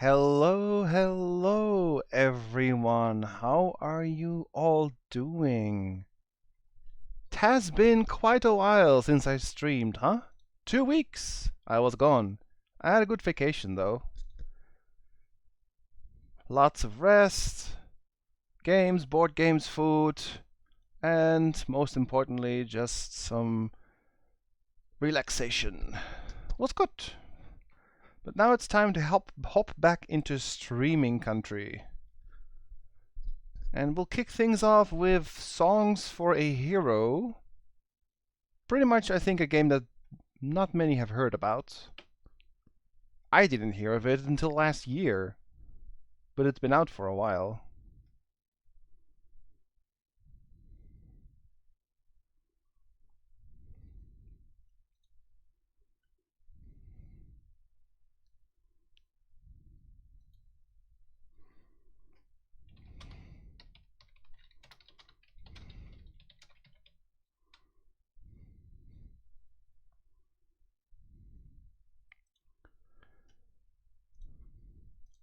Hello, hello, everyone. How are you all doing? It has been quite a while since I streamed, huh? 2 weeks. I was gone. I had a good vacation, though. Lots of rest, games, board games, food, and most importantly, just some relaxation. Was good. But now it's time to hop back into streaming country. And we'll kick things off with Songs for a Hero. Pretty much, I think, a game that not many have heard about. I didn't hear of it until last year, but it's been out for a while.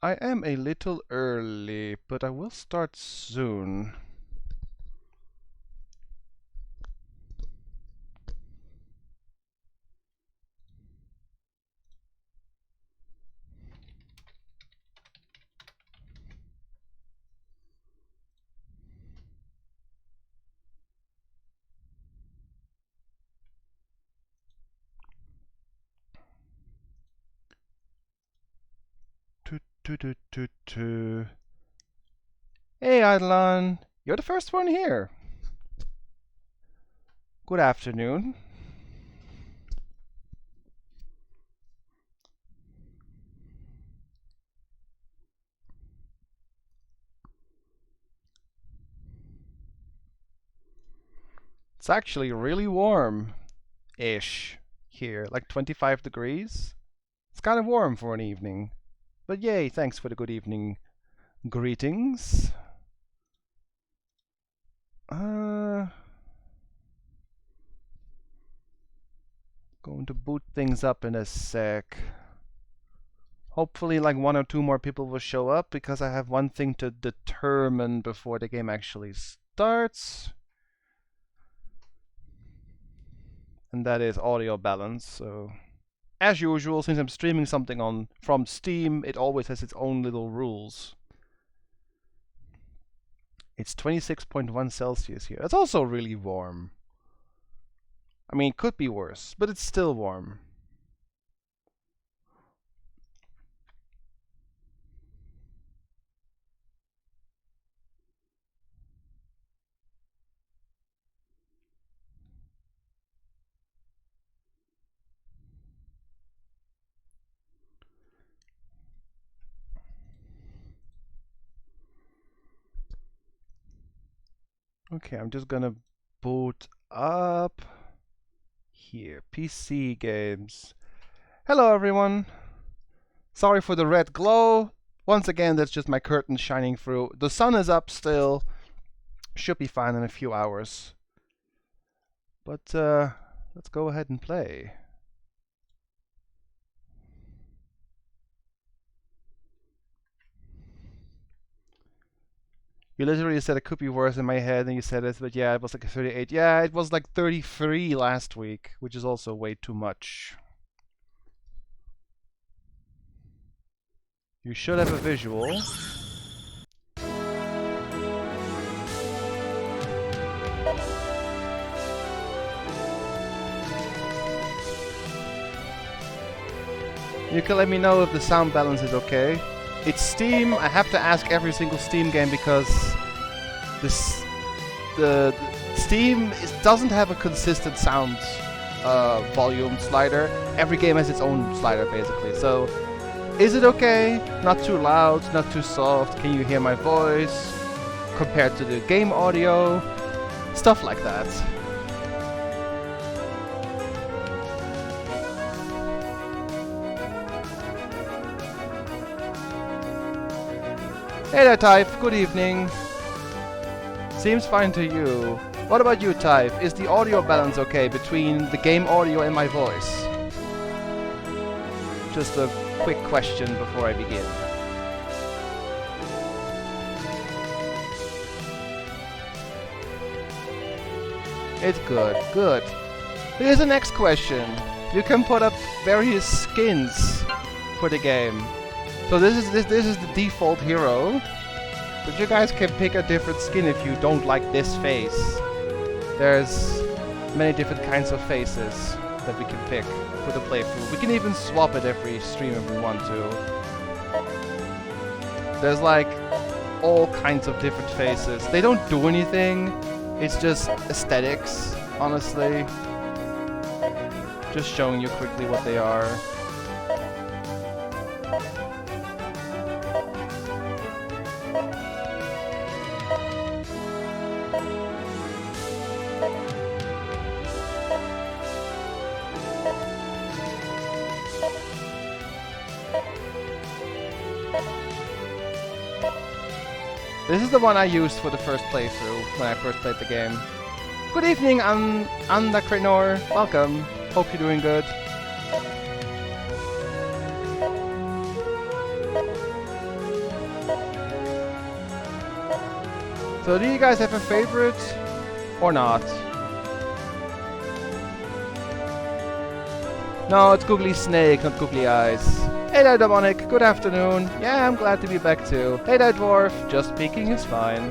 I am a little early, but I will start soon. Toot, toot, toot, toot, toot. Hey, Adlan. You're the first one here. Good afternoon. It's actually really warm-ish here, like 25 degrees. It's kind of warm for an evening. But yay, thanks for the good evening greetings. Going to boot things up in a sec. Hopefully like one or two more people will show up because I have one thing to determine before the game actually starts. And that is audio balance. So as usual, since I'm streaming something from Steam, it always has its own little rules. It's 26.1 Celsius here. It's also really warm. I mean, it could be worse, but it's still warm. Okay, I'm just gonna boot up here. PC games. Hello, everyone. Sorry for the red glow. Once again, that's just my curtains shining through. The sun is up still. Should be fine in a few hours. But let's go ahead and play. You literally said it could be worse in my head, and you said it, but yeah, it was like a 38. Yeah, it was like 33 last week, which is also way too much. You should have a visual. You can let me know if the sound balance is okay. It's Steam. I have to ask every single Steam game because the Steam doesn't have a consistent sound volume slider. Every game has its own slider basically. So, is it okay? Not too loud, not too soft. Can you hear my voice compared to the game audio? Stuff like that. Hey there, Type. Good evening. Seems fine to you. What about you, Type? Is the audio balance okay between the game audio and my voice? Just a quick question before I begin. It's good. Good. Here's the next question. You can put up various skins for the game. So this is the default hero. But you guys can pick a different skin if you don't like this face. There's many different kinds of faces that we can pick for the playthrough. We can even swap it every stream if we want to. There's like all kinds of different faces. They don't do anything. It's just aesthetics, honestly. Just showing you quickly what they are. This is the one I used for the first playthrough when I first played the game. Good evening, Anda Krenor. Welcome. Hope you're doing good. So do you guys have a favorite or not? No, it's Googly Snake, not Googly Eyes. Hey there, Demonic. Good afternoon. Yeah, I'm glad to be back too. Hey there, Dwarf. Just speaking is fine.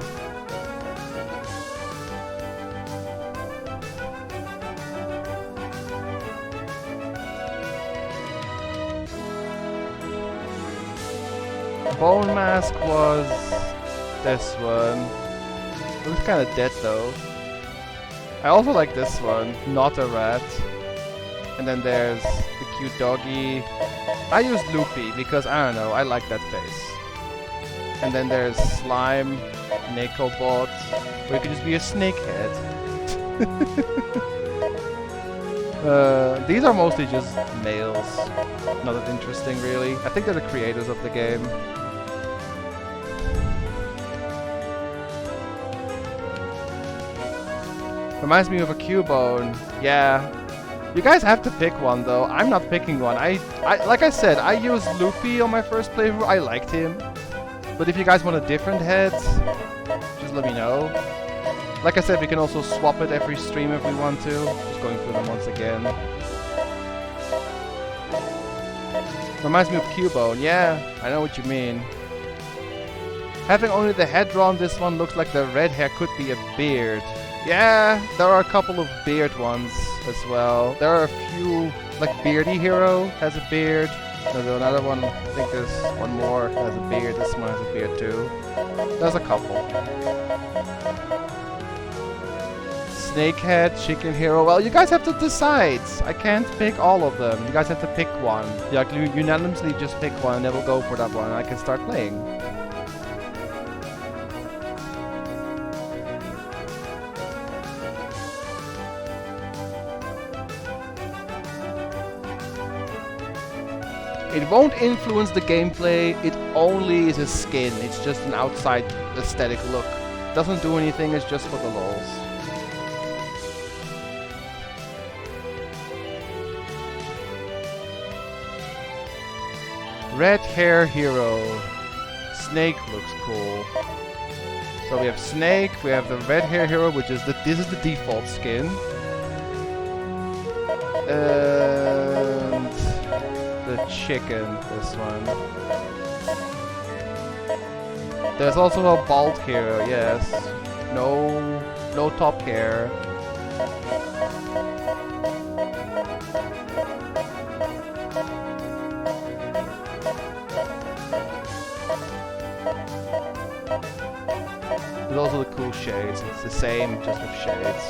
Bone Mask was this one. It was kind of dead though. I also like this one, Not a Rat. And then there's the cute doggy. I used Loopy because, I don't know, I like that face. And then there's Slime, Nakobot, or you could just be a snakehead. These are mostly just males. Not that interesting, really. I think they're the creators of the game. Reminds me of a Cubone. Yeah. You guys have to pick one though. I'm not picking one. I like I said, I used Loopy on my first playthrough. I liked him. But if you guys want a different head, just let me know. Like I said, we can also swap it every stream if we want to. Just going through them once again. Reminds me of Cubone. Yeah, I know what you mean. Having only the head drawn, this one looks like the red hair could be a beard. Yeah, there are a couple of beard ones as well. There are a few, like Beardy Hero has a beard. There's another one, I think there's one more that has a beard. This one has a beard too. There's a couple. Snakehead, Chicken Hero. Well, you guys have to decide. I can't pick all of them. You guys have to pick one. Like, unanimously just pick one and then we'll go for that one and I can start playing. It won't influence the gameplay, it only is a skin, it's just an outside aesthetic look. Doesn't do anything, it's just for the lols. Red Hair Hero. Snake looks cool. So we have Snake, we have the Red Hair Hero, which is this is the default skin. And the chicken, this one. There's also a bald hero, yes. No top hair. There's also the cool shades. It's the same, just with shades.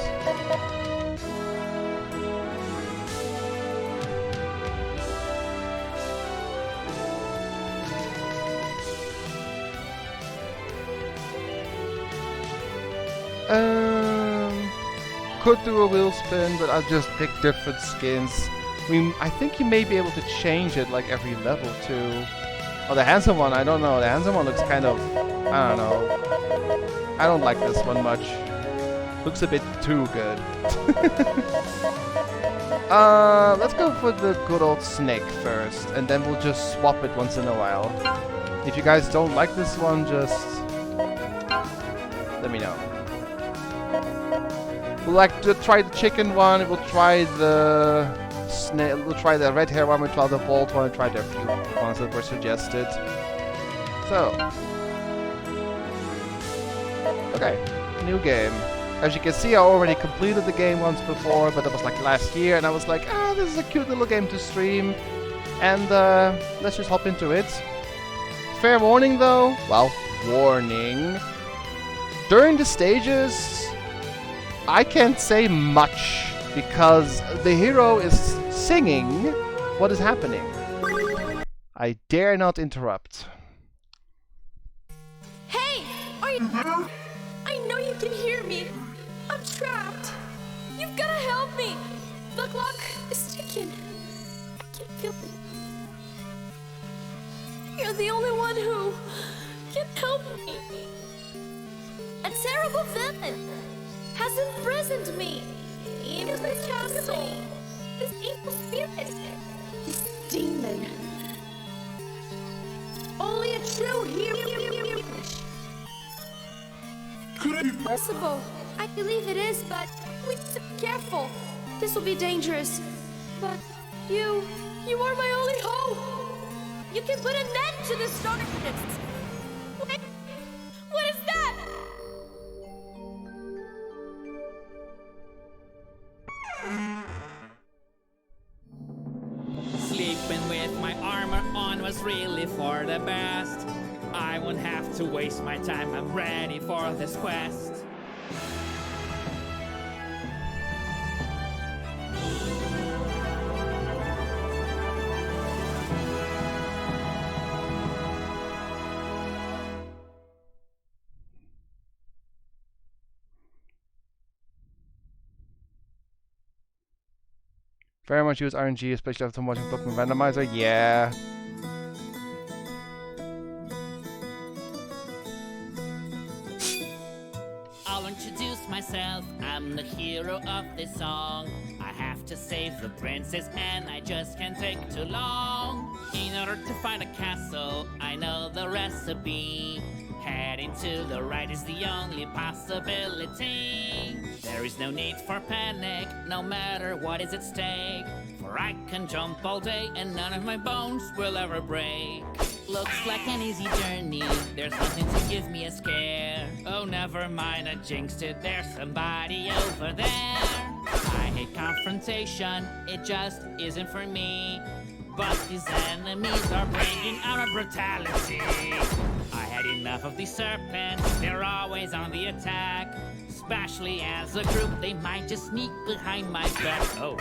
Could do a wheel spin, but I'll just pick different skins. I mean, I think you may be able to change it like every level too. Oh, the handsome one, I don't know. The handsome one looks kind of, I don't know. I don't like this one much. Looks a bit too good. Let's go for the good old Snake first, and then we'll just swap it once in a while. If you guys don't like this one, just let me know. We'll like to try the chicken one. We'll try the we'll try the red hair one. We'll try the bolt one. Try the few ones that were suggested. So, okay, new game. As you can see, I already completed the game once before, but that was like last year, and I was like, ah, this is a cute little game to stream, and let's just hop into it. Fair warning though, well, warning. During the stages, I can't say much, because the hero is singing what is happening. I dare not interrupt. Hey! Are you... I know you can hear me. I'm trapped. You've gotta help me. The clock is ticking. I can feel it. You're the only one who can help me. A terrible villain has imprisoned me in the castle. This evil spirit, this demon. Only a true hero. Could it be possible? I believe it is, but we need to be careful. This will be dangerous. But you are my only hope. You can put an end to this darkness. Wait, what is that? Sleeping with my armor on was really for the best. I won't have to waste my time, I'm ready for this quest. Very much use RNG, especially after watching Pokemon Randomizer. Yeah. I'll introduce myself, I'm the hero of this song. I have to save the princess and I just can't take too long. In order to find a castle, I know the recipe. Heading to the right is the only possibility. There is no need for panic, no matter what is at stake. For I can jump all day and none of my bones will ever break. Looks like an easy journey, there's nothing to give me a scare. Oh, never mind, I jinxed it, there's somebody over there. I hate confrontation, it just isn't for me. But these enemies are bringing out a brutality. I had enough of these serpents, they're always on the attack. Especially as a group, they might just sneak behind my back. Oh,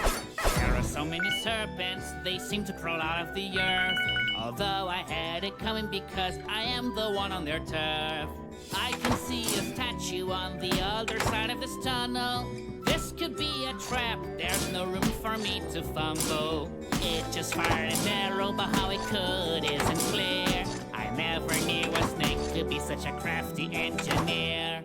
there are so many serpents, they seem to crawl out of the earth. Although I had it coming because I am the one on their turf. I can see a statue on the other side of this tunnel. This could be a trap, there's no room for me to fumble. It just fired an arrow, but how it could isn't clear. I never knew a snake could be such a crafty engineer.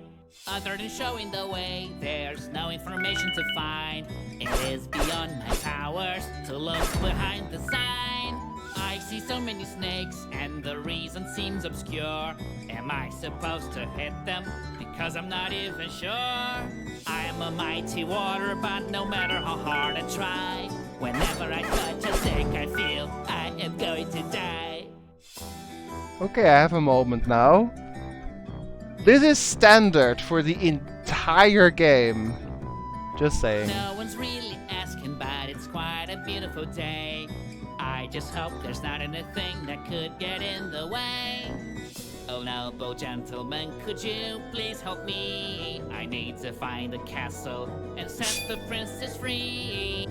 Other than showing the way, there's no information to find. It is beyond my powers to look behind the sign. I see so many snakes and the reason seems obscure. Am I supposed to hit them? Because I'm not even sure. I am a mighty water, but no matter how hard I try, whenever I touch a snake I feel I am going to die. Okay, I have a moment now. This is standard for the entire game. Just saying. No one's really asking, but it's quite a beautiful day. I just hope there's not anything that could get in the way. Oh, noble gentlemen, could you please help me? I need to find the castle and set the princess free.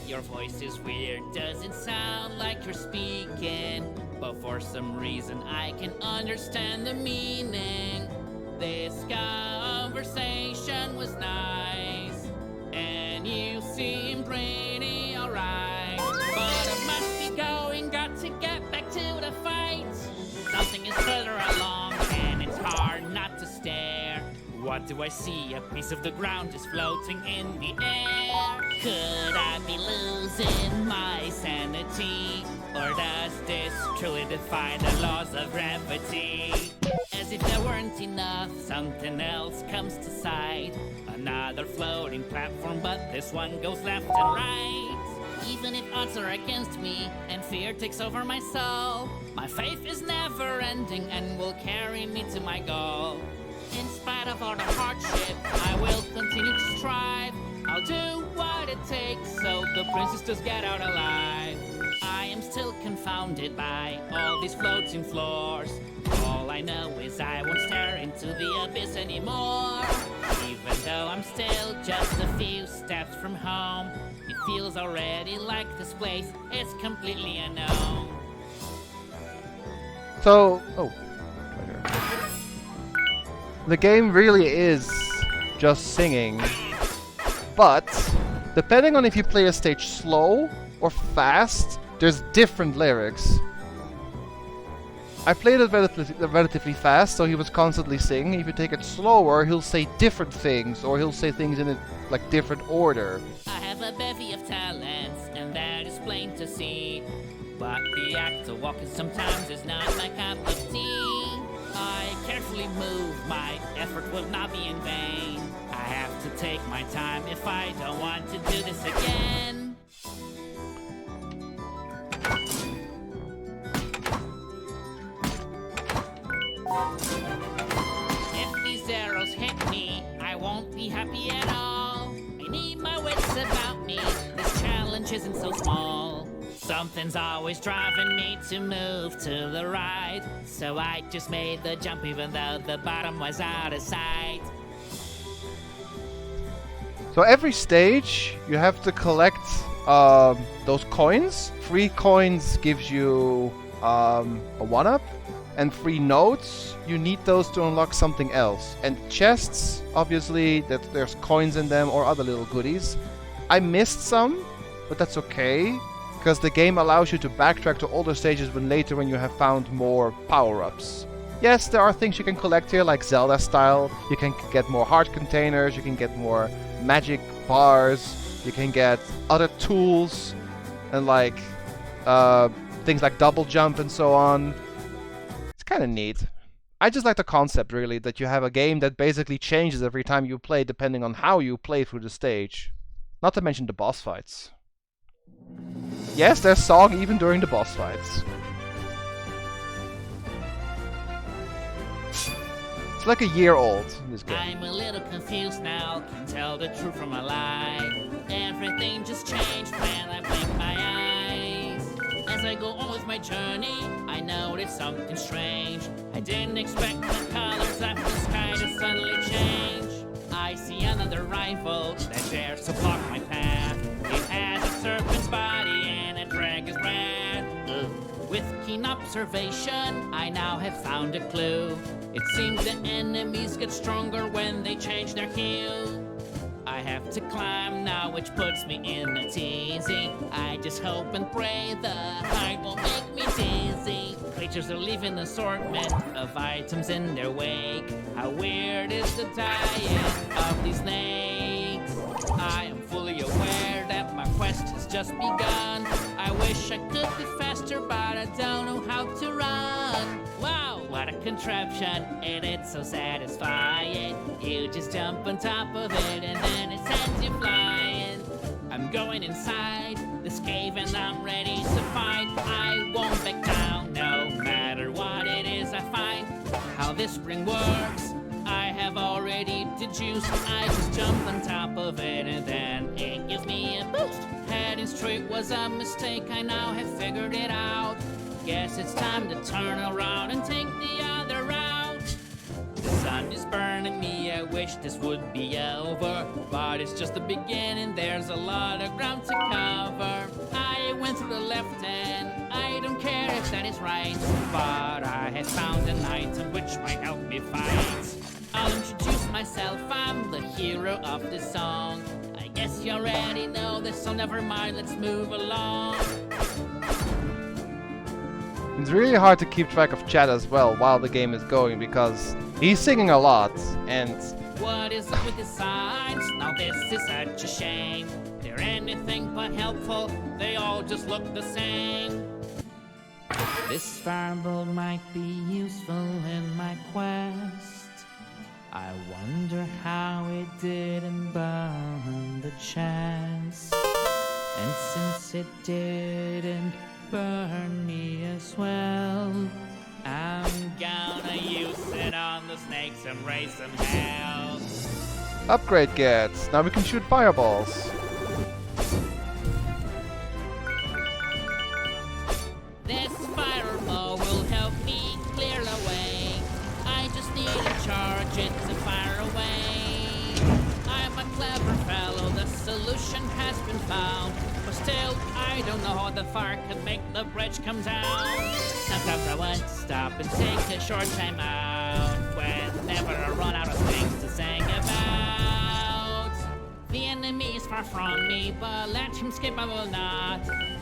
Your voice is weird, doesn't sound like you're speaking. But for some reason I can understand the meaning. This conversation was nice, and you seem pretty alright. But I must be going, got to get back to the fight. Something is further along, and it's hard not to stare. What do I see? A piece of the ground is floating in the air. Could I be losing my sanity? Or does this truly defy the laws of gravity? As if there weren't enough, something else comes to sight. Another floating platform, but this one goes left and right. Even if odds are against me and fear takes over my soul, my faith is never ending and will carry me to my goal. In spite of all the hardship, I will continue to strive. I'll do what it takes so the princess does get out alive. I am still confounded by all these floating floors. All I know is I won't stare into the abyss anymore. Even though I'm still just a few steps from home, it feels already like this place is completely unknown. So, oh, the game really is just singing, but depending on if you play a stage slow or fast, there's different lyrics. I played it relatively fast, so he was constantly singing. If you take it slower, he'll say different things, or he'll say things in a like different order. I have a bevy of talents, and that is plain to see. But the act of walking sometimes is not my cup of tea. I carefully move, my effort will not be in vain. I have to take my time if I don't want to do this again. If these arrows hit me, I won't be happy at all. I need my wits about me, this challenge isn't so small. Something's always driving me to move to the right, so I just made the jump even though the bottom was out of sight. So every stage, you have to collect those coins. 3 coins gives you a 1-up, and 3 notes, you need those to unlock something else. And chests, obviously, that there's coins in them or other little goodies. I missed some, but that's okay, because the game allows you to backtrack to older stages when you have found more power-ups. Yes, there are things you can collect here, like Zelda style. You can get more heart containers, you can get more magic bars, you can get other tools, and like things like double jump and so on. It's kind of neat. I just like the concept, really, that you have a game that basically changes every time you play depending on how you play through the stage. Not to mention the boss fights. Yes, there's song even during the boss fights. It's like a year old, this game. I'm a little confused now, can tell the truth from a lie. Everything just changed when I blinked my eyes. As I go on with my journey, I noticed something strange. I didn't expect the colors of the sky to suddenly change. I see another rival that dares to block my path. It has a serpent's body and a dragon's breath. With keen observation, I now have found a clue. It seems the enemies get stronger when they change their hue. I have to climb now, which puts me in a tizzy. I just hope and pray the height won't make me dizzy. Creatures are leaving an assortment of items in their wake. How weird is the diet of these snakes? I am fully aware that my quest has just begun. I wish I could be faster, but I don't know how to run. Wow, what a contraption, and it's so satisfying. You just jump on top of it and then it sends you flying. I'm going inside this cave and I'm ready to fight. I won't back down no matter what it is I find. How this spring works, I have already deduced. I just jump on top of it and then it gives me a boost. Heading straight was a mistake, I now have figured it out. Guess it's time to turn around and take the other route. The sun is burning me, I wish this would be over. But it's just the beginning, there's a lot of ground to cover. I went through the left and I don't care if that is right. But I have found an item which might help me fight. I'll introduce myself, I'm the hero of this song. I guess you already know this, so never mind, let's move along. It's really hard to keep track of chat as well while the game is going because he's singing a lot and What is up with the signs? Now this is such a shame. They're anything but helpful, they all just look the same. This fireball might be useful in my quest. I wonder how it didn't burn the chest. And since it didn't burn me as well, I'm gonna use it on the snakes and raise some hell. Upgrade gets. Now we can shoot fireballs. This fire bow will help me clear the way. I just need to charge it to fire away. I'm a clever fellow, the solution has been found. But still, I don't know how the fire could make the bridge come down. Sometimes I want to stop and take a short time out whenever I run out of things to sing about. The enemy is far from me, but let him escape I will not.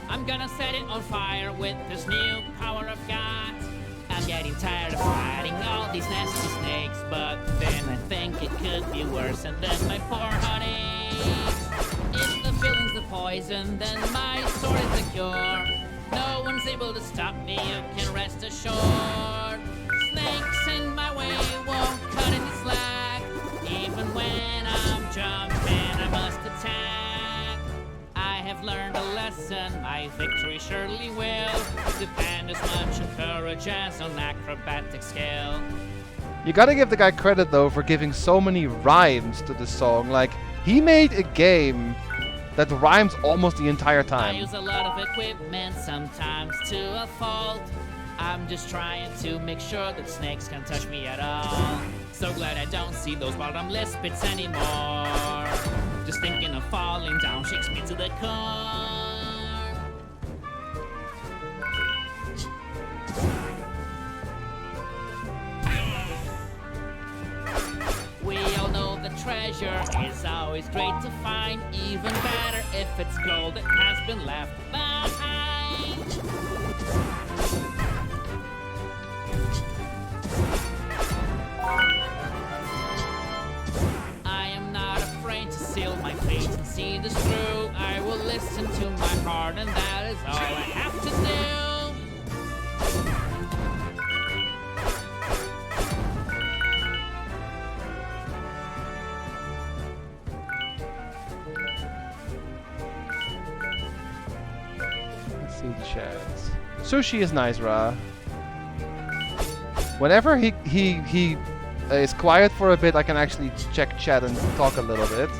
I'm gonna set it on fire with this new power I've got. I'm getting tired of fighting all these nasty snakes, but then I think it could be worse, and then my poor honey. If the feeling's the poison, then my sword is the cure. No one's able to stop me, you can rest assured. Snakes in my way won't cut any slack. Even when I'm jumping, I must attack. I have learned a lesson, my victory surely will depend as much on courage as on acrobatic skill. You gotta give the guy credit though for giving so many rhymes to the song. Like, he made a game that rhymes almost the entire I time. use a lot of equipment, sometimes to a fault. I'm just trying to make sure that snakes can't touch me at all. So glad I don't see those bottomless pits anymore. Just thinking of falling down shakes me to the core. We all know the treasure is always great to find. Even better if it's gold that has been left behind. I am not afraid to seal my fate and see this through. I will listen to my heart, and that is all I have to do. Let's see chat. Sushi is nice, Ra. Whenever he is quiet for a bit, I can actually check chat and talk a little bit.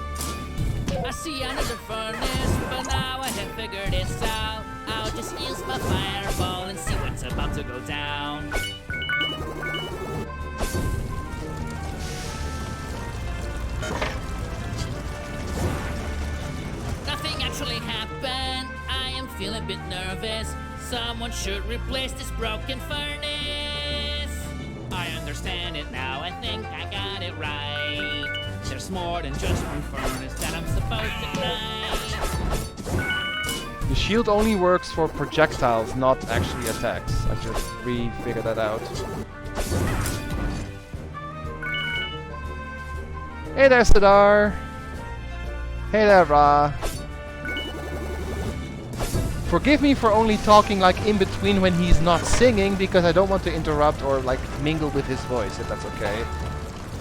I see another furnace, but now I have figured this out. I'll just use my fireball and see what's about to go down. Nothing actually happened. I am feeling a bit nervous. Someone should replace this broken furnace. I understand it now, I think I got it right. There's more than just one furnace that I'm supposed to ignite. The shield only works for projectiles, not actually attacks. I just re-figured that out. Hey there, Sidar. Hey there, Ra. Forgive me for only talking like in between when he's not singing, because I don't want to interrupt or like mingle with his voice, if that's okay.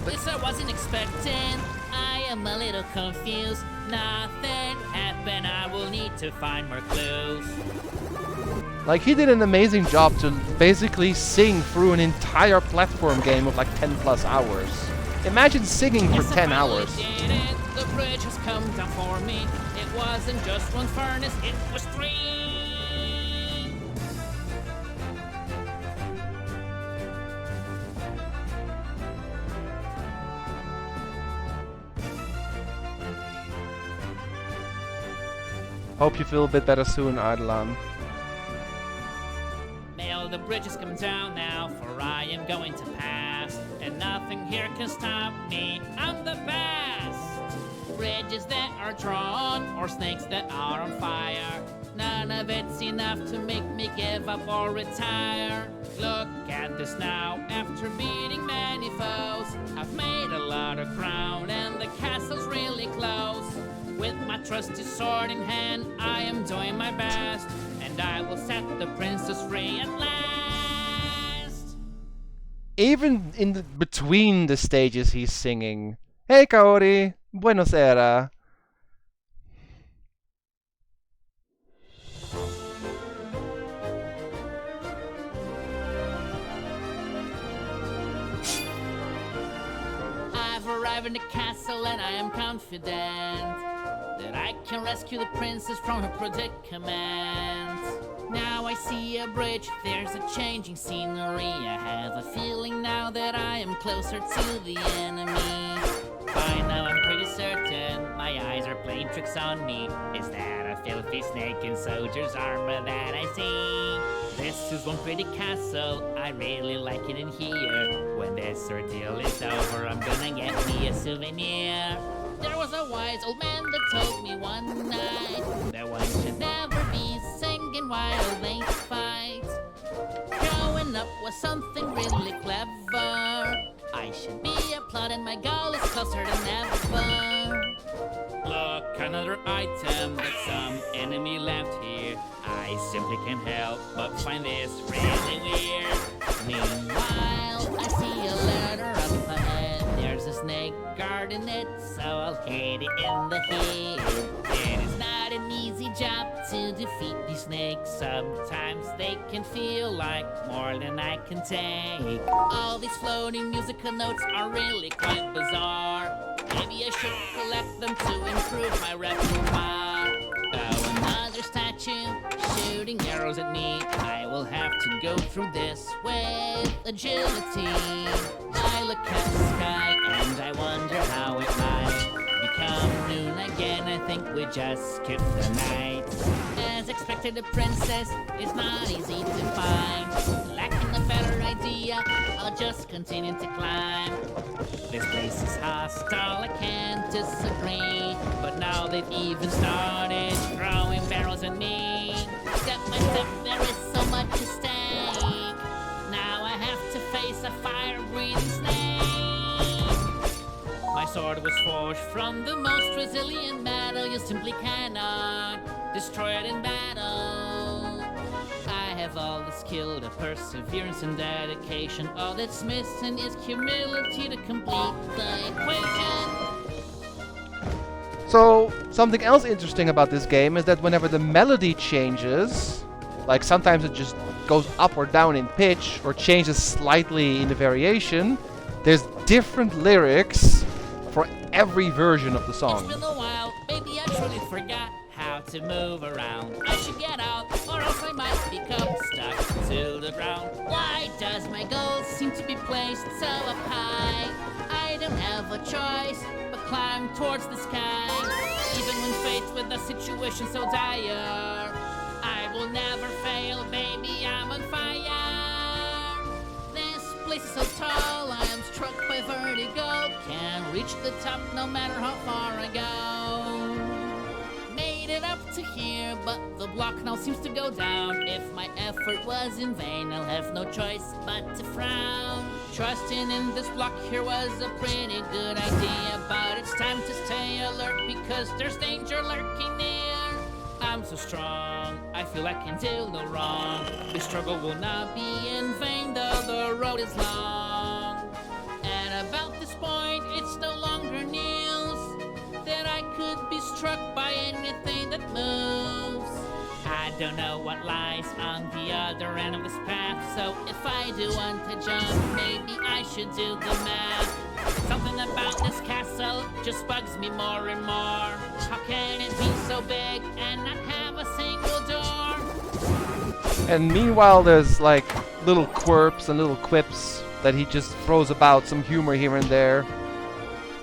This I wasn't expecting. I am a little confused. Nothing happened. I will need to find more clues. Like, he did an amazing job to basically sing through an entire platform game of like 10 plus hours. Imagine singing for Yes, I 10 finally hours. did it. The bridge has come down for me. It wasn't just one furnace, it was 3. Hope you feel a bit better soon, Ardalan. May all the bridges come down now, for I am going to pass. And nothing here can stop me, I'm the best! Bridges that are drawn, or snakes that are on fire. None of it's enough to make me give up or retire. Look at this now, after beating many foes. I've made a lot of ground and the castle's really close. With my trusty sword in hand, I am doing my best, and I will set the princess free at last. Even in between the stages, he's singing. Hey, Kaori. Buonasera. I've arrived in the castle and I am confident that I can rescue the princess from her predicament. Now I see a bridge, there's a changing scenery. I have a feeling now that I am closer to the enemy. By now I'm pretty certain my eyes are playing tricks on me. Is that a filthy snake in soldier's armor that I see? This is one pretty castle, I really like it in here. When this ordeal is over, I'm gonna get me a souvenir. There was a wise old man that told me one night that one should never be singing while they fight. Growing up was something really clever. I should be applauding, my goal is closer than ever. Look, another item that some enemy left here. I simply can't help but find this really weird. Meanwhile, I see a ladder up ahead. There's a snake guarding it, so I'll hit it in the head. It is not an easy job to defeat these snakes. Sometimes they can feel like more than I can take. All these floating musical notes are really quite bizarre. Maybe I should collect them to improve my repertoire. Oh, another statue shooting arrows at me. I will have to go through this with agility. I look at the sky and I wonder how it might become noon again. I think we just skipped the night. As expected, the princess is not easy to find. Lacking a better idea, I'll just continue to climb. This place is hostile, I can't disagree. But now they've even started throwing barrels at me. Step by step, there is so much at stake. Now I have to face a fire-breathing snake. My sword was forged from the most resilient metal. You simply cannot destroy it in battle. I have all the skill, the perseverance and dedication. All that's missing is humility to complete the equation. So, something else interesting about this game is that whenever the melody changes, like sometimes it just goes up or down in pitch or changes slightly in the variation, there's different lyrics for every version of the song. It's been a while, maybe I truly forgot how to move around. I should get out, or else I might become stuck to the ground. Why does my goal seem to be placed so up high? I don't have a choice but climb towards the sky. Even when faced with a situation so dire, I will never fail, baby, I'm on fire. This place is so tall, I am struck by vertigo. Can't reach the top no matter how far I go. Made it up to here, but the block now seems to go down. If my effort was in vain, I'll have no choice but to frown. Trusting in this block here was a pretty good idea, but it's time to stay alert because there's danger lurking near. I'm so strong, I feel I can do no wrong. This struggle will not be in vain, though the road is long. At about this point, it's no longer news that I could be struck by anything that moves. I don't know what lies on the other end of this path, so if I do want to jump, maybe I should do the math. Something about this castle just bugs me more and more. How can it be so big and not have a single door? And meanwhile, there's like little quirks and little quips that he just throws about, some humor here and there.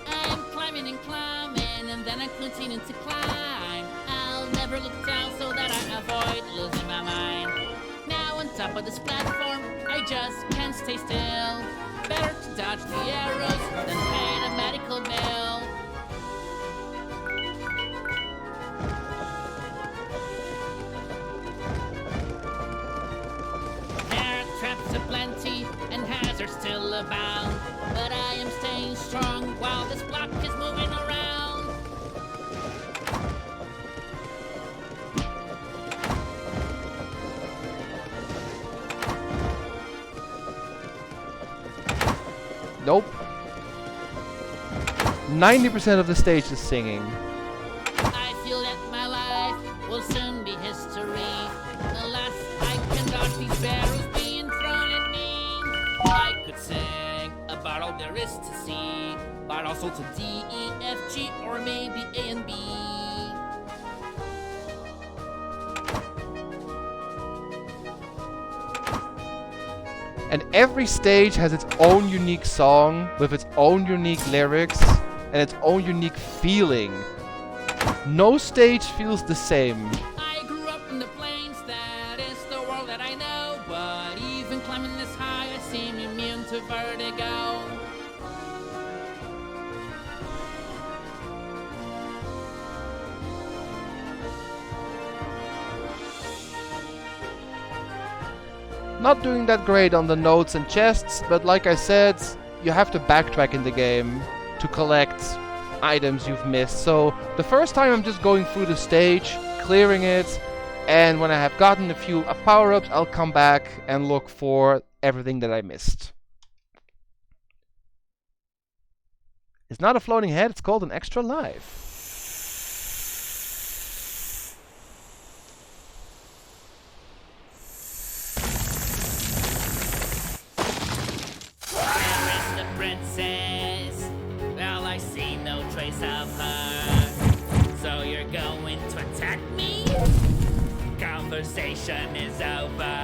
I'm climbing and climbing, and then I continue to climb. I'll never look down so that I avoid losing my mind. Now on top of this platform, I just can't stay still. Better to dodge the arrows than pay a medical bill. There are traps aplenty and hazards still abound, but strong while this block is moving around. Nope. 90% of the stage is singing. I feel that my life will soon be history. Alas, I cannot these barrels being thrown at me. I could sing about all there is to see, but also to D, E, F, G, or maybe A and B. And every stage has its own unique song with its own unique lyrics and its own unique feeling. No stage feels the same. I grew up in the plains, that is the world that I know. But even climbing this high, I seem immune to vertigo. Not doing that great on the notes and chests, but like I said, you have to backtrack in the game to collect items you've missed. So the first time I'm just going through the stage, clearing it, and when I have gotten a few power-ups, I'll come back and look for everything that I missed. It's not a floating head, it's called an extra life. Princess, well, I see no trace of her. So you're going to attack me? Conversation is over.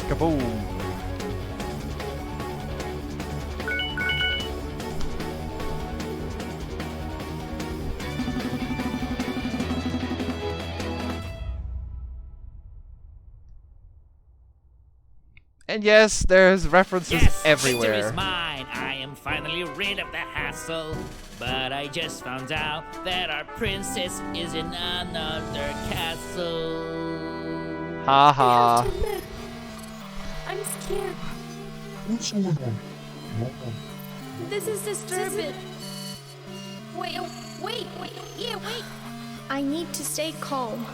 Kaboom! And yes, there's references everywhere. Victory is mine. I am finally rid of the hassle. But I just found out that our princess is in another castle. Ha I ha. have to admit, I'm scared. This is disturbing. Wait, yeah, wait. I need to stay calm.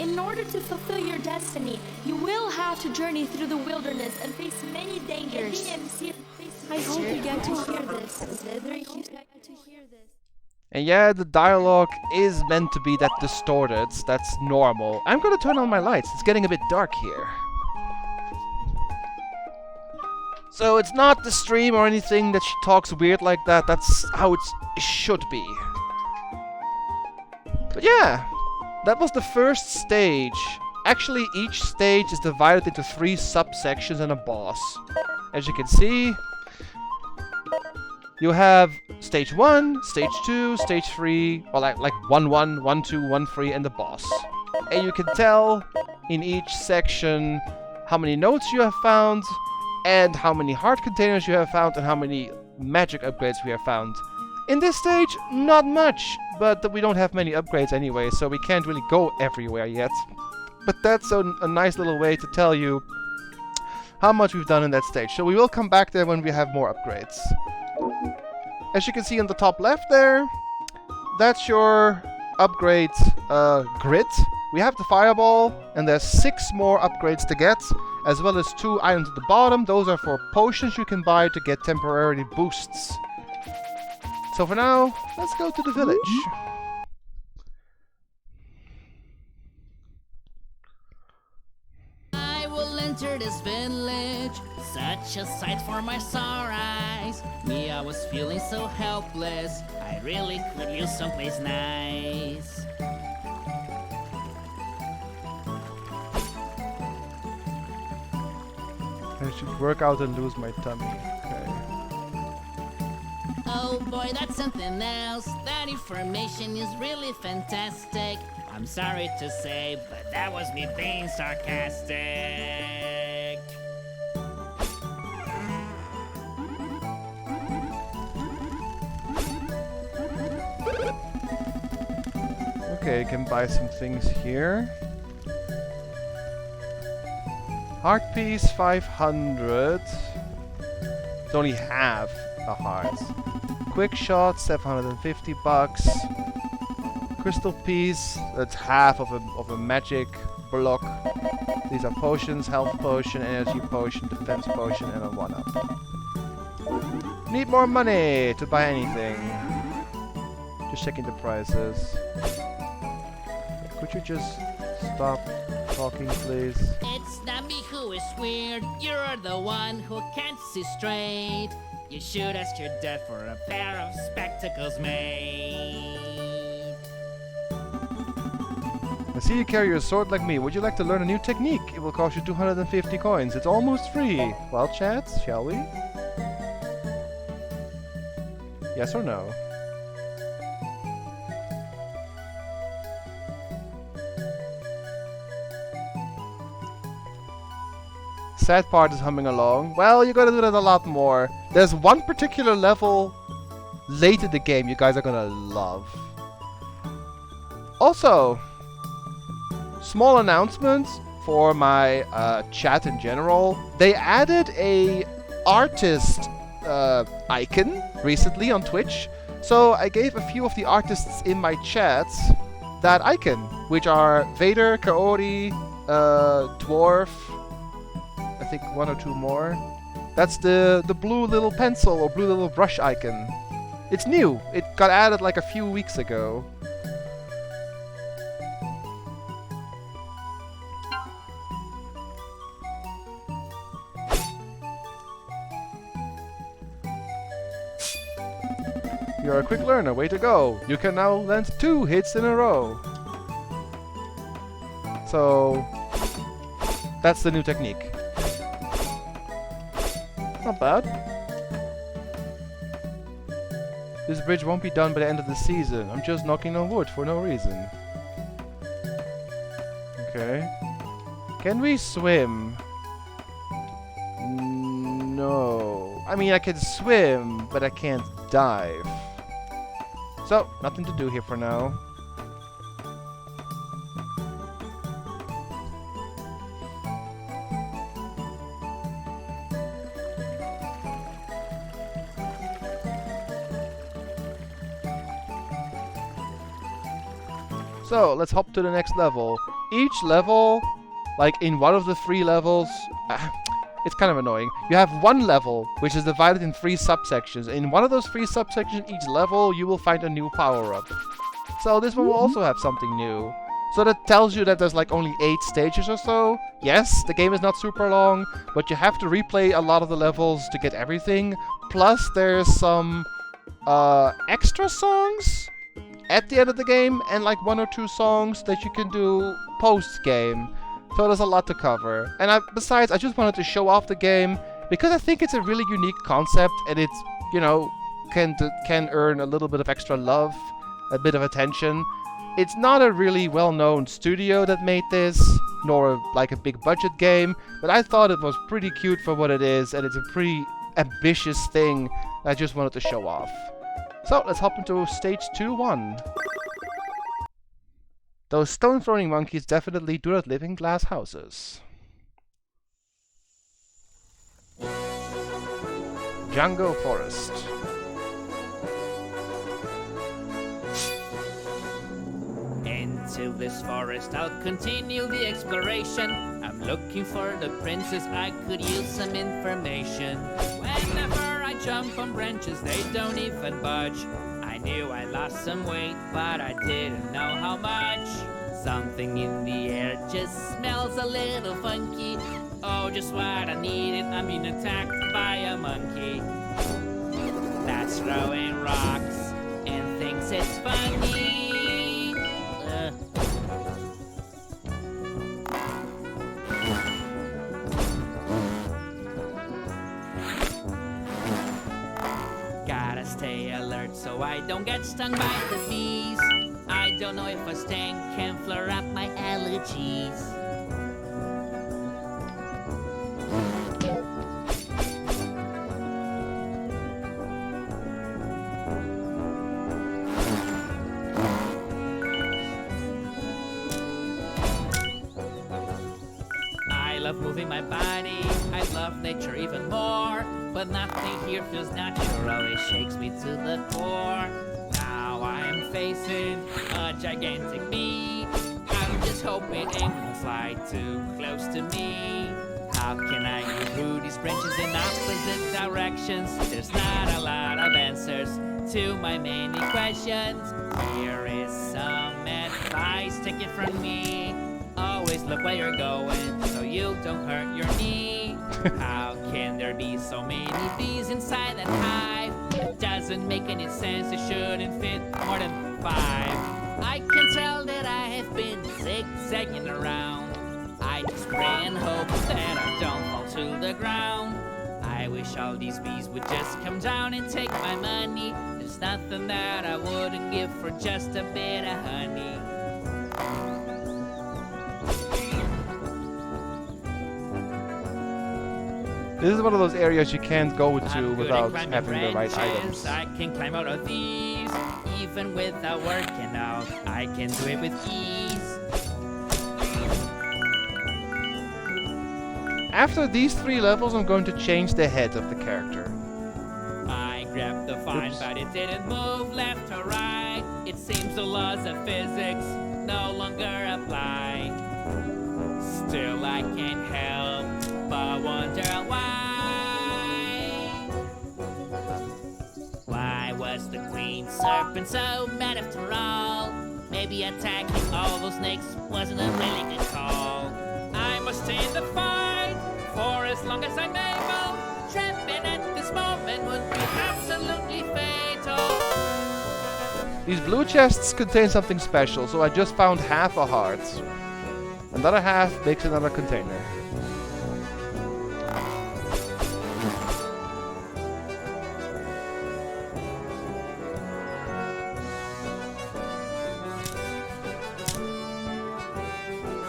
In order to fulfill your destiny, you will have to journey through the wilderness and face many dangers. I hope you get to hear this. And yeah, the dialogue is meant to be that distorted. That's normal. I'm gonna turn on my lights. It's getting a bit dark here. So it's not the stream or anything that she talks weird like that. That's how it should be. But yeah, that was the first stage. Actually, each stage is divided into 3 subsections and a boss. As you can see, you have stage 1, stage 2, stage 3, or like 1, 1, 1, 2, 1, 3, and the boss. And you can tell in each section how many notes you have found, and how many heart containers you have found, and how many magic upgrades we have found. In this stage, not much, but we don't have many upgrades anyway, so we can't really go everywhere yet. But that's a nice little way to tell you how much we've done in that stage. So we will come back there when we have more upgrades. As you can see on the top left there, that's your upgrade grid. We have the fireball, and there's 6 more upgrades to get, as well as 2 items at the bottom. Those are for potions you can buy to get temporary boosts. So for now, let's go to the village. I will enter this village, such a sight for my sore eyes. Me, I was feeling so helpless, I really could use someplace nice. I should work out and lose my tummy. Okay. Oh boy, that's something else. That information is really fantastic. I'm sorry to say, but that was me being sarcastic. Okay, you can buy some things here. Heart piece 500. It's only half a heart. Quick shot 750 bucks. Crystal piece, that's half of a magic block. These are potions, health potion, energy potion, defense potion, and a 1-up. Need more money to buy anything. Just checking the prices. Could you just stop talking, please? It's not me who is weird. You're the one who can't see straight. You should ask your dad for a pair of spectacles made. I see you carry a sword like me. Would you like to learn a new technique? It will cost you 250 coins. It's almost free. Well, chat, shall we? Yes or no? Sad part is humming along. Well, you gotta do that a lot more. There's one particular level late in the game you guys are gonna love. Also, small announcement for my chat in general. They added a artist icon recently on Twitch. So I gave a few of the artists in my chat that icon, which are Vader, Kaori, Dwarf, I think 1 or 2 more. That's the blue little pencil or blue little brush icon. It's new. It got added like a few weeks ago. You're a quick learner, way to go. You can now land 2 hits in a row. So that's the new technique. Not bad. This bridge won't be done by the end of the season. I'm just knocking on wood for no reason. Okay. Can we swim? No. I mean, I can swim, but I can't dive. So, nothing to do here for now. So, let's hop to the next level. Each level, like in one of the 3 levels, it's kind of annoying. You have one level, which is divided in 3 subsections. In one of those 3 subsections, each level, you will find a new power-up. So this one will also have something new. So that tells you that there's like only 8 stages or so. Yes, the game is not super long, but you have to replay a lot of the levels to get everything. Plus there's some extra songs at the end of the game, and like 1 or 2 songs that you can do post-game. So there's a lot to cover. And besides, I just wanted to show off the game because I think it's a really unique concept, and it's, you know, can earn a little bit of extra love, a bit of attention. It's not a really well-known studio that made this, nor like a big budget game, but I thought it was pretty cute for what it is, and it's a pretty ambitious thing I just wanted to show off. So let's hop into stage 2-1. Those stone-throwing monkeys definitely do not live in glass houses. Jungle Forest. Into this forest I'll continue the exploration. I'm looking for the princess, I could use some information. Whenever I jump on branches they don't even budge. I knew I lost some weight, but I didn't know how much. Something in the air just smells a little funky. Oh, just what I needed, I'm being attacked by a monkey. That's throwing rocks and thinks it's funny. Gotta stay alert so I don't get stung by the bees. I don't know if a sting can flare up my allergies. I love moving my body, I love nature even more. But nothing here feels natural, it shakes me to the core. Now I am facing a gigantic bee. I'm just hoping it won't fly too close to me. How can I get through these branches in opposite directions? There's not a lot of answers to my many questions. Here is some advice, take it from me. Always look where you're going so you don't hurt your knee. How can there be so many bees inside that hive? It doesn't make any sense, it shouldn't fit more than 5. I can tell that I have been zigzagging around. I just pray and hope that I don't fall to the ground. I wish all these bees would just come down and take my money. There's nothing that I wouldn't give for just a bit of honey. This is one of those areas you can't go to without having the right items. I can climb out of these, even without working out. I can do it with ease. After these 3 levels, I'm going to change the head of the character. I grabbed the vine, but it didn't move left or right. It seems the laws of physics no longer apply. Still, I can't help but wonder why. Why was the queen serpent so mad after all? Maybe attacking all those snakes wasn't a really good call. I must stay in the fight for as long as I'm able. Trapping at this moment would be absolutely fatal. These blue chests contain something special, so I just found half a heart. Another half makes another container.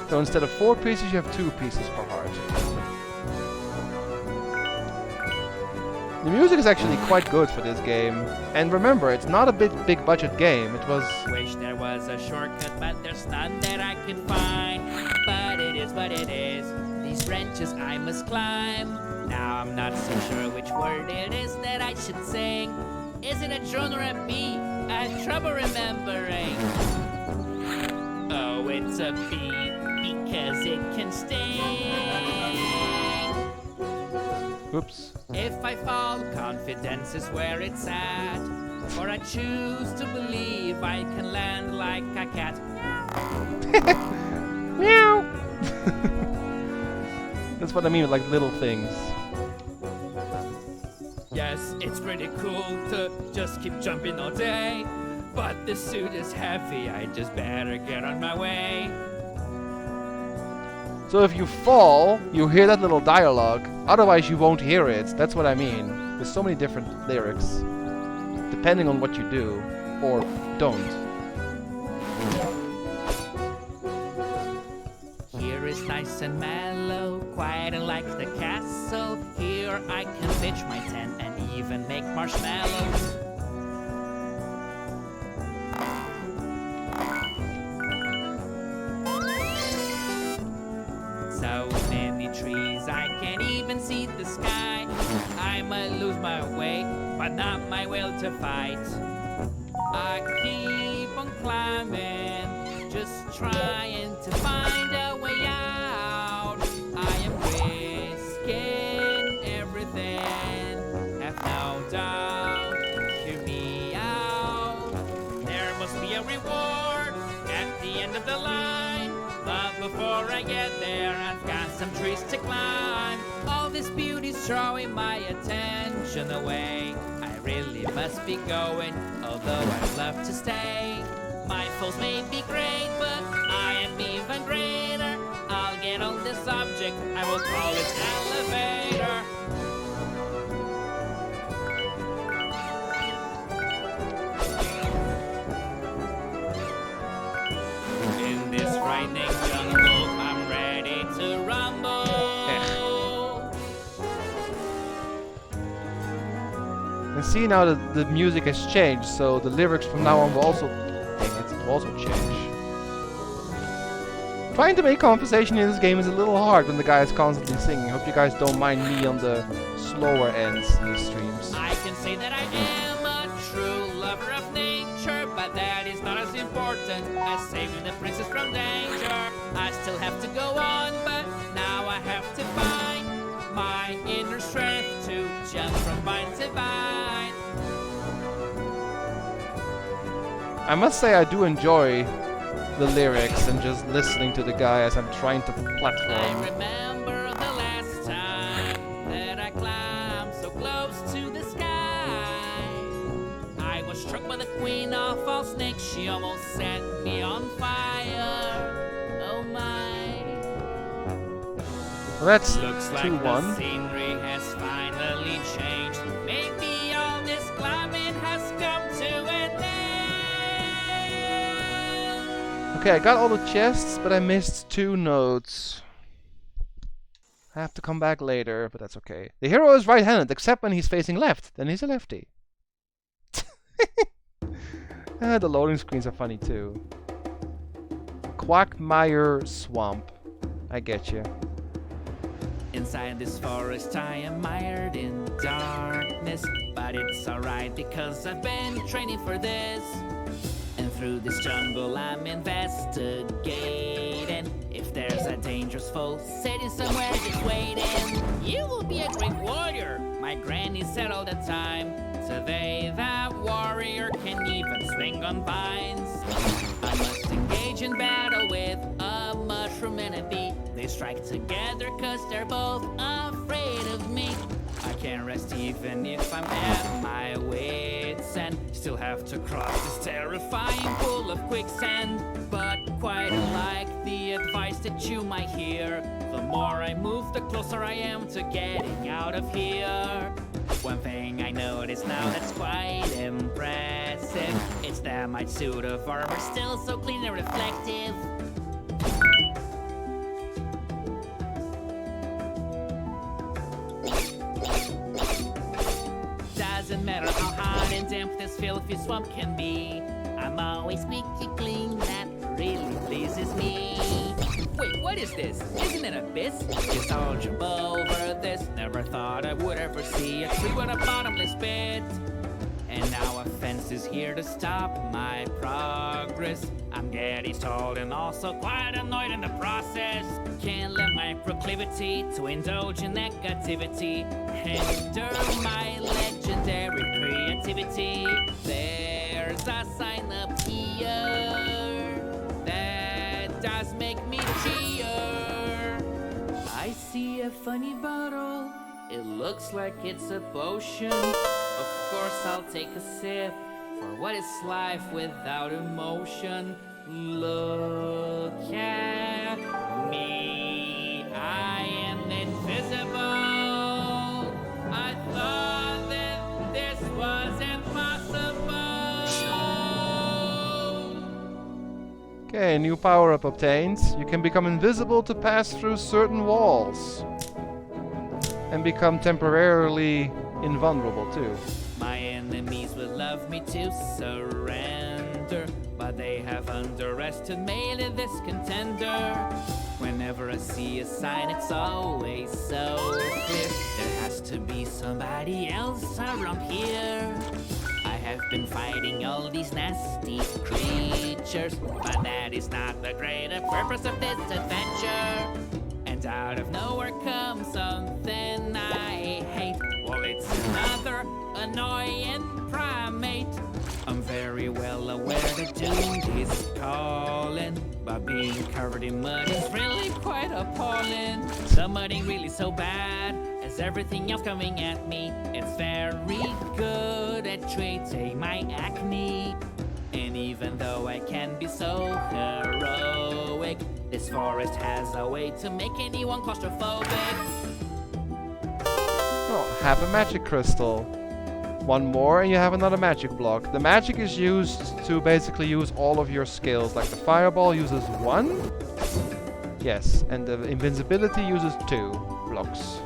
So instead of 4 pieces, you have 2 pieces per heart. The music is actually quite good for this game. And remember, it's not a big budget game. It was... Wish there was a shortcut, but there's none that I can find. But it is what it is. These branches I must climb. Now I'm not so sure which word it is that I should sing. Is it a drone or a bee? I have trouble remembering. Oh, it's a bee, because it can sting. Oops. If I fall, confidence is where it's at. Or I choose to believe I can land like a cat. Meow. That's what I mean with like little things. Yes, it's pretty cool to just keep jumping all day. But this suit is heavy, I just better get on my way. So if you fall, you hear that little dialogue. Otherwise, you won't hear it. That's what I mean. There's so many different lyrics, depending on what you do or don't. Here is nice and mellow, quiet and like the castle. Here I can pitch my tent and even make marshmallows. So many trees, I can't even see the sky. I might lose my way, but not my will to fight. I keep on climbing, just trying to find a way out. I am risking everything, have no doubt. Hear me out. There must be a reward at the end of the line. But before I get there, I've got some trees to climb. All this beauty's drawing my attention away. I really must be going, although I'd love to stay. My foes may be great, but I am even greater. I'll get on this object, I will call it elevator. In this frightening jungle, I'm ready to rumble. And see now that the music has changed, so the lyrics from now on will also, will also change. Trying to make conversation in this game is a little hard when the guy is constantly singing. Hope you guys don't mind me on the slower ends in the streams. I can say that I am a true lover of nature, but that is not as important as saving the princess from danger. I still have to go on, but now I have to find my inner strength to jump from vine to vine. I must say I do enjoy the lyrics and just listening to the guy as I'm trying to I platform. remember the last time that I climbed so close to the sky. I was struck by the queen of all snakes. She almost set me on fire. Oh my. Well, that's Looks like 2-1. the scenery has finally changed. Maybe all this climbing has come to an end. Okay, I got all the chests, but I missed 2 notes. I have to come back later, but that's okay. The hero is right-handed, except when he's facing left. Then he's a lefty. The loading screens are funny too. Quagmire Swamp. I get you. Inside this forest I am mired in darkness, but it's alright because I've been training for this. And through this jungle I'm investigating. If there's a dangerous foe sitting somewhere just waiting, you will be a great warrior, my granny said all the time. Today that warrior can even swing on vines. I must engage in battle with a mushroom and a bee. They strike together cause they're both afraid of me. I can't rest even if I'm at my wits' end. Still have to cross this terrifying pool of quicksand. But quite unlike the advice that you might hear, the more I move, the closer I am to getting out of here. One thing I notice now that's quite impressive, it's that my suit of armor still so clean and reflective. Doesn't matter how hot and damp this filthy swamp can be, I'm always squeaky clean, that really pleases me. Wait, what is this? Isn't it an abyss? Just all jump over this. Never thought I would ever see a tree with a bottomless pit. And now a fence is here to stop my progress. I'm getting stalled and also quite annoyed in the process. Can't let my proclivity to indulge in negativity hinder my legendary creativity. There's a sign up here that see a funny bottle. It looks like it's a potion. Of course, I'll take a sip. For what is life without emotion? Look at me, I am invisible. I thought that this was impossible. Okay, new power-up obtained. You can become invisible to pass through certain walls. And become temporarily invulnerable too. My enemies would love me to surrender, but they have underestimated this contender. Whenever I see a sign, it's always so clear. There has to be somebody else around here. I have been fighting all these nasty creatures, but that is not the greater purpose of this adventure. And out of nowhere comes something I hate. Well, it's another annoying primate. I'm very well aware that doom is calling, but being covered in mud is really quite appalling. The mud ain't really so bad as everything else coming at me. It's very good at treating my acne. And even though I can be so heroic, this forest has a way to make anyone claustrophobic. Oh, have a magic crystal. One more and you have another magic block. The magic is used to basically use all of your skills. Like the fireball uses 1. Yes, and the invincibility uses 2 blocks.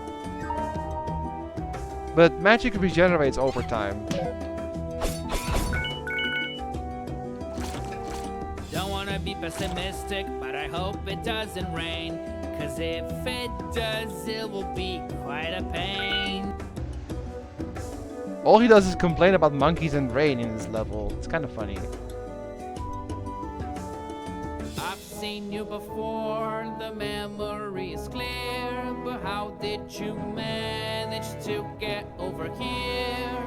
But magic regenerates over time. Don't wanna be pessimistic, but I hope it doesn't rain. Cause if it does, it will be quite a pain. All he does is complain about monkeys and rain in this level. It's kind of funny. I've seen you before, the memory is clear. But how did you manage to get over here?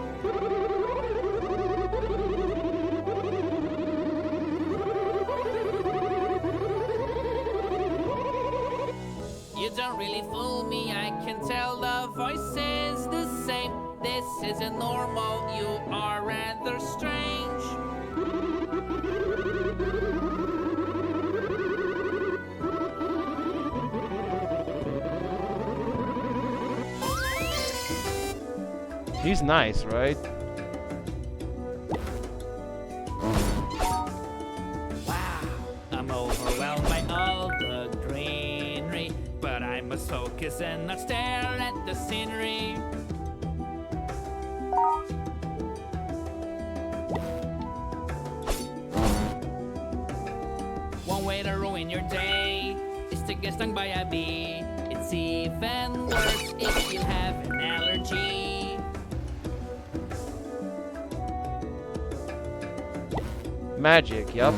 You don't really fool me, I can tell the voice is the same. This isn't normal, you are rather strange. He's nice, right? Wow, I'm overwhelmed by all the greenery, but I must focus and not stare at the scenery. One way to ruin your day is to get stung by a bee. It's even worse if you have an allergy. Magic, yup.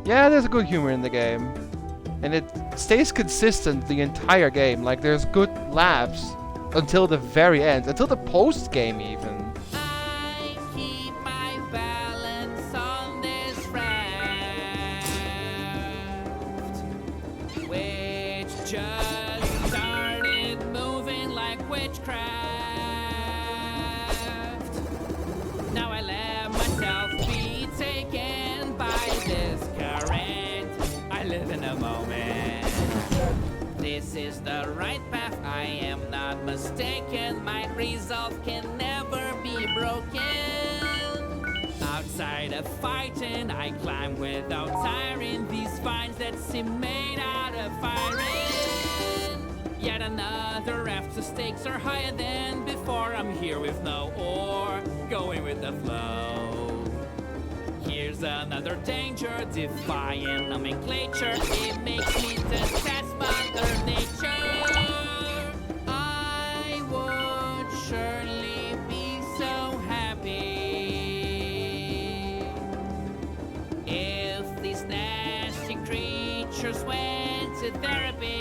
Yeah, there's good humor in the game. And it stays consistent the entire game. Like, there's good laughs until the very end. Until the post-game, even. I keep my balance on this raft, which just started moving like witchcraft. Now I let myself be taken by this current. I live in a moment. This is the right path, I am not mistaken. My resolve can never be broken. Outside of fighting, I climb without tiring these vines that seem made out of iron. Yet another raft, the stakes are higher than before. I'm here with no oar, going with the flow. Here's another danger, defying nomenclature. It makes me detest Mother Nature. I would surely be so happy if these nasty creatures went to therapy.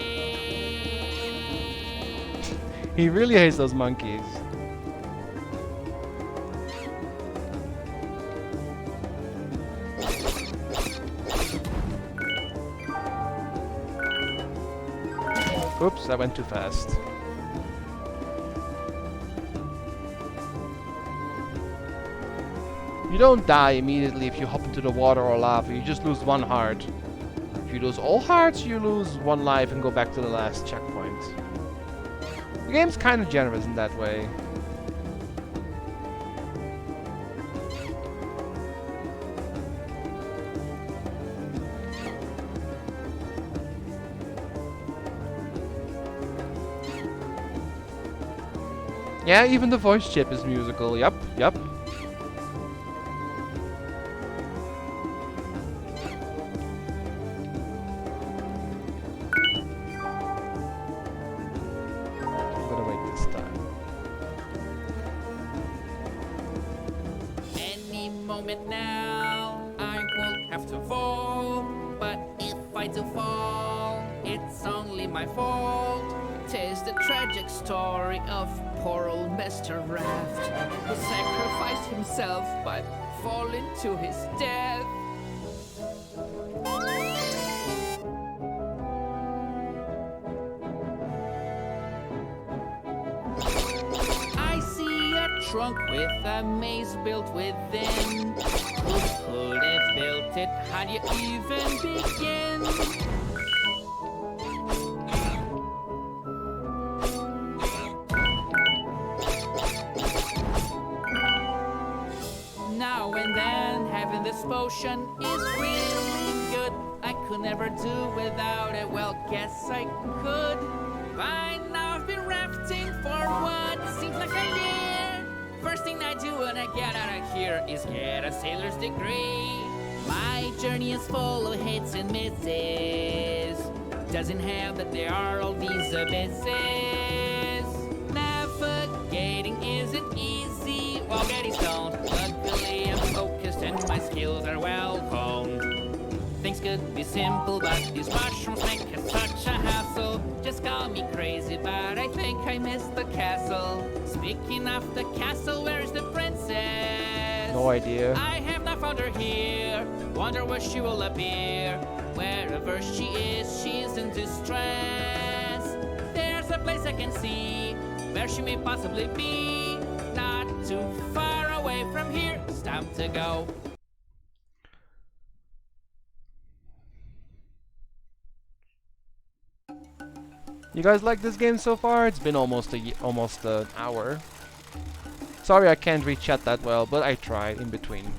He really hates those monkeys. Oops, I went too fast. You don't die immediately if you hop into the water or lava, you just lose one heart. If you lose all hearts, you lose one life and go back to the last checkpoint. The game's kind of generous in that way. Yeah, even the voice chip is musical. Yup, yup. I'm gonna wait this time. Any moment now, I won't have to fall. But if I do fall, it's only my fault. 'Tis the tragic story of poor old Mr. Raft, who sacrificed himself by falling to his death. I see a trunk with a maze built within. Who could have built it? How do you even begin? Now and then, having this potion is really good. I could never do without it. Well, guess I could. By now I've been rafting for what seems like a year. First thing I do when I get out of here is get a sailor's degree. My journey is full of hits and misses. Doesn't help that there are all these abysses. Navigating isn't easy while getting stoned. Luckily I'm focused and my skills are well honed. Things could be simple, but these mushrooms make it such a hassle. Just call me crazy, but I think I missed the castle. Speaking of the castle, where's the princess? No idea. I have not found her here. Wonder where she will appear. Wherever she is, she's in distress. There's a place I can see where she may possibly be. Not too far away from here. It's time to go. You guys like this game so far? It's been almost an hour. Sorry I can't read chat that well, but I tried in between.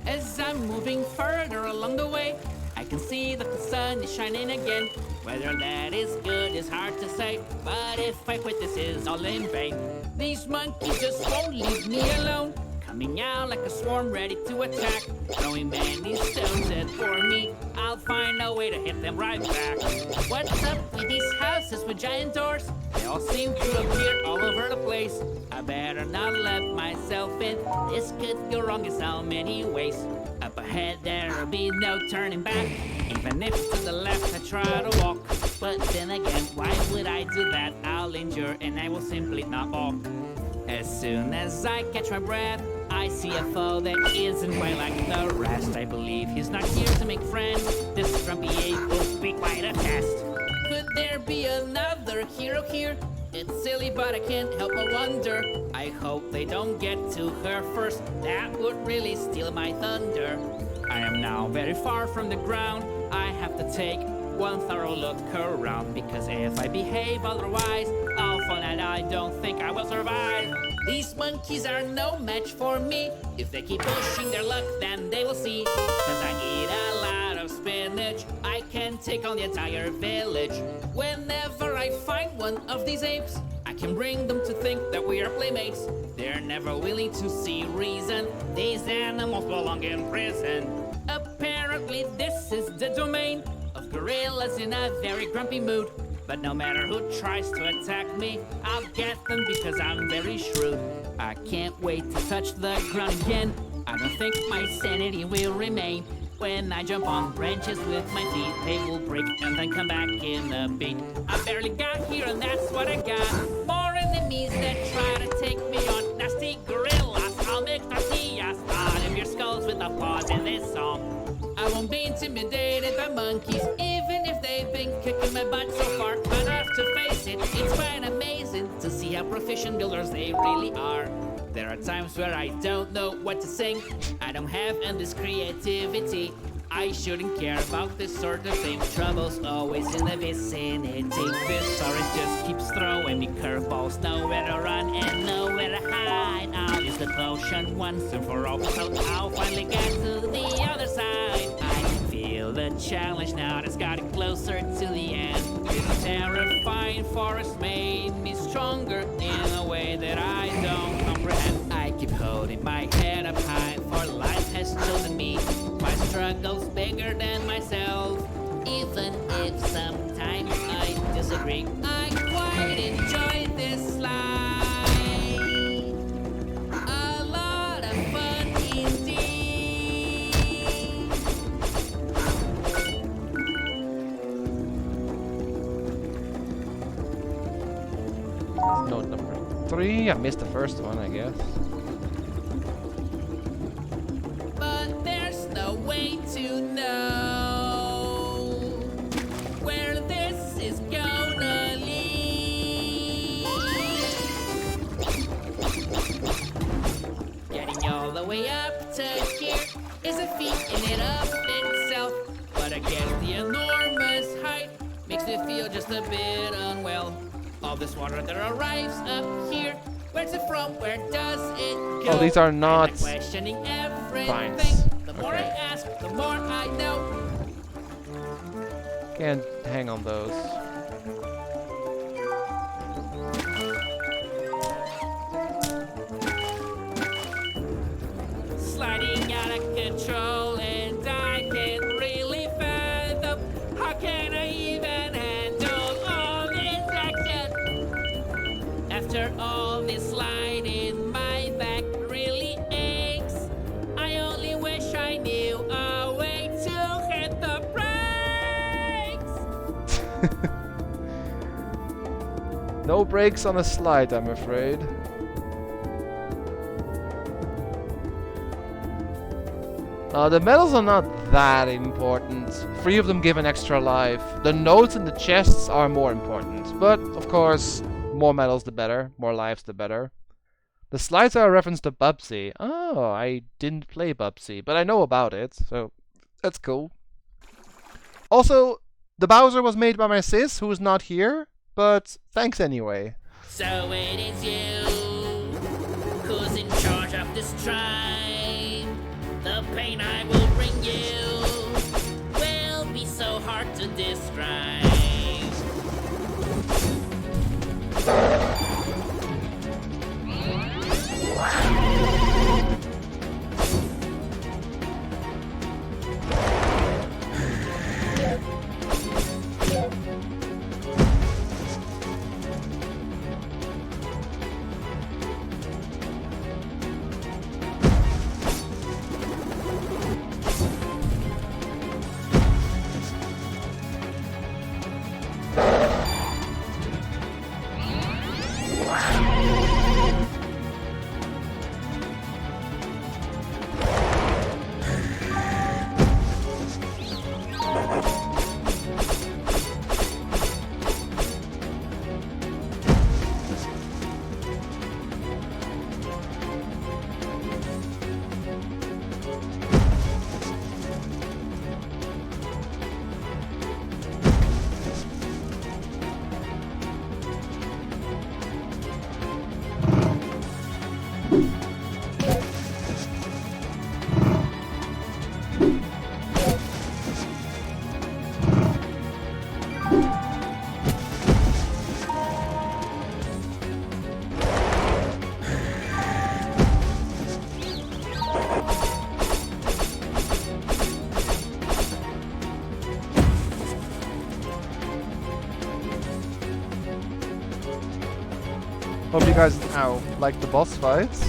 As I'm moving further along the way, I can see that the sun is shining again. Whether that is good is hard to say, but if I quit, this is all in vain. These monkeys just won't leave me alone, coming out like a swarm ready to attack, throwing many stones at for me. I'll find a way to hit them right back. What's up with these houses with giant doors? They all seem to appear all over the place. I better not let myself in. This could go wrong in so many ways. Up ahead there'll be no turning back. Even if to the left I try to walk. But then again, why would I do that? I'll endure and I will simply not walk. As soon as I catch my breath, I see a foe that isn't quite like the rest. I believe he's not here to make friends. This grumpy ape will be quite a test. Could there be another hero here? It's silly, but I can't help but wonder. I hope they don't get to her first. That would really steal my thunder. I am now very far from the ground. I have to take one thorough look around, because if I behave otherwise, I'll find that I don't think I will survive. These monkeys are no match for me. If they keep pushing their luck, then they will see. Cause I eat a lot of spinach, I can take on the entire village. Whenever I find one of these apes, I can bring them to think that we are playmates. They're never willing to see reason. These animals belong in prison. Apparently this is the domain of gorillas in a very grumpy mood. But no matter who tries to attack me, I'll get them because I'm very shrewd. I can't wait to touch the ground again. I don't think my sanity will remain. When I jump on branches with my feet, they will break and then come back in a beat. I barely got here and that's what I got. More enemies that try to take me on. Nasty gorillas, I'll make tortillas out of your skulls with the pause in this song. I won't be intimidated by monkeys, even if they've been kicking my butt so proficient builders they really are. There are times where I don't know what to sing. I don't have endless creativity. I shouldn't care about this sort of thing. Trouble's always in the vicinity. This forest just keeps throwing me curveballs. Nowhere to run and nowhere to hide. I'll use the potion once and for all, so I'll finally get to the other side. I can feel the challenge now, it's gotten closer to the end. This terrifying forest made me stronger in a way that I don't comprehend. I keep holding my head up high, for life has chosen me. My struggle's bigger than myself, even if sometimes I disagree. I quite enjoy this life. A lot of fun indeed. Note number 3. I missed the first one, I guess. But there's no way to know where this is gonna lead. Getting all the way up to here is a feat in and of itself. But against the enormous height makes me feel just a bit unwell. All this water that arrives up here, where's it from? Where does it go? Oh, these are not And I'm questioning everything. vines. The more I Okay. ask, the more I know. Can't hang on those. Sliding out of control, and I can't really fathom. How can I even handle all this action? After all this sliding, my back really aches. I only wish I knew a way to hit the brakes. No brakes on a slide, I'm afraid. The medals are not that important. 3 of them give an extra life. The notes and the chests are more important. But, of course, more medals the better. More lives the better. The slides are a reference to Bubsy. Oh, I didn't play Bubsy, but I know about it, so that's cool. Also, the Bowser was made by my sis, who is not here, but thanks anyway. So it is you who's in charge of this tribe. The pain I will bring you will be so hard to describe. Hope you guys like the boss fights.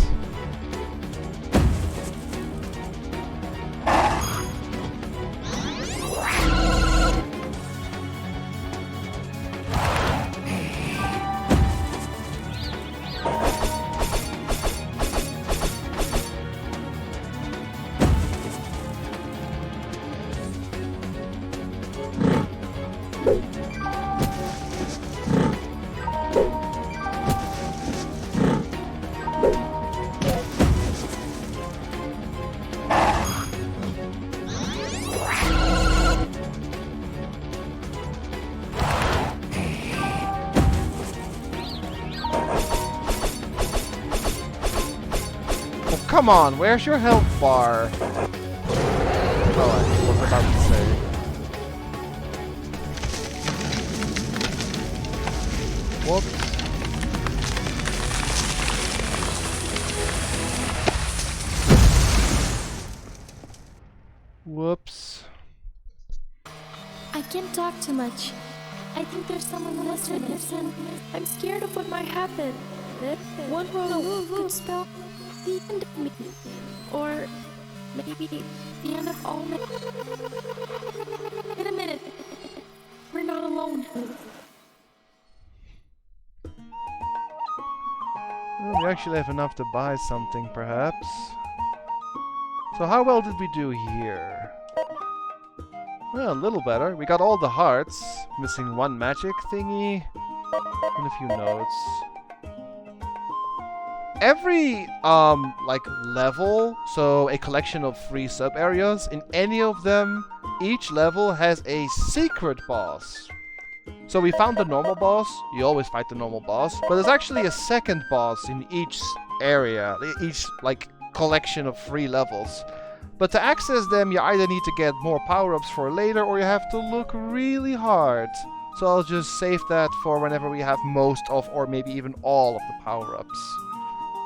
come on, where's your health bar? Oh, I was about to say. Whoops. Whoops. I can't talk too much. I think there's someone listening. I'm scared of what might happen. One wrong move could spell the end of me. Or maybe the end of all men. In a minute. We're not alone. Well, we actually have enough to buy something, perhaps. So how well did we do here? Well, a little better. We got all the hearts. Missing one magic thingy. And a few notes. Every, like, level, so a collection of 3 sub-areas, in any of them, each level has a secret boss. So we found the normal boss. You always fight the normal boss. But there's actually a second boss in each area. Each, like, collection of 3 levels. But to access them, you either need to get more power-ups for later, or you have to look really hard. So I'll just save that for whenever we have most of, or maybe even all of the power-ups.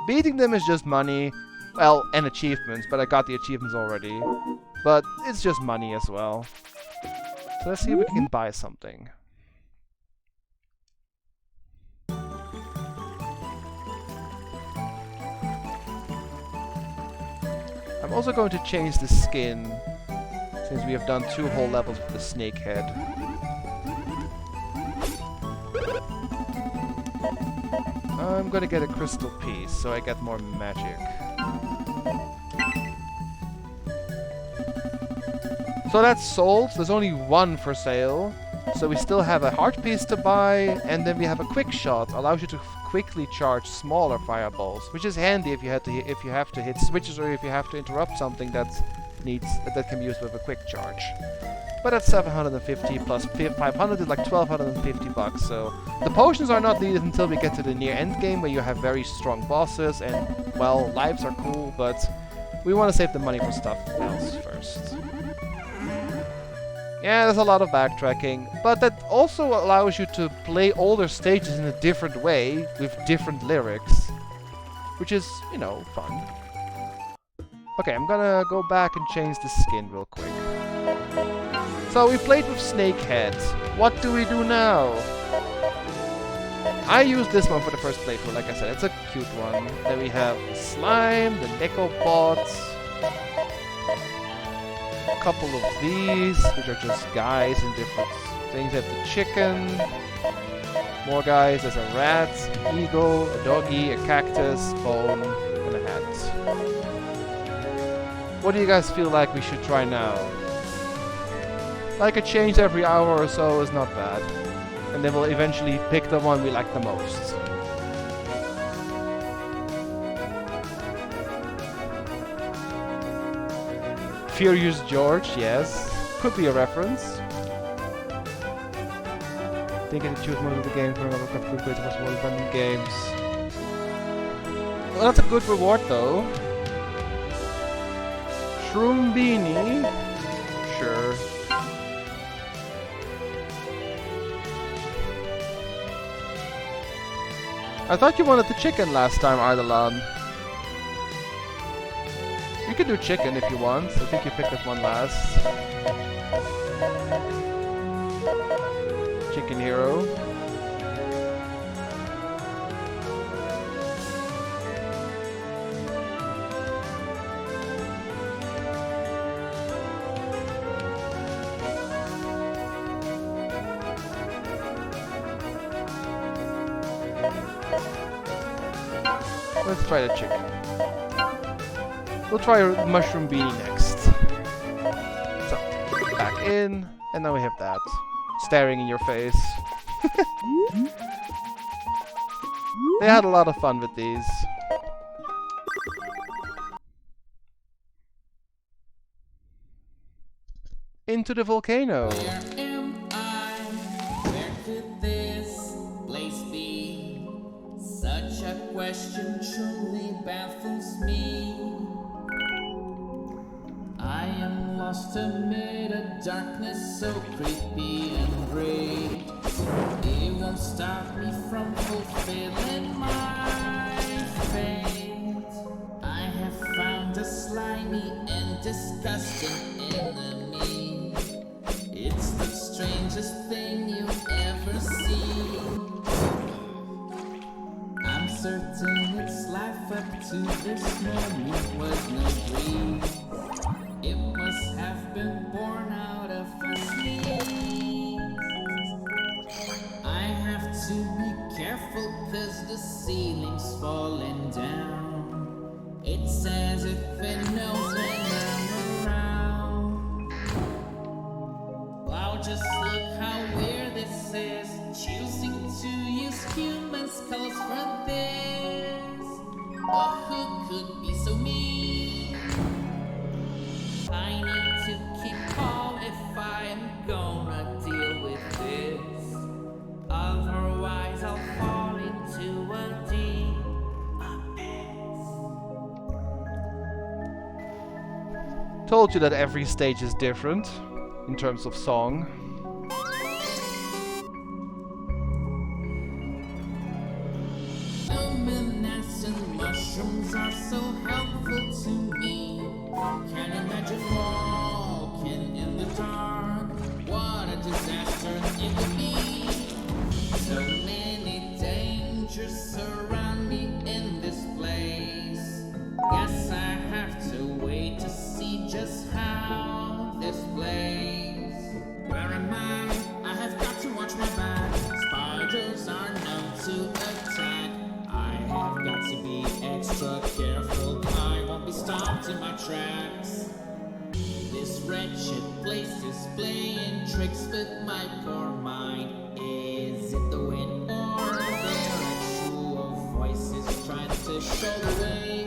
Beating them is just money. Well, and achievements, but I got the achievements already. But it's just money as well. So let's see if we can buy something. I'm also going to change the skin, since we have done 2 whole levels with the snake head. I'm gonna get a crystal piece, so I get more magic. So that's sold. There's only 1 for sale. So we still have a heart piece to buy, and then we have a quick shot. Allows you to quickly charge smaller fireballs, which is handy if you have to hit switches, or if you have to interrupt something that can be used with a quick charge. But that's 750 plus 500 is like 1250 bucks. So the potions are not needed until we get to the near end game, where you have very strong bosses, and well, lives are cool, but we want to save the money for stuff else first. Yeah, there's a lot of backtracking, but that also allows you to play older stages in a different way, with different lyrics, which is, you know, fun. Okay, I'm gonna go back and change the skin real quick. So we played with Snakehead. What do we do now? I used this one for the first playthrough, like I said, it's a cute one. Then we have Slime, the Nekobots. A couple of these, which are just guys in different things. We have the chicken, more guys. There's a rat, an eagle, a doggy, a cactus, bone, and a hat. What do you guys feel like we should try now? Like a change every hour or so is not bad, and then we'll eventually pick the one we like the most. Furious George, yes. Could be a reference. Think I can choose one of the games for another good way to watch more abundant games. Well, that's a good reward though. Shroom Beanie? Sure. I thought you wanted the chicken last time, Eidolon. You can do chicken if you want. I think you picked up one last. Chicken Hero. Let's try the chicken. We'll try Mushroom Beanie next. So, back in, and now we have that. Staring in your face. They had a lot of fun with these. Into the volcano. Where am I? Where could this place be? Such Such a question truly baffles me. I am lost amid a darkness so creepy and gray. It won't stop me from fulfilling my fate. I have found a slimy and disgusting enemy. It's the strangest thing you'll ever see. I'm certain its life up to this moment was no dream. It must have been born out of a sneeze. I have to be careful cause the ceiling's falling down. It's as if it knows when I'm around. Wow, just look how weird this is. Choosing to use human skulls for this. Oh, who could be so mean? I need to keep calm if I'm gonna deal with this. Otherwise I'll fall into a deep abyss. Told you that every stage is different in terms of song. Luminescent mushrooms are so helpful to me. Can't imagine walking in the dark. What a disaster it would be. So many dangers surround me in this place. Guess I have to wait to see just how this plays. Where am I? I have got to watch my back. Spiders are known to attack. I have got to be extra careful. I won't be stopped in my tracks. This wretched place is playing tricks with my poor mind. Is it the wind or their actual voices trying to show the way?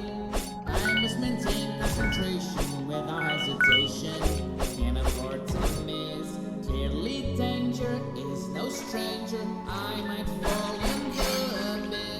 I must maintain concentration without hesitation. Can't afford to miss. Clearly danger is no stranger. I might fall in the abyss.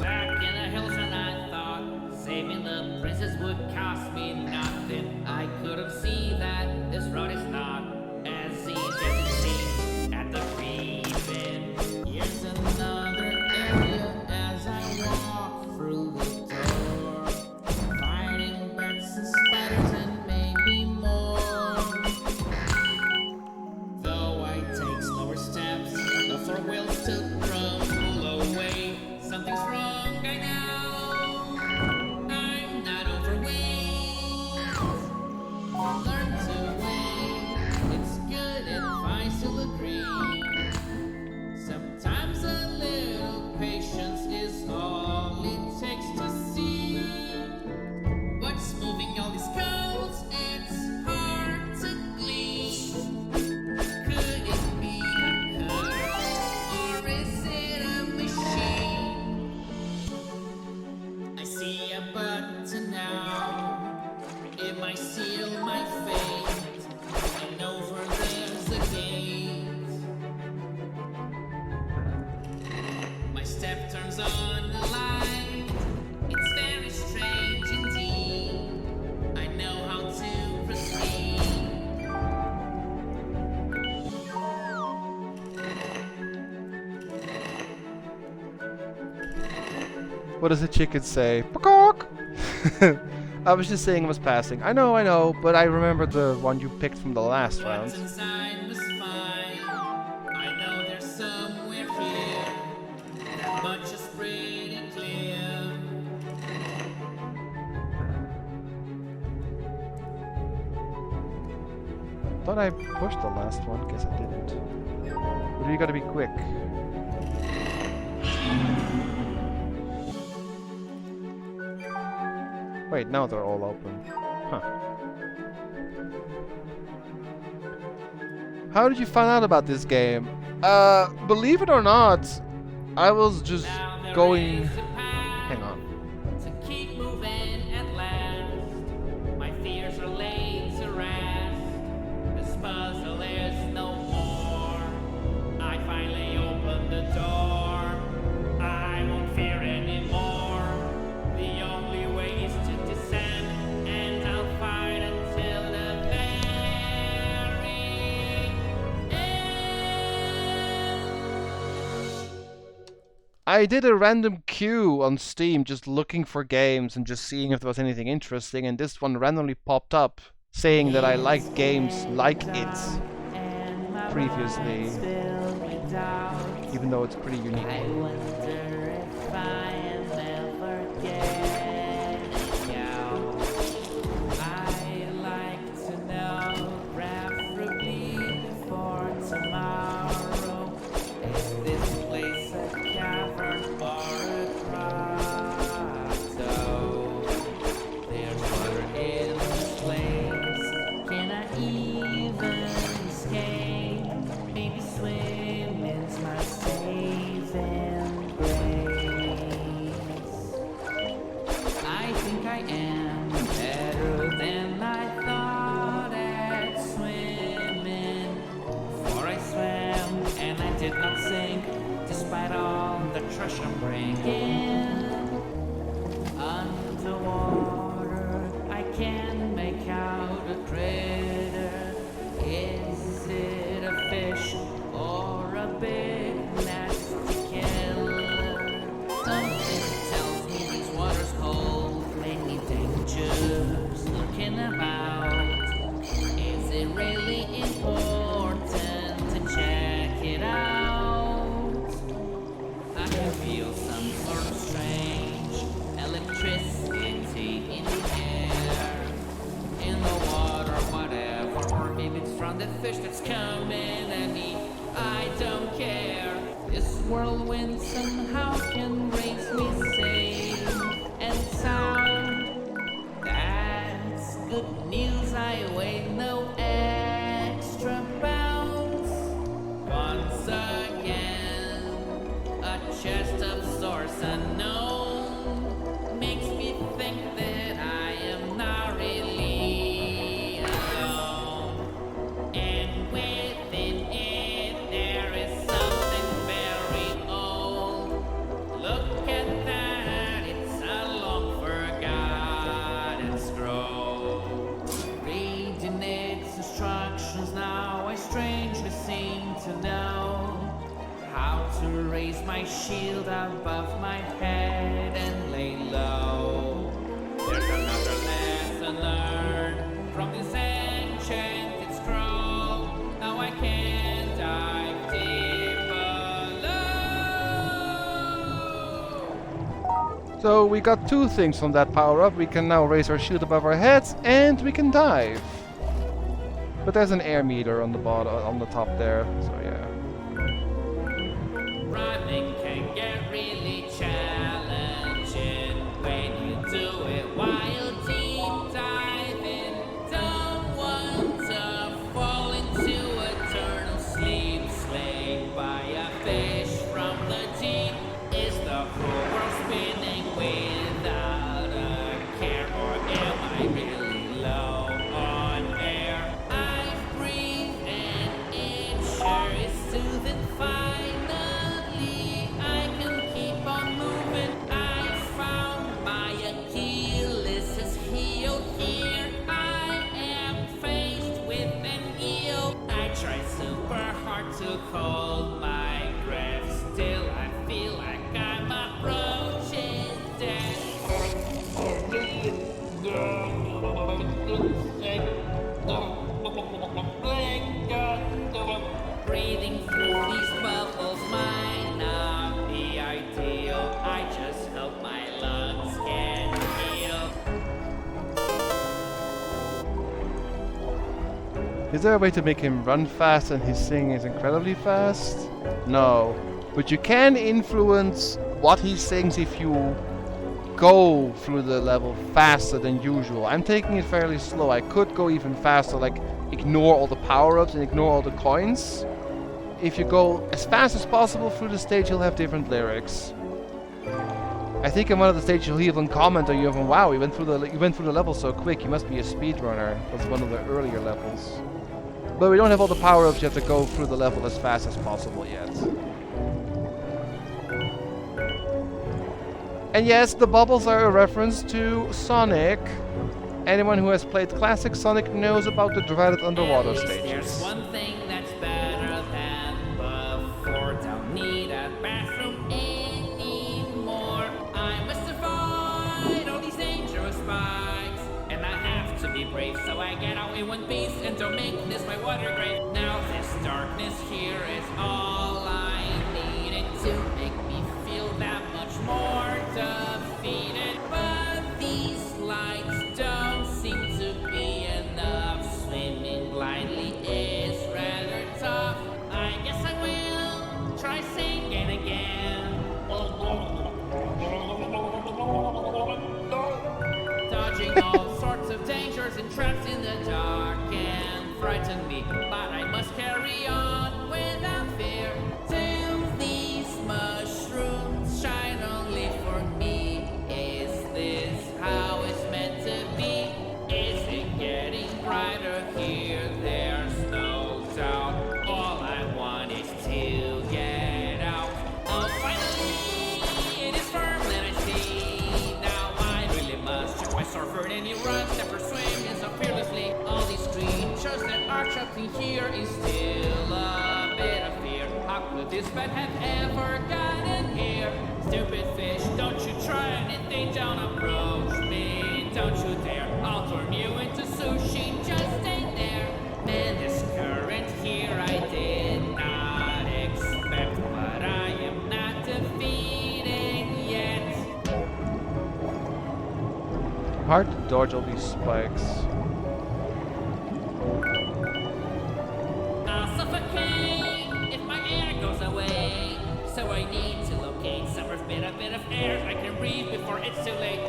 Back in the hills and I thought saving the princess would cost me nothing. I could have seen that this road is not as easy as it seems at the creeping. Here's another area as I walk through the door. Fighting bats and spiders and maybe more. Though I take slower steps, the four wheels to crumble away. Something's wrong, I know. I'm not overweight. Learn to wait. It's good advice, you'll agree. Sometimes a little patience is all it takes to see what's moving all these cones. It's hard to glean. Could it be a curse or is it a machine? I see a button now. It might seal my fate. And over there's a gate. My step turns on the light. It's very strange indeed. I know how to proceed. What does the chicken say? Peacock! I was just saying it was passing. I know, but I remember the one you picked from the last round. What's inside was fine. I know there's somewhere here, but just pretty clear. Thought I pushed the last one, guess I didn't. But you gotta be quick. Wait, now they're all open. Huh. How did you find out about this game? Believe it or not, I was just Now there going... is a path Hang on. to keep moving at last. I did a random queue on Steam just looking for games and just seeing if there was anything interesting, and this one randomly popped up saying that I liked games like it previously, even though it's pretty unique. I wonder if I am ever getting you. I like to know, preferably before tomorrow. Is this place a cavern or a grotto? There's water in this place. Can I even escape? Maybe swimming's my saving grace. I think I am better than I thought at swimming. For I swam and I did not sink, despite all the trash I'm bringing. Underwater, I can make out a critter. Is it a fish or a big nasty killer? Something tells me these waters hold many dangers lurking about. Is it really important to check it out? I can feel some sort of strange electricity in the air, in the water, whatever, or maybe it's from the fish that's coming at me. I don't care. This whirlwind somehow can raise me safe and sound. That's good news. I wait no extra bounds. Once again, a chest of source unknown makes me think that I am not really alone. And within it there is something very old. Look at that, it's a long forgotten scroll. Reading its instructions now, I strangely seem to know how to raise my shield above my head and lay low. There's another lesson learned from this enchanted scroll. Now I can dive deep below. So we got two things from that power-up. We can now raise our shield above our heads, and we can dive. But there's an air meter on the bottom, on the top there. So yeah. Running can get really challenging when you do it while deep diving. Don't want to fall into eternal sleep, slayed by a fish from the deep. Is the whole world spinning without a care, or am I really low on air? I breathe and it sure is soothing. Finally, I can keep on moving. I found my Achilles' heel here. I am faced with an eel. I try super hard to hold my breath. Still, I feel like I'm approaching death. Breathing through these bubbles might not be ideal. I just hope my lungs can heal. Is there a way to make him run fast and his singing is incredibly fast? No. But you can influence what he sings if you go through the level faster than usual. I'm taking it fairly slow. I could go even faster, like ignore all the power-ups and ignore all the coins. If you go as fast as possible through the stage, you'll have different lyrics. I think in one of the stages you'll even comment on you even, wow, you went through the level so quick, you must be a speedrunner. That's one of the earlier levels. But we don't have all the power-ups, you have to go through the level as fast as possible yet. And yes, the bubbles are a reference to Sonic. Anyone who has played classic Sonic knows about the dreaded underwater At least stages. there's one thing that's better than before. Don't need a bathroom anymore. brave. So I get out in one piece and don't make this my water grave. Now this darkness here is all I needed to make me feel that much more defeated. But these lights don't seem to be enough. Swimming blindly is rather tough. I guess I will try singing again. Dodging all sorts of dangers and traps in the dark can frighten me, but I must carry on without fear till these mushrooms shine only for me. Is this how it's meant to be? Is it getting brighter here? There's no doubt. All I want is to get out. Oh, finally, it is firm that I see. Now I really must check my surfer, and he runs never swim so fearlessly. All these creatures that are trapped in here is still a bit of fear. How could this bad have ever gotten here? Stupid fish, don't you try anything, don't approach me. Don't you dare, I'll turn you into sushi, just stay there. Man, this current here I did not expect, but I am not defeated yet. Hard to dodge all these spikes. I'll suffocate if my air goes away. So I need to locate somewhere with a bit of air I can breathe before it's too late.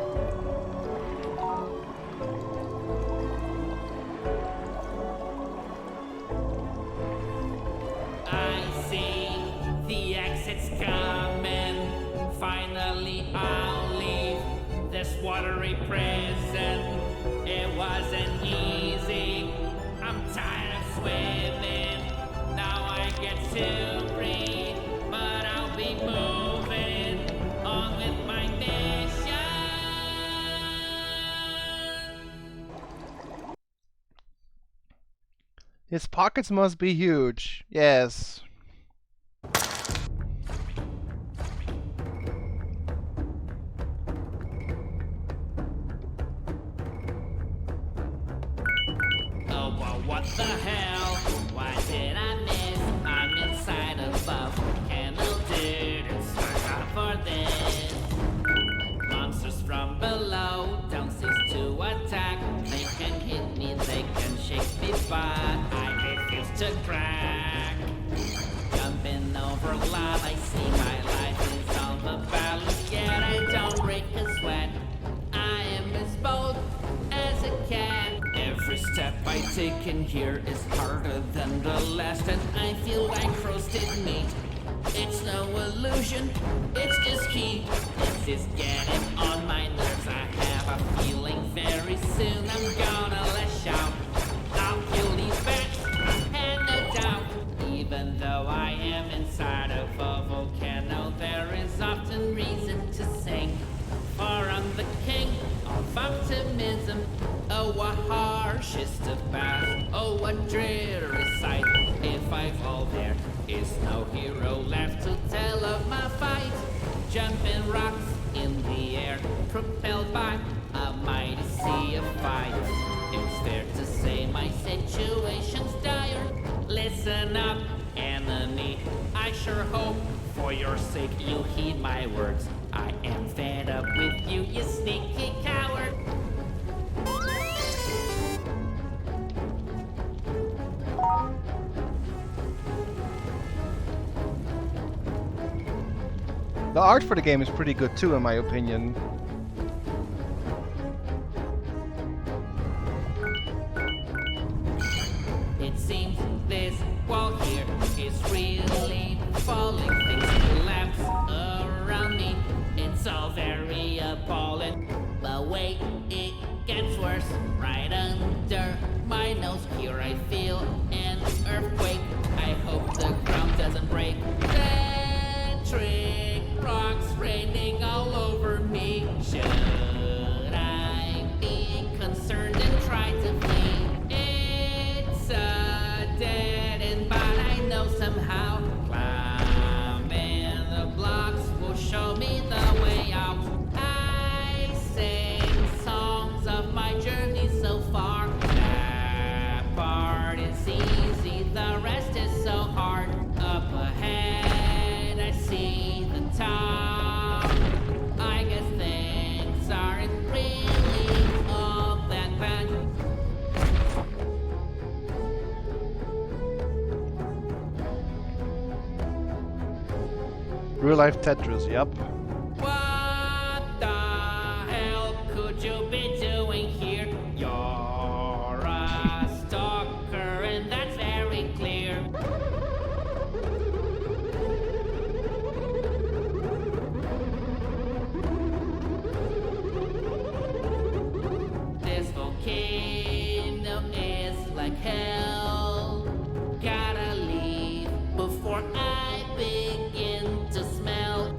I see the exits coming. Finally I'll leave this watery prison. It wasn't easy. I'm tired of swimming. Now I get to breathe, but I'll be moving on with my mission. His pockets must be huge. Yes. Oh, well, what the hell? Why did I miss? I'm inside a volcano, dude. It's hard for this. Monsters from below don't cease to attack. They can hit me, they can shake me, but I refuse to crack. Jumping over lava, I see my life is on the balance, yet I don't break a sweat. I am as bold as a cat. Every step I take in here is harder than the last, and I feel like roasted meat. It's no illusion, it's just heat. This is getting on my nerves. I have a feeling very soon I'm gonna lash out. I'll kill these bats, and no doubt. Even though I am inside of a volcano, there is often reason to sing. For I'm the king of optimism. Oh, a harsh is the past. Oh, a dreary sight. If I fall, there is no hero left to tell of my fight. Jumping rocks in the air, propelled by a mighty sea of fire. It's fair to say my situation's dire. Listen up, enemy. I sure hope for your sake you heed my words. I am fed up with you, you sneaky coward. The art for the game is pretty good too, in my opinion. It seems this wall here is really falling. Things collapse around me. It's all very appalling. But wait, it gets worse. Right under my nose here I feel an earthquake. I hope the ground doesn't break. Electric rocks raining all over me. Should I be concerned and try to flee? It's a dead end, but I know somehow climbing the blocks will show me the way out. I sing songs of my journey so far. Real life Tetris, yup. What the hell could you be doing here? You're a stalker, and that's very clear. This volcano is like hell. Gotta leave before I begin to smell.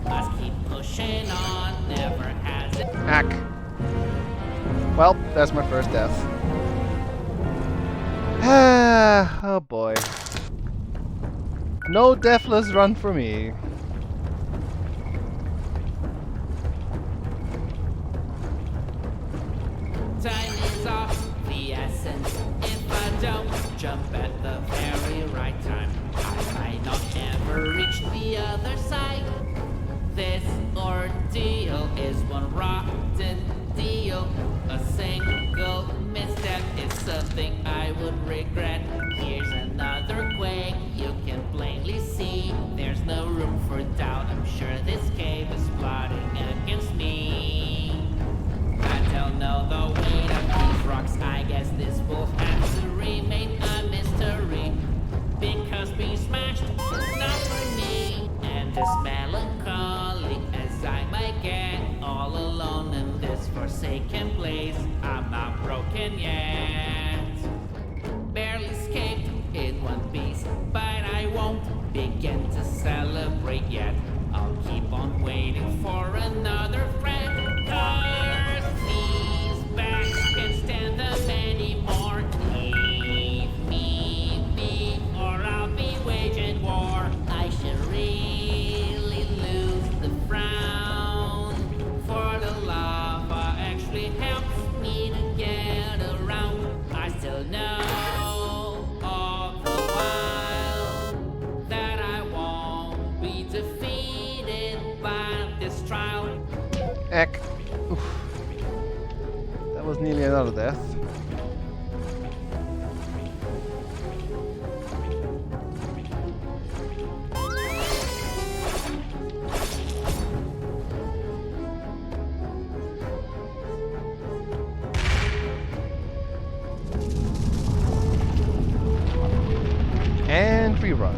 Must keep pushing on, never has it. Hack. Well, that's my first death. Oh boy. No deathless run for me. Time is of the essence. If I don't jump at the very right time, I might not ever reach the other side. This ordeal is one rotten deal. A single misstep is something I would regret. Here's another quake, you can plainly see. There's no room for doubt, I'm sure this cave is plotting against me. I don't know the weight of these rocks, I guess this will have to remain a mystery. Because being smashed is not for me. And as melancholy as I might get, all alone in this forsaken place, I'm not broken yet. Barely escaped in one piece, but I won't begin to celebrate yet. I'll keep on waiting for another friend. These backs can't stand them anymore. Leave me be, or I'll be waging war. I should really lose the frown, for the lava actually helps me to get around. I still know all the while that I won't be defeated by this trial. Heck. Oof. That was nearly another death. And rerun.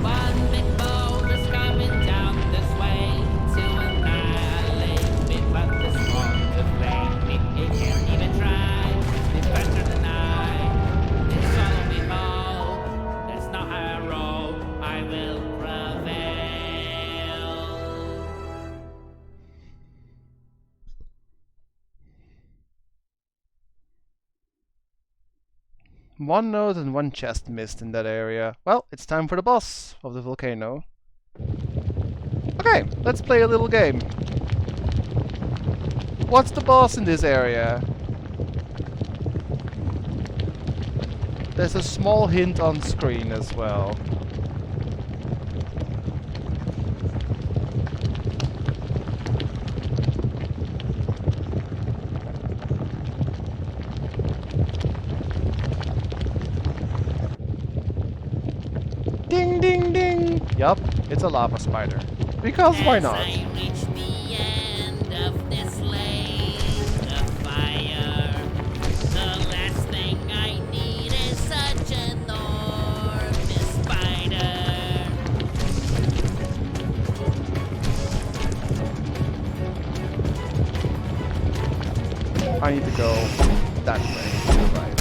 One big boulder's coming down this way to annihilate me, but this won't deflate me. It can't even try. It's better than I. It's only hope. That's not how I roll. I will prevail. One node and one chest missed in that area. Well, it's time for the boss of the volcano. Okay, let's play a little game. What's the boss in this area? There's a small hint on screen as well. Ding ding ding! Yup, it's a lava spider. Because why not? As I reach the end of this lane of fire, the last thing I need is such an enormous spider. I need to go that way. to the right.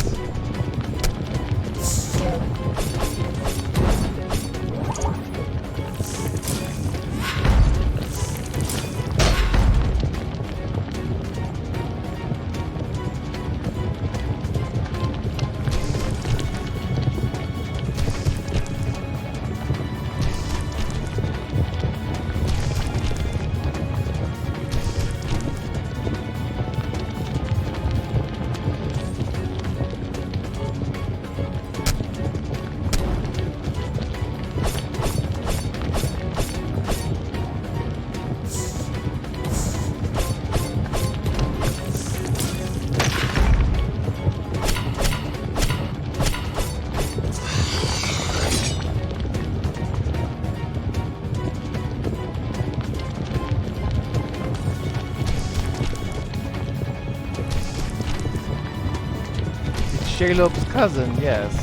Shalob's cousin, yes.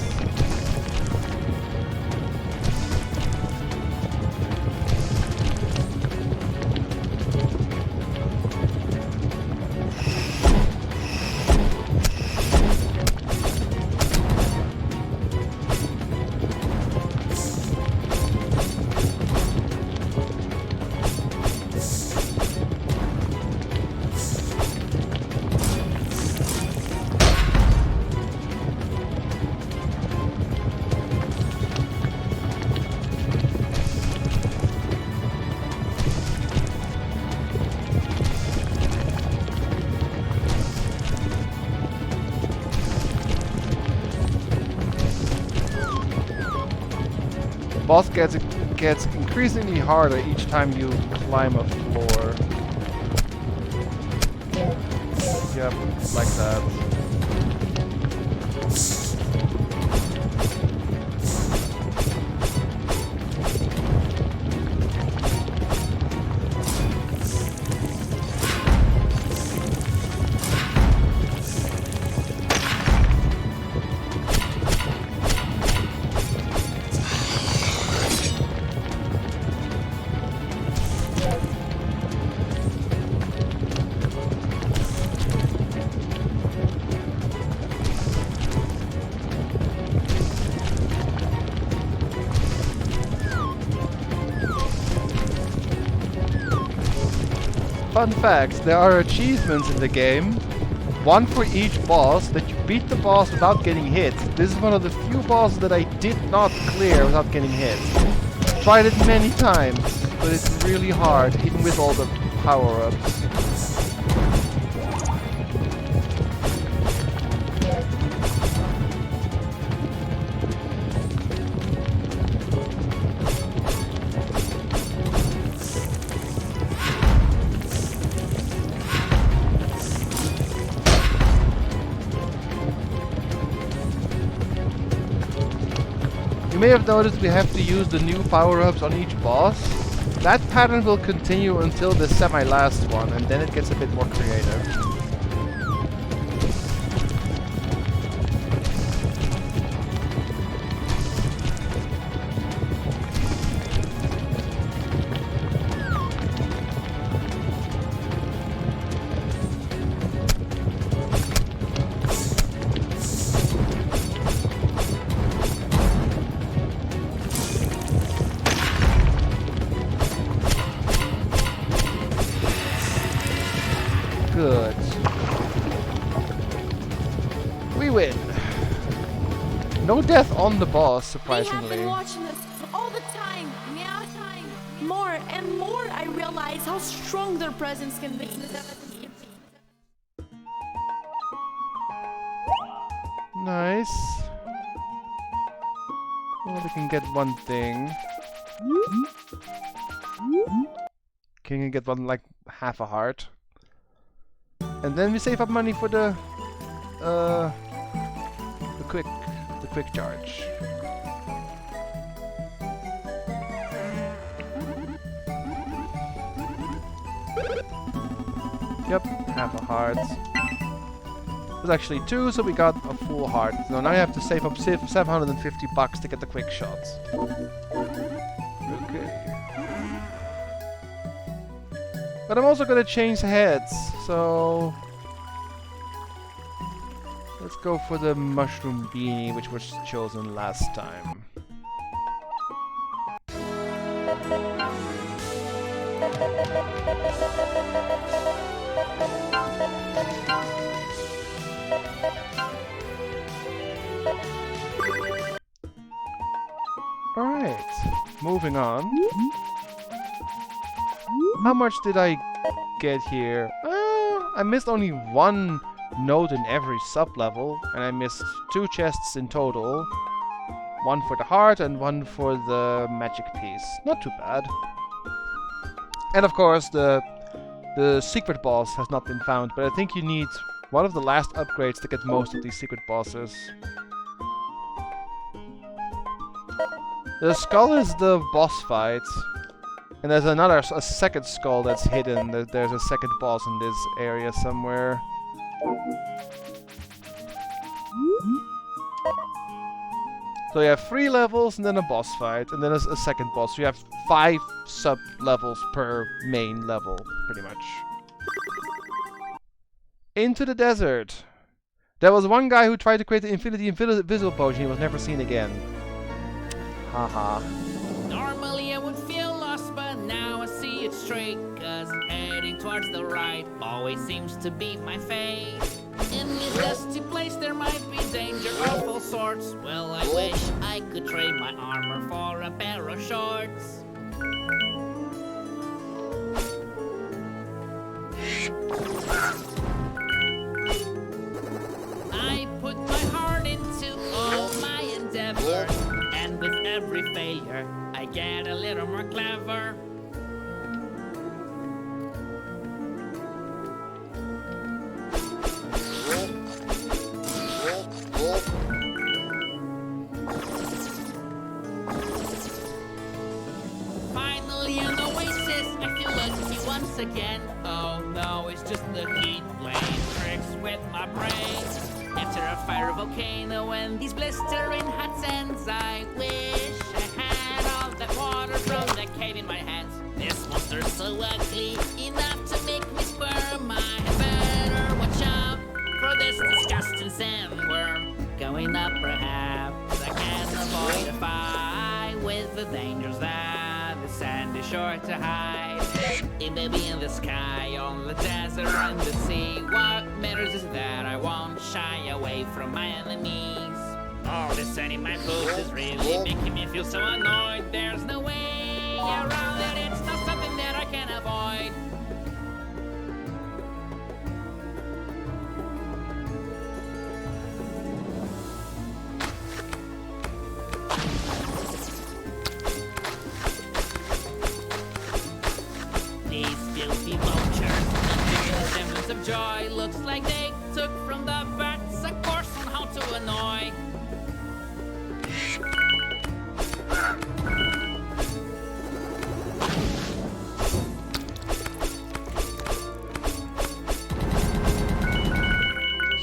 Boss gets increasingly harder each time you climb a floor. Yep, like that. Fun fact, there are achievements in the game, one for each boss, that you beat the boss without getting hit. This is one of the few bosses that I did not clear without getting hit. Tried it many times, but it's really hard, even with all the power-ups. You may have noticed we have to use the new power-ups on each boss. That pattern will continue until the semi-last one, and then it gets a bit more creative. Good. We win. No death on the boss, surprisingly. They have been watching us all the time. Meow time. More and more I realize how strong their presence can be. Nice. Well, we can get one thing. Can you get one, like, half a heart? And then we save up money for the quick charge. Yep, half a heart. There's actually 2, so we got a full heart. So now I have to save up 750 bucks to get the quick shots. Okay. But I'm also gonna change heads, so let's go for the mushroom beanie, which was chosen last time. Alright, moving on. How much did I get here? I missed only one node in every sub-level, and I missed 2 chests in total. One for the heart and one for the magic piece. Not too bad. And of course, the secret boss has not been found, but I think you need one of the last upgrades to get most of these secret bosses. The skull is the boss fight. And there's a second skull that's hidden. There's a second boss in this area somewhere. So you have 3 levels and then a boss fight, and then a second boss. So you have 5 sub-levels per main level, pretty much. Into the desert. There was one guy who tried to create the Infinity Invisible Potion. He was never seen again. Haha. Normally I would feel lost, but now I see it straight. Cause heading towards the right always seems to be my fate. In this dusty place there might be danger of all sorts. Well, I wish I could trade my armor for a pair of shorts. I put my heart into all my endeavors, and with every failure, I get a little more clever. Finally, an oasis, I feel lucky once again. Oh no, it's just the heat playing tricks with my brain. After a fire volcano and these blistering hot sands, I wish I had all that water from the cave in my hands. This monster's so ugly, enough to make me squirm. I had better watch out for this disgusting sandworm. Going up perhaps I can avoid a fight with the dangers that the sand is sure to hide. It may be in the sky, on the desert, and the sea. What matters is that I won't shy away from my enemies. All this sand in my boots is really making me feel so annoyed. There's no way around it, it's not something that I can avoid. These filthy vultures, the semblance of joy, looks like they took from the bats a course on how to annoy.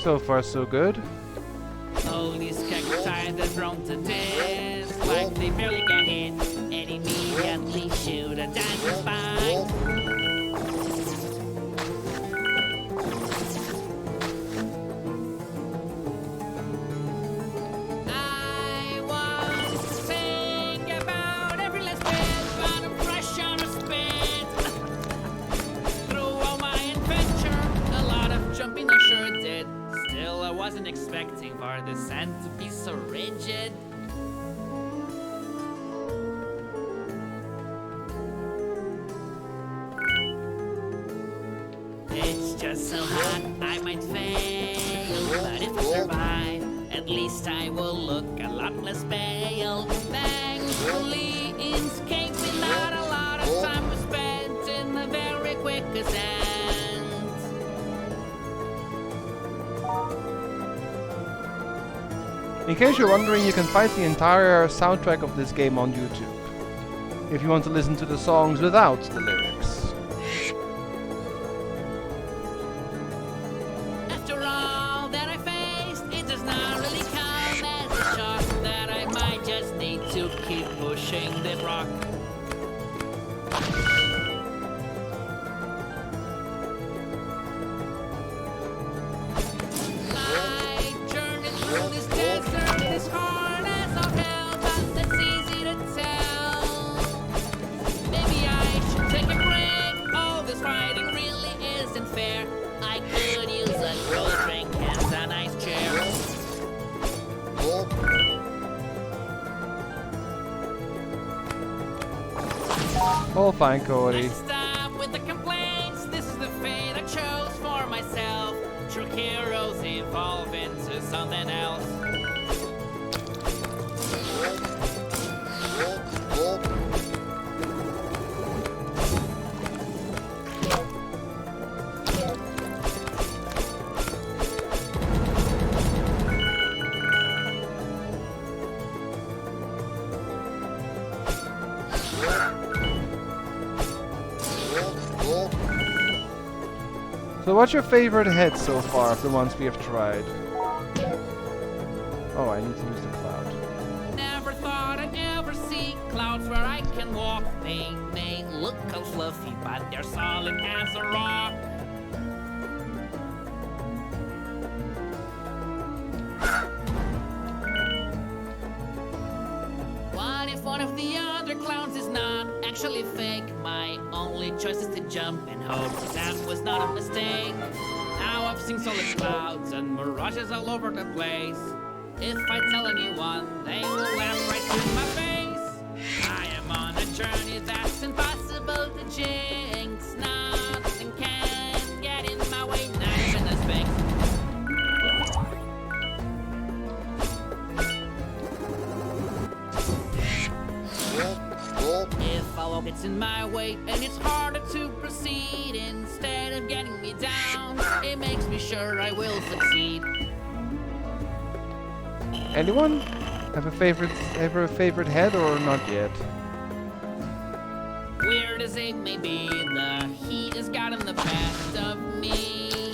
So far, so good. Oh, these cacti that thrown to death, like they barely get hit, and immediately shoot a diamond spine. I want to sing about every last bit, but I'm fresh on a spit. Through all my adventure, a lot of jumping I sure did. Still, I wasn't expecting for the sand to be so rigid. It's just so hot, I might fail, but if I survive, at least I will look a lot less pale. Thankfully, escape without a lot of time was spent in a very quick ascent. In case you're wondering, you can find the entire soundtrack of this game on YouTube, if you want to listen to the songs without the lyrics. After all that I faced, it does not really come as a shock that I might just need to keep pushing this rock. I journeyed through this desert as hard as all hell, but that's easy to tell. Maybe I should take a break. All this fighting really isn't fair. I could use a cold drink and a nice chair. Oh, fine, Cody. Stop with the complaints. This is the fate I chose for myself. True heroes evolve into something else. So what's your favorite head so far of the ones we have tried? Oh, I need to use the cloud. clouds where I can walk. They may look all fluffy, but they're solid as a rock. What if one of the other clouds is not actually fake? My only choice is to jump and hope that was not a mistake. Now I've seen solid clouds and mirages all over the place. If I tell anyone, they will laugh right to my face. I am on a journey that's impossible to jinx. Nothing can get in my way, not even a sphinx. If a wall gets in my way and it's harder to proceed, instead of getting me down, it makes me sure I will succeed. Anyone have a favorite head or not yet? Weird as it may be, the heat has gotten the best of me.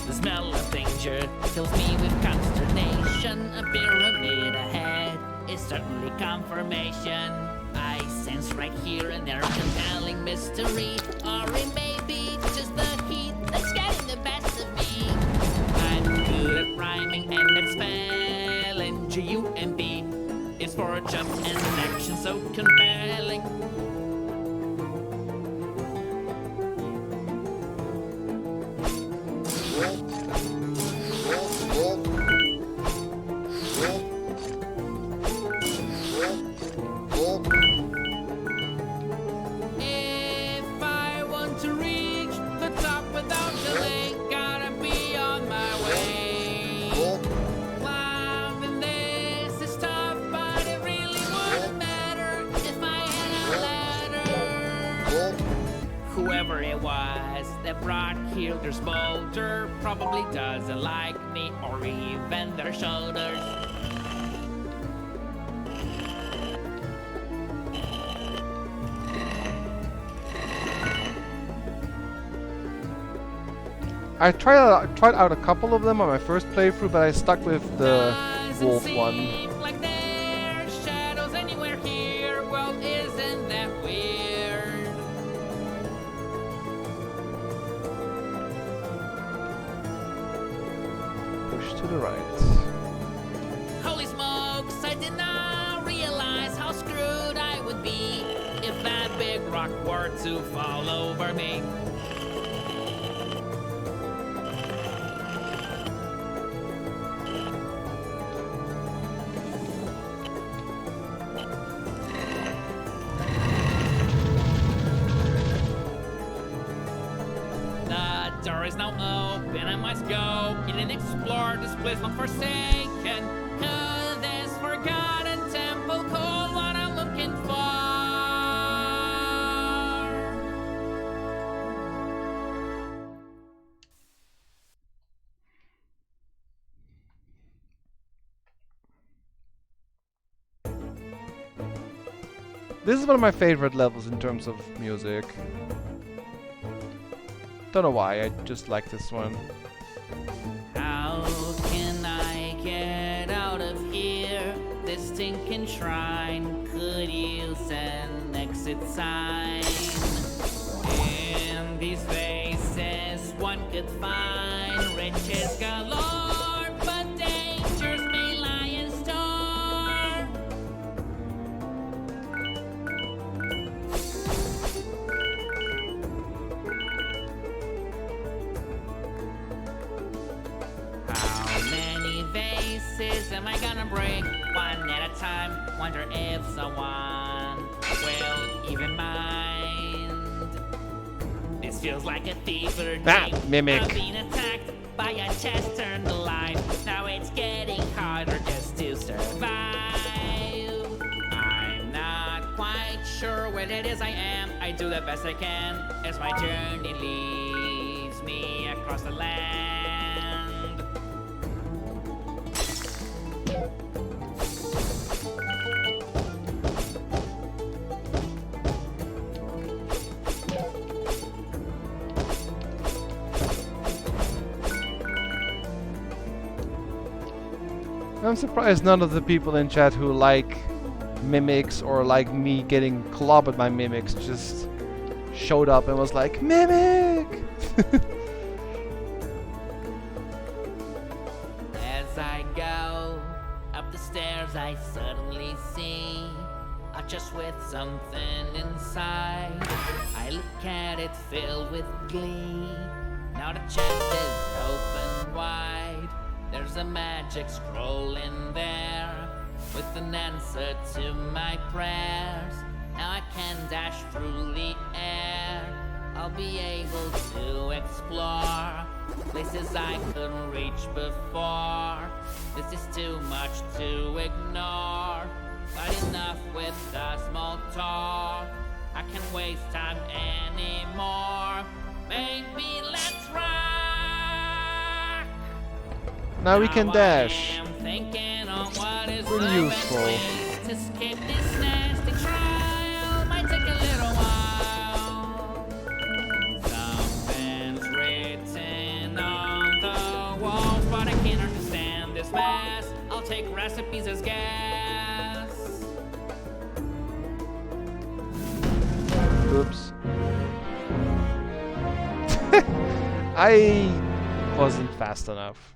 The smell of danger fills me with consternation. A pyramid ahead is certainly confirmation. I sense right here and there a compelling mystery, or it may be just the heat that's getting the best of me. I'm good at rhyming and at spelling. G-U-M-B is for a jump and an action so compelling. If I want to reach the top without delay, gotta be on my way. Climbing this is tough, but it really wouldn't matter if I had a ladder. Whoever it was that brought here this boulder probably doesn't like me or even their shoulders. I tried out a couple of them on my first playthrough, but I stuck with the Doesn't wolf seem one. like there's shadows anywhere here. Well, isn't that weird? Push to the right. Holy smokes, I did not realize how screwed I would be if that big rock were to fall over me. The door is now open, I must go in and explore this place long forsaken. Could this forgotten temple hold what I'm looking for? This is one of my favorite levels in terms of music. Don't know why, I just like this one. How can I get out of here? This stinking shrine could use an exit sign. In these places, one could find riches galore, but dangers may lie in store. How many vases am I gonna break? One at a time. Wonder if someone will even mind. This feels like a fever dream. Ah, mimic. I've been attacked by a chest turned alive. Now it's getting harder just to survive. I'm not quite sure what it is I am. I do the best I can as my journey leads me across the land. I'm surprised none of the people in chat who like mimics or like me getting clobbered by mimics just showed up and was like, Mimic! As I go up the stairs, I suddenly see a chest with something inside. I look at it filled with glee. Now the chest is open wide. There's a magic scroll in there with an answer to my prayers. Now I can dash through the air. I'll be able to explore places I couldn't reach before. This is too much to ignore, but enough with the small talk. I can't waste time anymore. Maybe let's rock. Now we can dash. I am thinking on what is Really the useful. best way to escape this nasty trial. Might take a little while. Something's written on the walls, but I can't understand this mess. I'll take recipes as gas. Oops. I wasn't fast enough.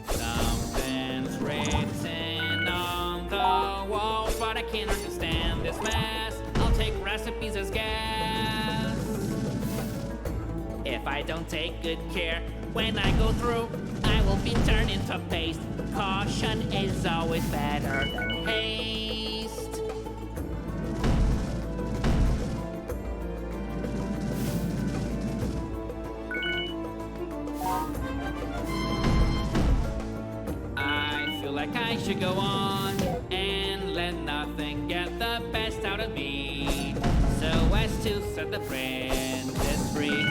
Something's written on the walls, but I can't understand this mess. I'll take recipes as gas. If I don't take good care when I go through, I will be turned into paste. Caution is always better than haste. I feel like I should go on and let nothing get the best out of me, so as to set the princess free.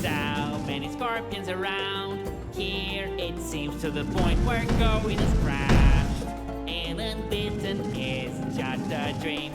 So many scorpions around here, it seems to the point where going is crashed, and unbeaten is just a dream.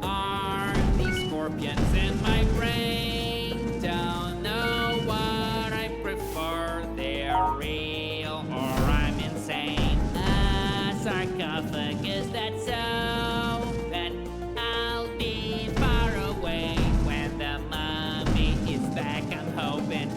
Are these scorpions in my brain? Don't know what I prefer. They're real or I'm insane. A sarcophagus that's so that I'll be far away when the mummy is back, I'm hoping.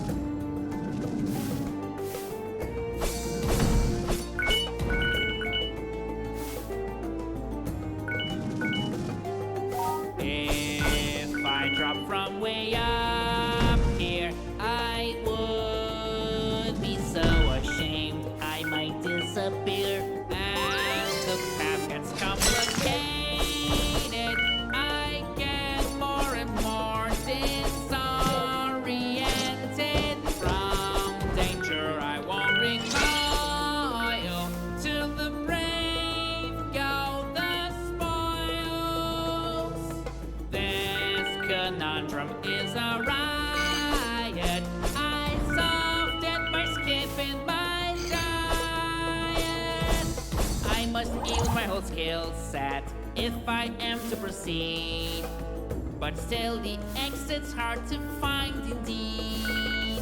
If I drop from way up here, I would be so ashamed I might disappear. As the path gets complicated, I get more and more disoriented. From danger I won't recoil. To the brave go the spoils. This conundrum is a riot. I solved it by skipping my diet. I must use my whole skill set if I am to proceed. But still the exit's hard to find indeed.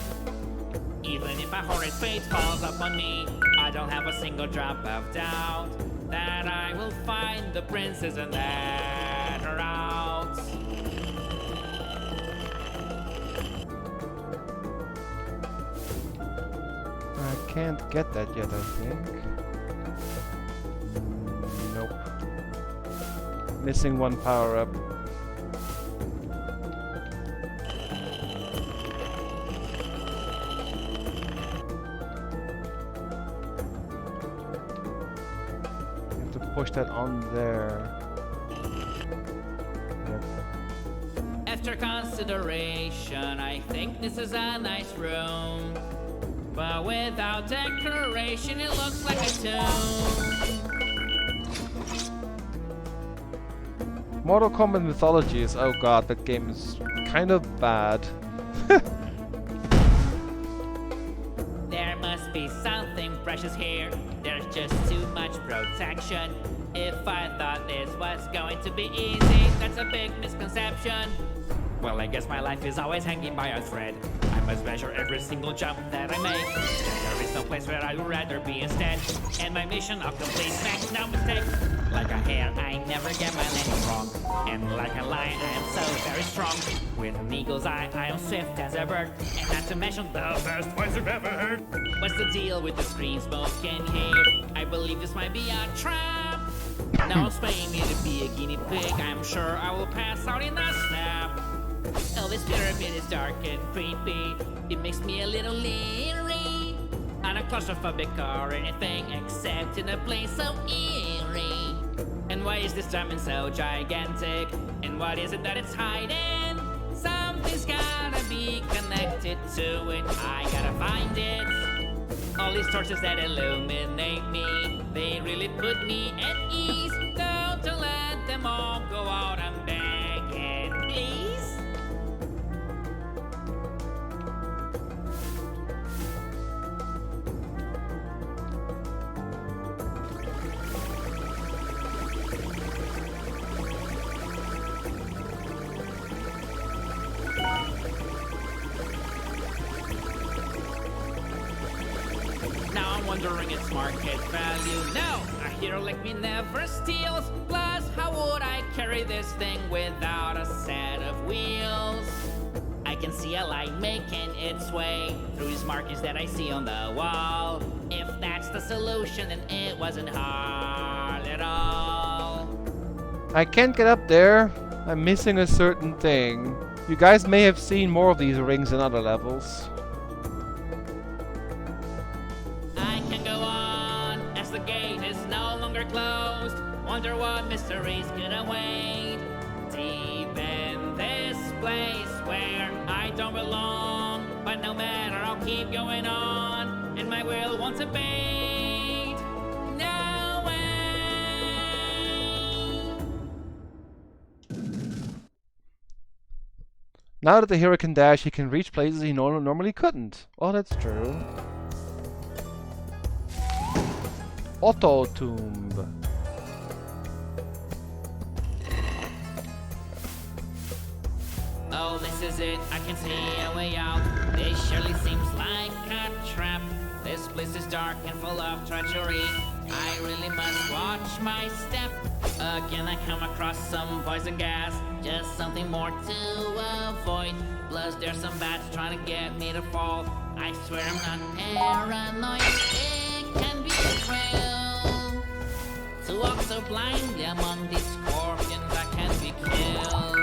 Even if a horrid fate falls upon me, I don't have a single drop of doubt that I will find the princess and let her out. I can't get that yet, I think. Nope. Missing one power-up. You have to push that on there. Yep. After consideration, I think this is a nice room. But without decoration, it looks like a tomb. Mortal Kombat Mythologies. Oh god, that game is kind of bad. There must be something precious here. There's just too much protection. If I thought this was going to be easy, that's a big misconception. Well, I guess my life is always hanging by a thread. I must measure every single jump that I make. There is no place where I would rather be instead. And my mission I'll complete, make no mistake. Like a hare, I never get my landing wrong. And like a lion, I am so very strong. With an eagle's eye, I am swift as a bird. And not to mention the best voice I've ever heard. What's the deal with the screams smoke in here? I believe this might be a trap. Now it's paying me to be a guinea pig. I'm sure I will pass out in a snap. Oh, this pyramid is dark and creepy. It makes me a little leery. I'm not claustrophobic or anything except in a place so eerie. And why is this diamond so gigantic? And what is it that it's hiding? Something's gotta be connected to it. I gotta find it. All these torches that illuminate me, they really put me at ease. Don't let them all go out. I'm begging, please. Now I'm wondering its market value. No, a hero like me never steals. Plus, how would I carry this thing without a set of wheels? I can see a light making its way through these markings that I see on the wall. If that's the solution, then it wasn't hard at all. I can't get up there. I'm missing a certain thing. You guys may have seen more of these rings in other levels. I can go on as the gate is no longer closed. Wonder what mysteries could await deep in this place where I don't belong. But no matter, I'll keep going on, and my will won't abate. No way. Now that the hero can dash, he can reach places he normally couldn't. Oh, that's true. Auto Tomb. Oh, this is it. I can see a way out. This surely seems like a trap. This place is dark and full of treachery. I really must watch my step. Again, I come across some poison gas. Just something more to avoid. Plus, there's some bats trying to get me to fall. I swear I'm not paranoid. It can be a thrill to walk so blindly among these scorpions that can be killed.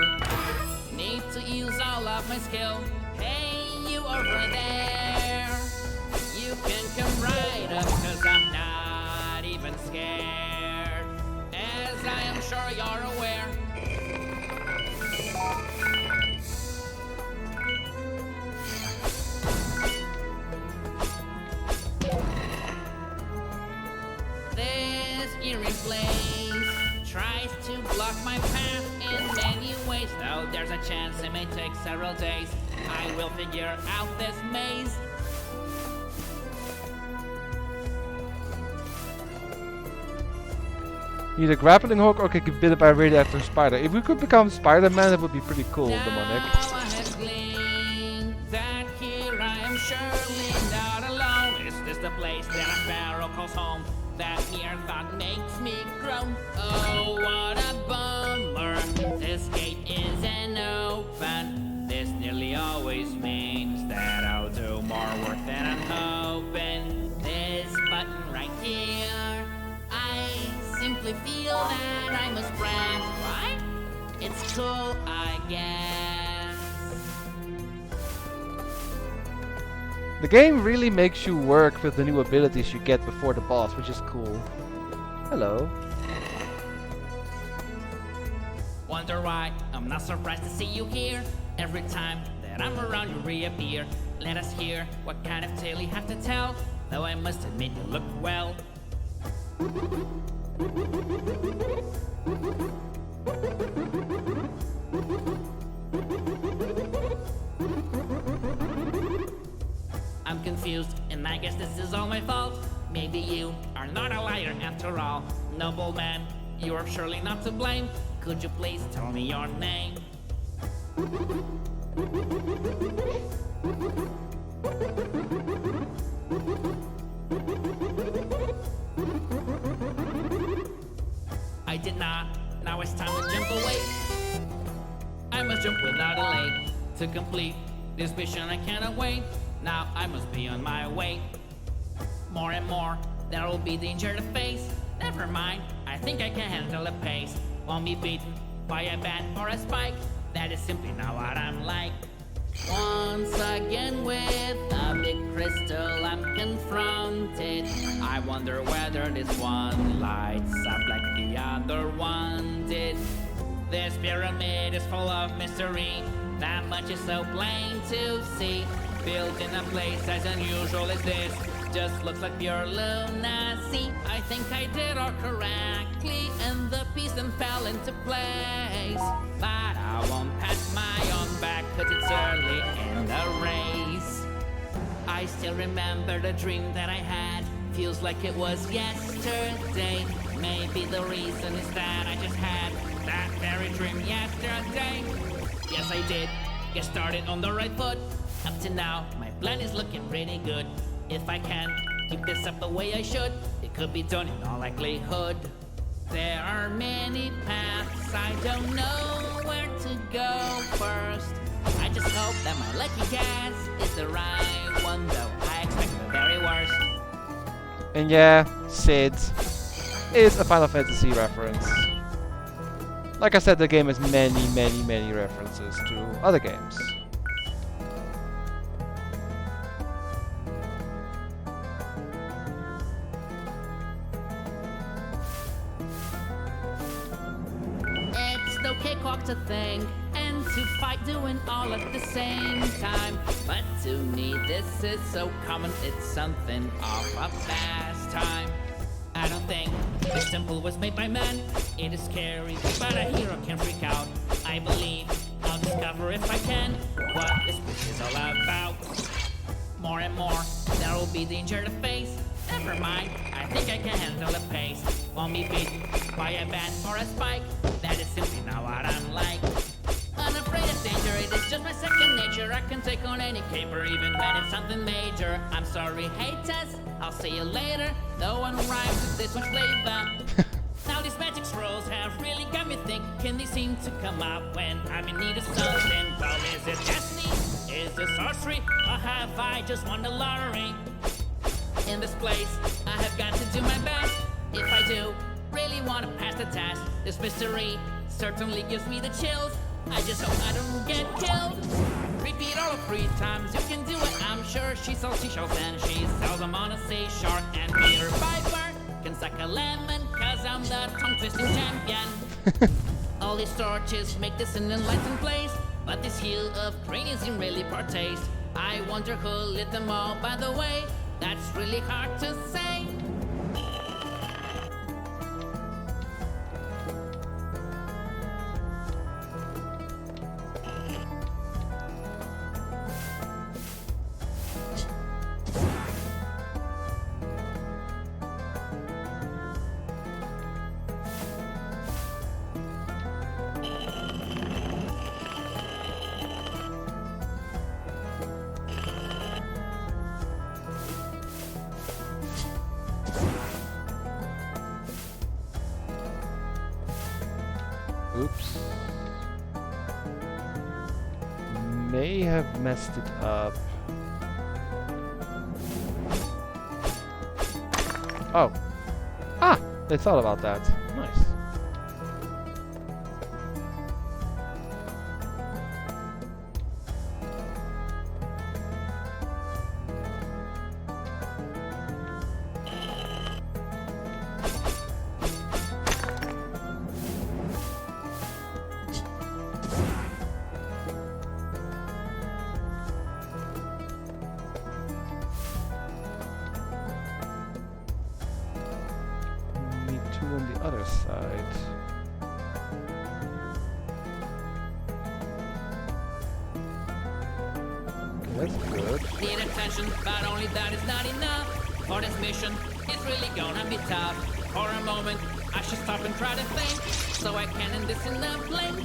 Need to use all of my skill. Hey, you over there, you can come right up, cause I'm not even scared, as I am sure you're aware. This eerie place tries to block my path in many ways. Though there's a chance it may take several days, I will figure out this maze. Need a grappling hook or get bitten by a radioactive spider. If we could become Spider-Man, that would be pretty cool, Demonic. Now I have gleaned that here I am surely not alone. Is this the place that a pharaoh calls home? That mere thought makes me groan. Oh, what a bummer. This gate isn't open. This nearly always means that I'll do more work than I'm hoping. This button right here, I simply feel that I must press. What? It's cool, I guess. The game really makes you work with the new abilities you get before the boss, which is cool. Hello. Wonder why I'm not surprised to see you here. Every time that I'm around, you reappear. Let us hear what kind of tale you have to tell. Though I must admit, you look well. I'm confused, and I guess this is all my fault. Maybe you are not a liar after all. Noble man, you are surely not to blame. Could you please tell me your name? I did not. Now it's time to jump away. I must jump without delay. To complete this mission I cannot wait. Now I must be on my way. More and more, there will be danger to face. Never mind, I think I can handle the pace. Won't be beaten by a bat or a spike. That is simply not what I'm like. Once again with a big crystal I'm confronted. I wonder whether this one lights up like the other one did. This pyramid is full of mystery. That much is so plain to see. Built in a place as unusual as this just looks like pure lunacy. I think I did all correctly and the piece then fell into place. But I won't pat my own back cause it's early in the race. I still remember the dream that I had. Feels like it was yesterday. Maybe the reason is that I just had that very dream yesterday. Yes, I did get started on the right foot. Up to now, my plan is looking pretty good. If I can keep this up the way I should, it could be done in all likelihood. There are many paths, I don't know where to go first. I just hope that my lucky guess is the right one, though I expect the very worst. And yeah, Sid is a Final Fantasy reference. Like I said, the game has many references to other games. It's no cakewalk to think and to fight doing all at the same time. But to me this is so common, it's something of a pastime. I don't think this temple was made by man. It is scary, but a hero can freak out. I believe I'll discover if I can what this book is all about. More and more, there will be danger to face. Never mind, I think I can handle the pace. Won't be beaten by a bat or a spike. That is simply not what I'm like. Unafraid of danger, it is just my second nature. I can take on any caper, even when it's something major. I'm sorry, haters, I'll see you later. No one rhymes with this much flavor. Now these magic scrolls have really got me thinking. They seem to come up when I'm in need of something. Well, is it destiny? Is it sorcery? Or have I just won the lottery? In this place, I have got to do my best. If I do really want to pass the test, this mystery certainly gives me the chills. I just hope I don't get killed. Repeat all of 3 times, you can do it, I'm sure. She sells seashells and she sells them on a seashore. And Peter Piper can suck a lemon, cause I'm the tongue-twisting champion. All these torches make this an enlightened place, but this hue of green isn't really poor taste. I wonder who lit them all, by the way. That's really hard to say. Oops. May have messed it up. Oh. Ah! They thought about that. Nice. Need 2 on the other side. Okay, that's good. Need attention, but only that is not enough. For this mission, It's really gonna be tough. For a moment, I should stop and try to think, so I can end this in a blink.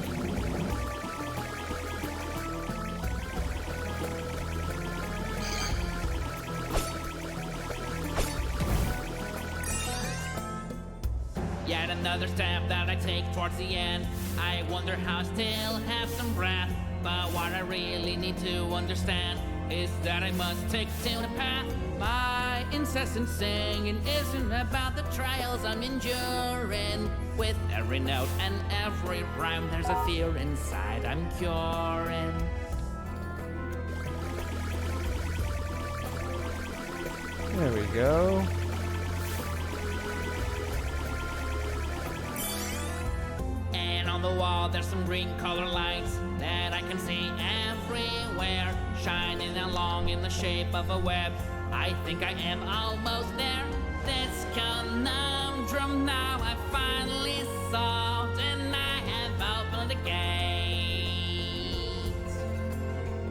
Yet another step that I take towards the end. I wonder how I still have some breath. But what I really need to understand is that I must take to the path. My incessant singing isn't about the trials I'm enduring. With every note and every rhyme, there's a fear inside I'm curing. There we go. On the wall there's some green color lights that I can see everywhere, shining along in the shape of a web. I think I am almost there. This conundrum now I finally solved, and I have opened the gate.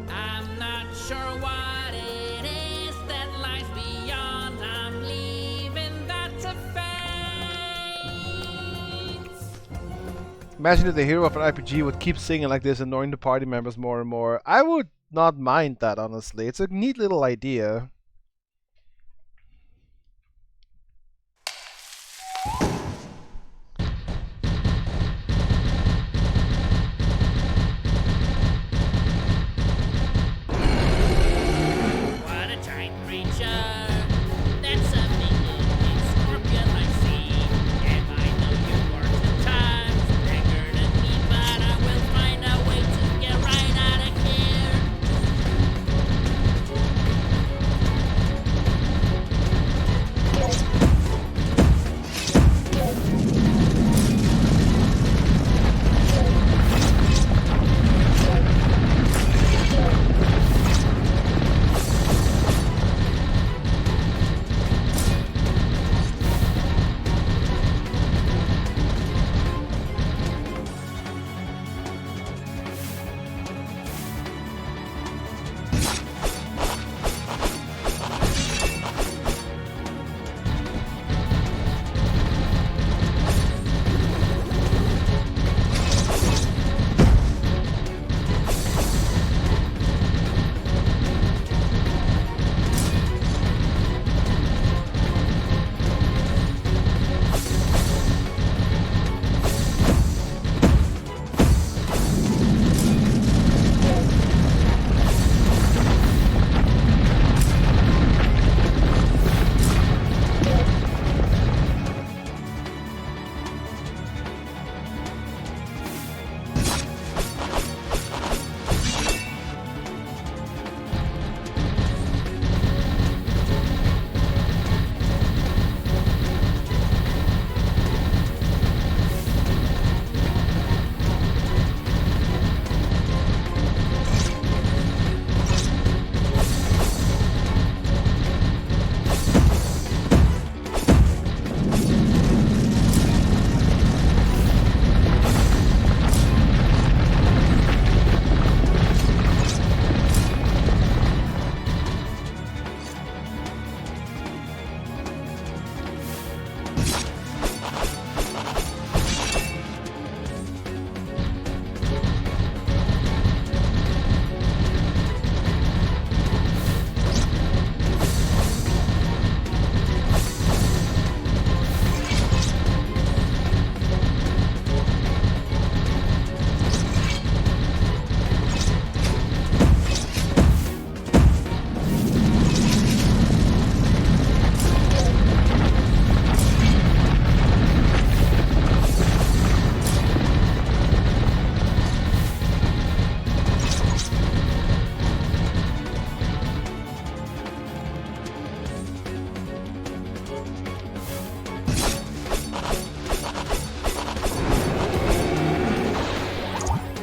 I'm not sure what it is that lies beyond. I'm leaving that to fate. Imagine if the hero of an RPG would keep singing like this, annoying the party members more and more. I would not mind that, honestly. It's a neat little idea. What a giant creature! That's a big scorpion I see. And I know you are 10 times bigger than me, but I will find a way to get right out of here.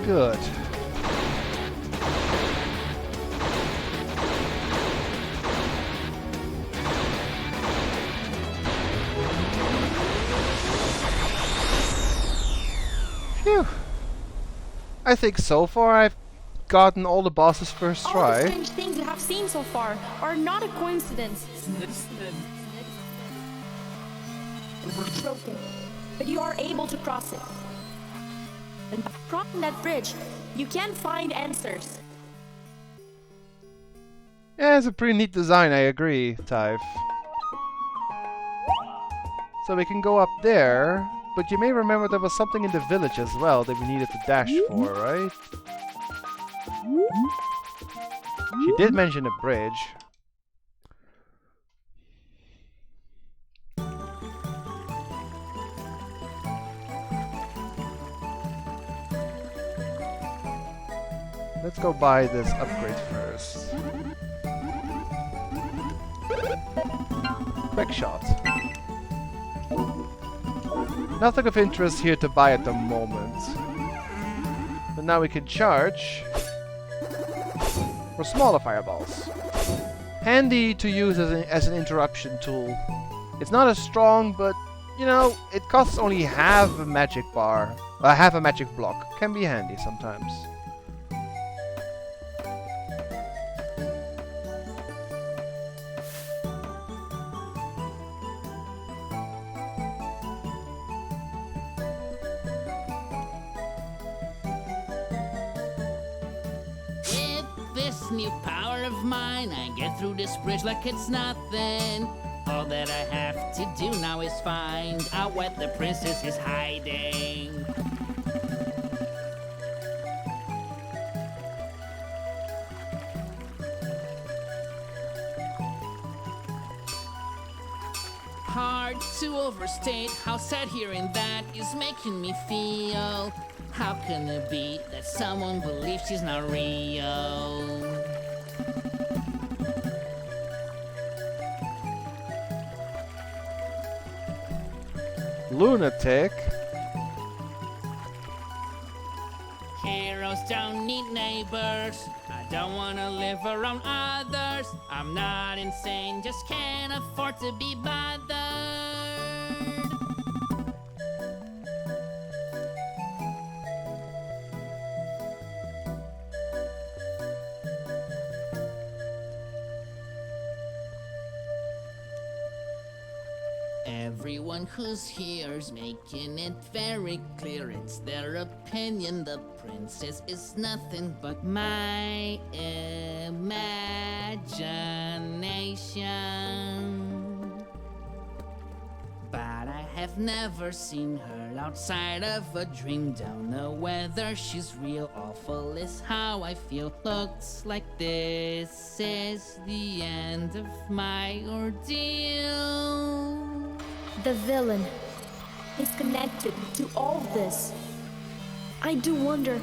Good. Phew. I think so far I've gotten all the bosses first All the try. strange things you have seen so far are not a coincidence. broken, but you are able to cross it. And by crossing that bridge, you can find answers. Yeah, it's a pretty neat design, I agree, Typh. So we can go up there, but you may remember there was something in the village as well that we needed to dash for, right? She did mention a bridge. Let's go buy this upgrade first. Quick shot. Nothing of interest here to buy at the moment. But now we can charge for smaller fireballs. Handy to use as an interruption tool. It's not as strong, but you know, it costs only half a magic bar. Half a magic block. Can be handy sometimes. This new power of mine, I get through this bridge like it's nothing. All that I have to do now is find out where the princess is hiding. Hard to overstate how sad hearing that is making me feel. How can it be that someone believes she's not real? Lunatic. Heroes don't need neighbors. I don't wanna live around others. I'm not insane, just can't afford to be bothered. Everyone who's here's making it very clear it's their opinion. The princess is nothing but my imagination. But I have never seen her outside of a dream. Don't know whether she's real. Awful is how I feel. Looks like this is the end of my ordeal. The villain is connected to all this. I do wonder,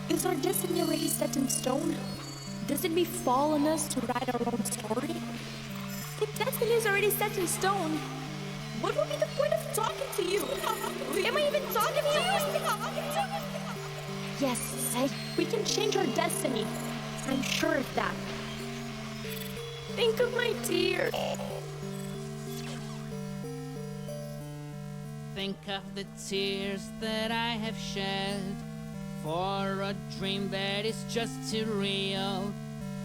is our destiny already set in stone? Does it befall on us to write our own story? If destiny is already set in stone, what would be the point of talking to you? Am I even talking to you? Yes, we can change our destiny. I'm sure of that. Think of my tears. Think of the tears that I have shed for a dream that is just too real.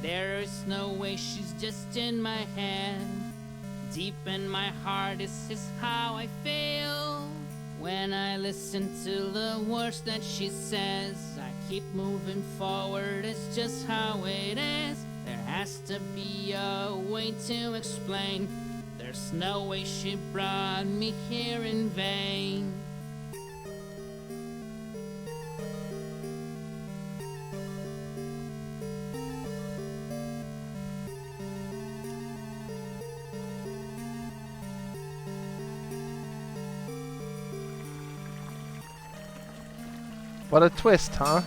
There is no way, she's just in my head. Deep in my heart, this is how I feel. When I listen to the words that she says, I keep moving forward, it's just how it is. There has to be a way to explain. There's no way she brought me here in vain. What a twist, huh?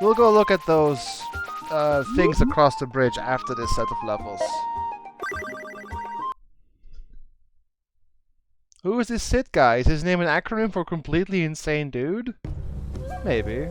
We'll go look at those things across the bridge after this set of levels. Who is this Sid guy? Is his name an acronym for completely insane dude? Maybe.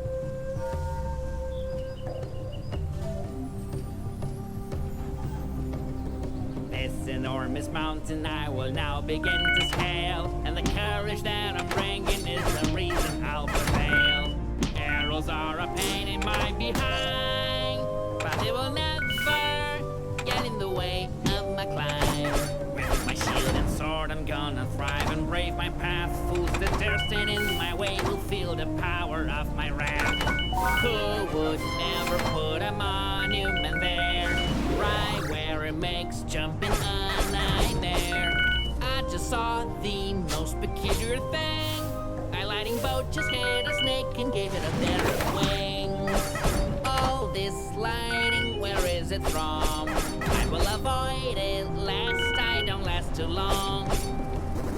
This enormous mountain I will now begin to scale, and the courage that I'm bringing is the reason I'll prevail. Arrows are a pain in my behind, but they will never get in the way of my climb. With my shield and sword I'm gonna thrive and brave my path. Fools that dare stand in my way will feel the power of my wrath. Who would ever put a monument there, right where it makes jumping a nightmare? I just saw the most peculiar thing. A lightning bolt just hit a snake and gave it a pair of wings. All this lightning, where is it from? I will avoid it lest I don't last too long.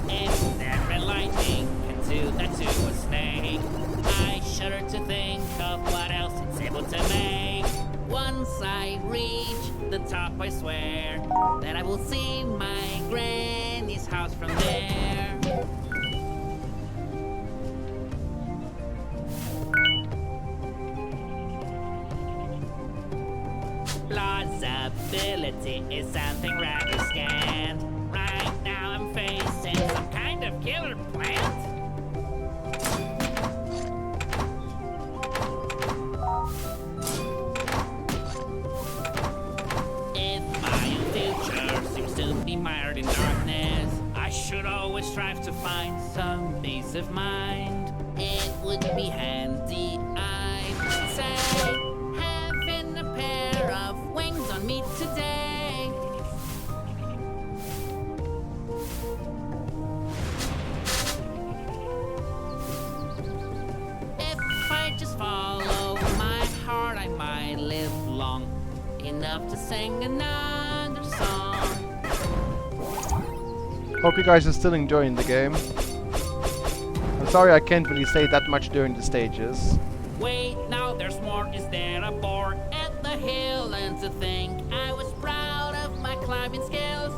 If that red lightning can do that to a snake, I shudder to think of what else it's able to make. Once I reach the top, I swear that I will see my granny's house from there. Plausibility is something rather scant. Right now I'm facing some kind of killer plant. If my future seems to be mired in darkness, I should always strive to find some peace of mind. It would be handy, I would say, having a pair of wings on me today. If I just follow my heart, I might live long enough to sing another song. Hope you guys are still enjoying the game. I'm sorry I can't really say that much during the stages. Wait, now there's more. Is there a board at the hill? And to think I was proud of my climbing skills.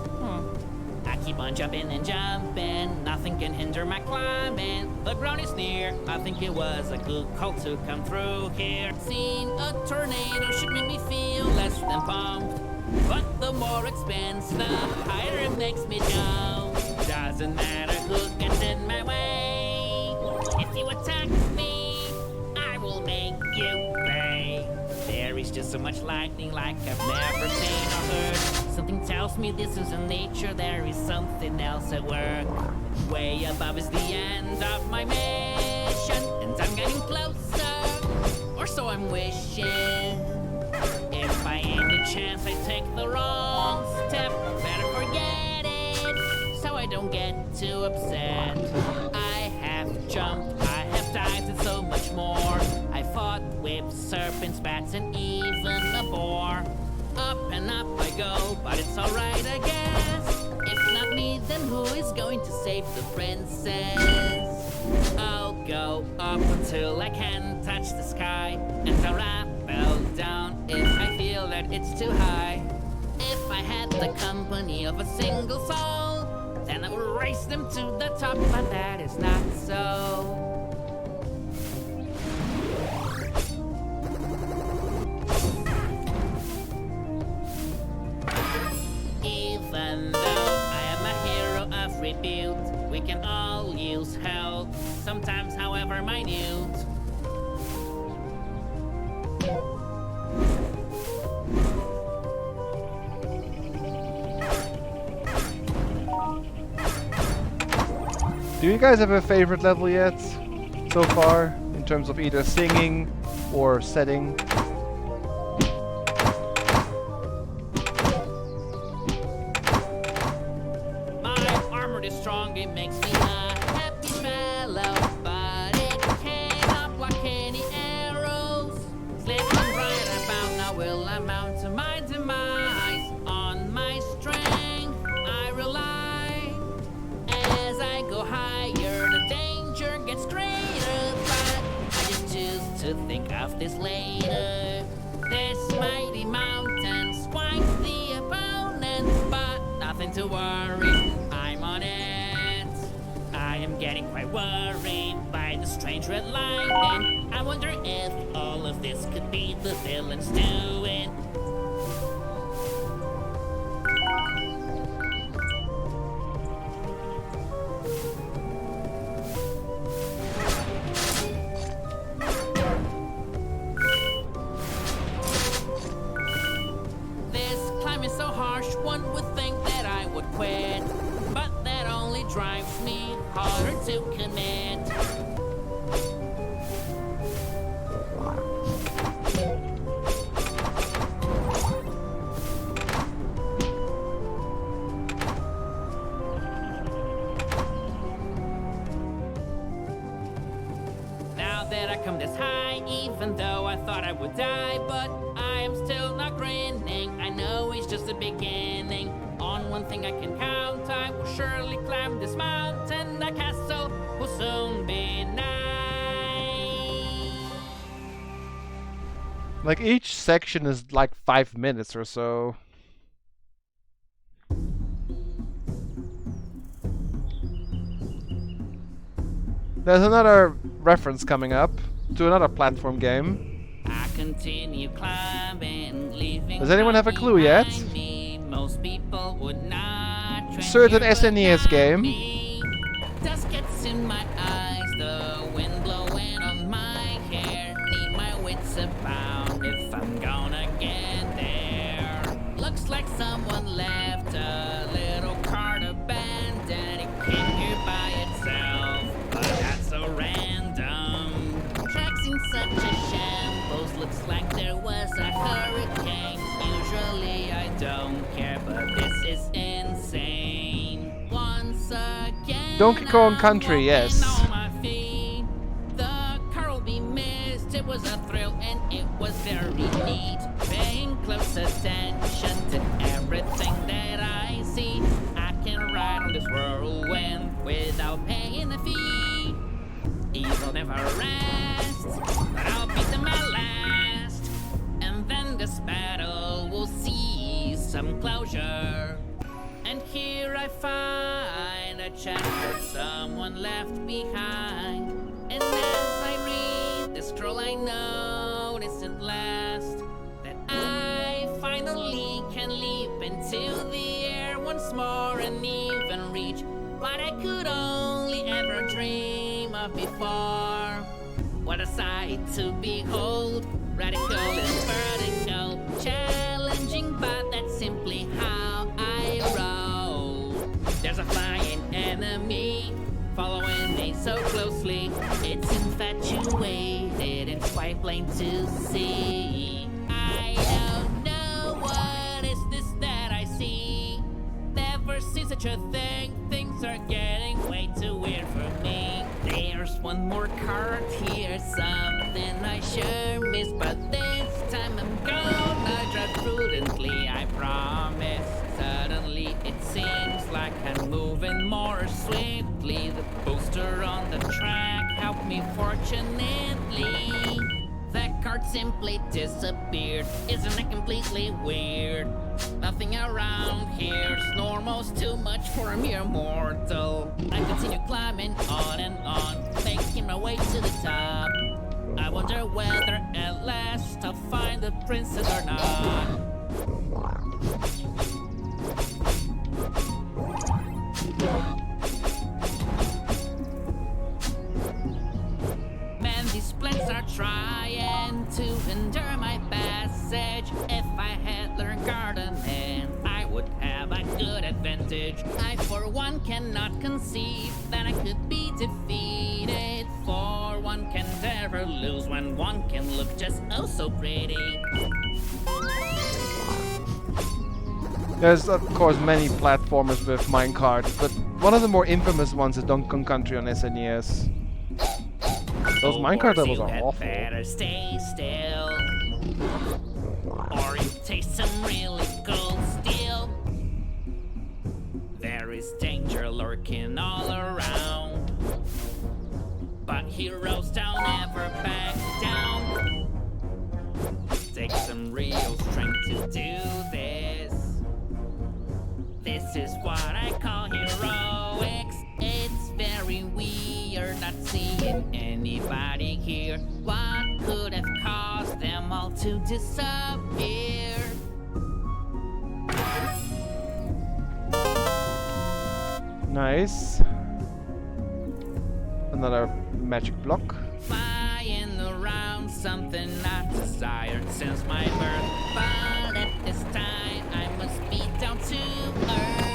I keep on jumping and jumping, nothing can hinder my climbing. The ground is near, I think it was a good call to come through here. Seeing a tornado should make me feel less than pumped, but the more expense, the higher it makes me jump. Doesn't matter who gets in my way. If you attack me, I will make you pay. There is just so much lightning like I've never seen or heard. Something tells me this isn't nature, there is something else at work. Way above is the end of my mission, and I'm getting closer, or so I'm wishing. If by any chance I take the wrong step, better forget it, so I don't get too upset. I have jumped, I have dived, and so much more. I fought with serpents, bats, and even a boar. Up and up I go, but it's alright I guess. If not me, then who is going to save the princess? I'll go up until I can touch the sky, and I'll rappel down if I feel that it's too high. If I had the company of a single soul, then I would race them to the top, but that is not so. Even though I am a hero of repute, we can all use help, sometimes however minute. Do you guys have a favorite level yet so far, in terms of either singing or setting? Strong, it makes me a happy fellow, but it cannot block any arrows. Slipping right about now will amount to my demise. On my strength I rely. As I go higher, the danger gets greater, but I just choose to think of this later. This might to worry, I'm on it. I am getting quite worried by the strange red lightning. I wonder if all of this could be the villains doing. This climb is so harsh, one would think that I would quit. But that only drives me harder to commit. Now that I come this high, even though I thought I would die, but I am still not grinning. I know it's just the beginning. On one thing I can count, I will surely climb this mountain. The castle will soon be nice. Like each section is like 5 minutes or so. There's another reference coming up to another platform game. I continue climbing, leaving. Does anyone have a clue yet? behind me. Most people would not trade Certain here, but SNES not game. me. Dust gets in my eyes, the wind blowing on my hair. Need my wits about if I'm gonna get there. Looks like someone left a little cart abandoned. It came here by itself, but that's so random. Tracks in such a shambles, looks like there was a hurricane. Usually I don't care, but this is insane. Once again, Donkey Kong I'm Country, walking yes. on my feet. The car will be missed. It was a thrill and it was very neat. Paying close attention to everything that I see. I can ride on this whirlwind without paying a fee. Evil never rests, but I'll beat them at last. And then this battle will see some closure. And here I find a chapter someone left behind. And as I read the scroll, I notice at last that I finally can leap into the air once more and even reach what I could only ever dream of before. What a sight to behold, radical and vertical, challenging, but that's simply how I roll. There's a flying enemy following me so closely, it's infatuated and quite plain to see. I don't know what is this that I see. Never seen such a thing. Things are getting way too weird for me. There's one more card here, something I sure missed, but this time I'm gonna drive prudently, I promise. Suddenly it seems like I'm moving more swiftly. The poster on the track helped me fortunately. That card simply disappeared. Isn't it completely weird? Nothing around here's normal's too much for a mere mortal. I continue climbing on and on, making my way to the top. I wonder whether at last I'll find the princess or not. Man, these plants are trying to hinder my passage. If I had learned gardening, I would have a good advantage. I, for one, cannot conceive that I could be defeated. For one can never lose when one can look just oh so pretty. There's of course many platformers with minecarts, but one of the more infamous ones is Donkey Kong Country on SNES. Those minecart levels are awful. Better stay still, or you taste some really cold steel. There is danger lurking all around, but heroes don't ever back down. Takes some real strength to do this. This is what I call heroics. It's very weird not seeing anybody here. What could have caused them all to disappear? Nice. Another magic block. Flying around, something not desired since my birth. But at this time, I must be down to earth.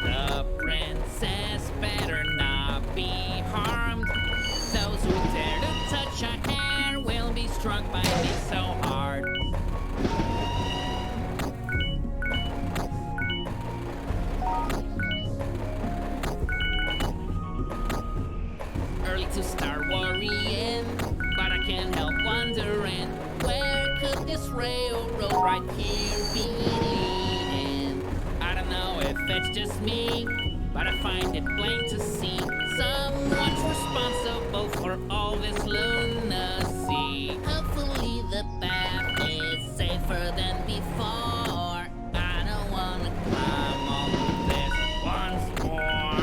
The princess better not be harmed. Those who dare to touch her hair will be struck by me so hard. Early to start worrying, but I can't help wondering, where could this railroad right here be leading? I don't know if it's just me, but I find it plain to see someone's responsible for all this lunacy. Hopefully the path is safer than before. I don't wanna climb on this once more.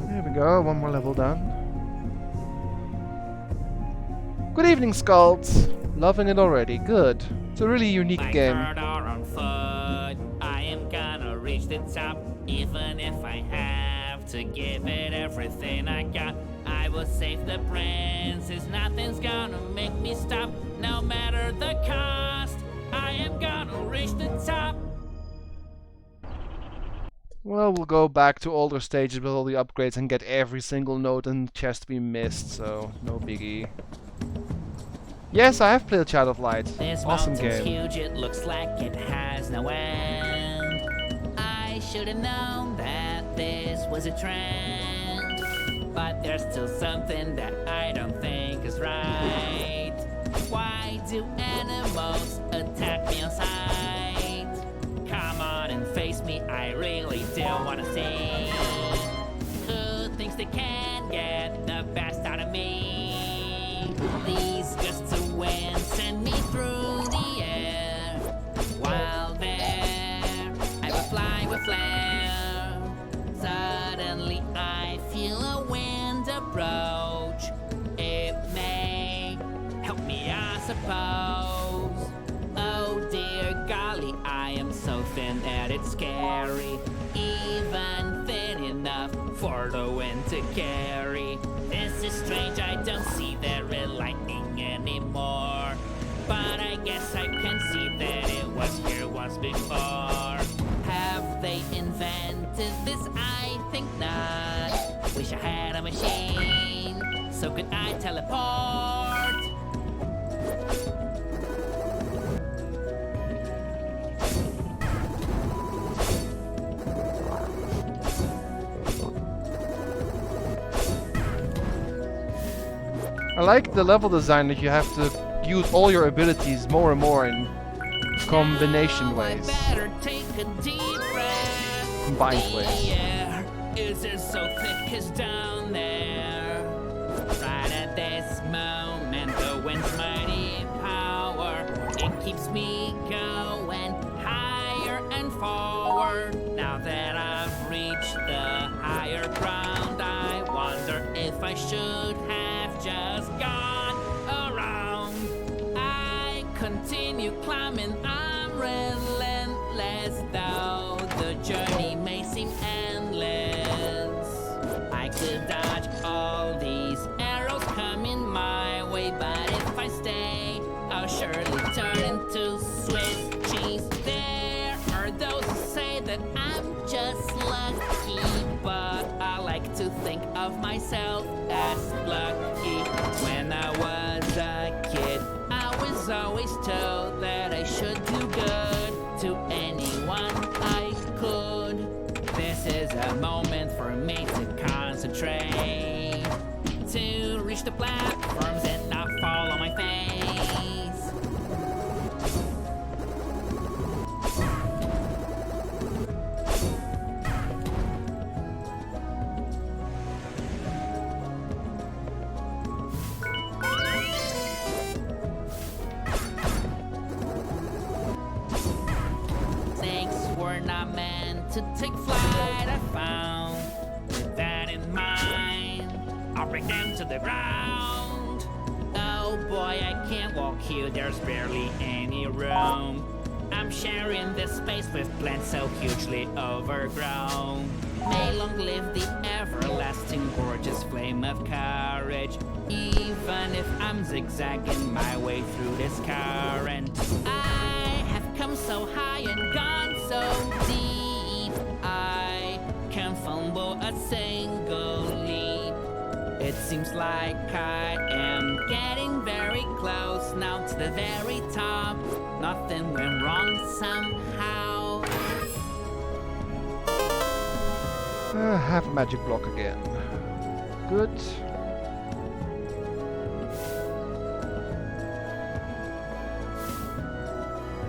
There we go, one more level done. Good evening, Skulls. Loving it already. Good. It's a really unique My game. heart are on foot. I am gonna reach the top, even if I have to give it everything I got. I will save the princess. Nothing's gonna make me stop, no matter the cost. I am gonna reach the top. Well, we'll go back to older stages with all the upgrades and get every single note and chest we missed, so no biggie. Yes, I have played Child of Light. This Awesome mountain's game. huge, it looks like it has no end. I should have known that this was a trend. But there's still something that I don't think is right. Why do animals attack me on sight? Come on and face me, I really do wanna see who thinks they can get the best out of me. Please, just to win, send me through the air. While there, I will fly with flair. Suddenly I feel a wind approach. It may help me, I suppose. Oh dear golly, I am so thin that it's scary. Even thin enough for the wind to carry. This is strange, I don't see the red lightning anymore. But I guess I can see that it was here once before. Have they invented this? I think not. Wish I had a machine, so could I teleport? I like the level design that you have to use all your abilities more and more in combination Now ways. I better take a deep breath. Combined ways. The air is it so thick as down there. Right at this moment, the wind's mighty power, it keeps me going higher and forward. Now that I've reached the higher ground, I wonder if I should have just gone around. I continue climbing, I'm relentless, though the journey may seem endless. I could dodge all these arrows coming my way, but if I stay, I'll surely turn into Swiss cheese. There are those who say that I'm just lucky, but I like to think of myself as lucky. When I was a kid, I was always told that I should do good to anyone I could. This is a moment for me to concentrate, to reach the platforms and not fall on my face. to take flight, I found. With that in mind, I'll bring them to the ground. Oh boy, I can't walk here, there's barely any room. I'm sharing this space with plants so hugely overgrown. May long live the everlasting gorgeous flame of courage. Even if I'm zigzagging my way through this current, I have come so high and gone so deep. I can't fumble a single leap. It seems like I am getting very close now to the very top. Nothing went wrong somehow. Half a magic block again. Good.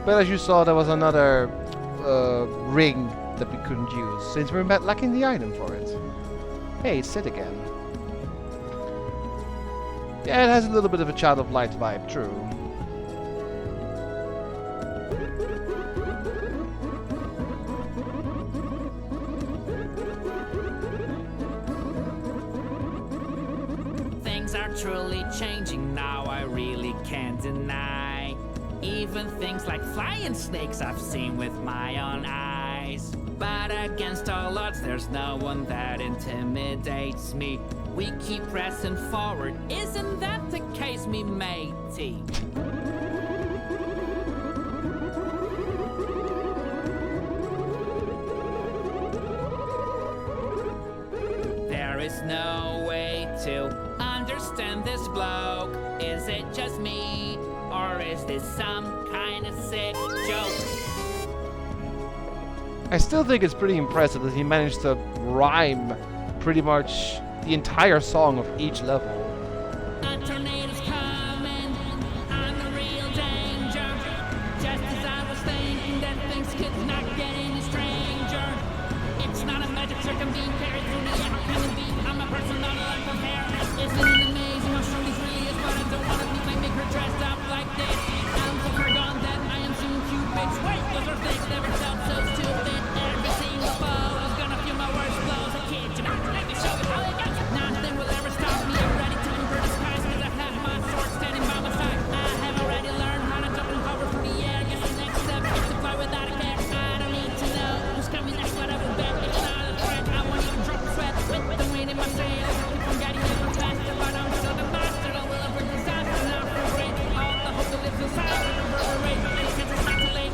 But as you saw, there was another ring that we couldn't use, since we're lacking the item for it. Hey, it's Sid again. Yeah, it has a little bit of a Child of Light vibe, true. Things are truly changing now, I really can't deny. Even things like flying snakes I've seen with my own eyes. But against all odds, there's no one that intimidates me. We keep pressing forward, isn't that the case, me matey? There is no way to understand this bloke. Is it just me, or is this some kind of sick joke? I still think it's pretty impressive that he managed to rhyme pretty much the entire song of each level. A tornado's coming, I'm the real danger. Just as I was thinking that things could not get any stranger. It's not a magic trick I'm being carried through the air. How can it be? I'm a person not unprepared. Isn't it amazing how strong this really is? But I don't want to be like make her dressed up like this. I'm so far gone that I am seeing cupids. Wait, those are things never felt so stupid. Every single foe is gonna feel my worst blows. I kid you not, let me show you how it goes. Nothing will ever stop me. I'm ready to convert the skies because I have my sword standing by my side. I have already learned how to jump and hover through the air. Guess the next step is to fly without a care. I don't need to know who's coming next, but I will bet it's not a threat. I won't even drop a sweat with the wind in my sails. Keep on getting ever faster, but I'm still the master. I will avert disaster, not for great. All the hope that lives inside will reverberate. Because it's not too late.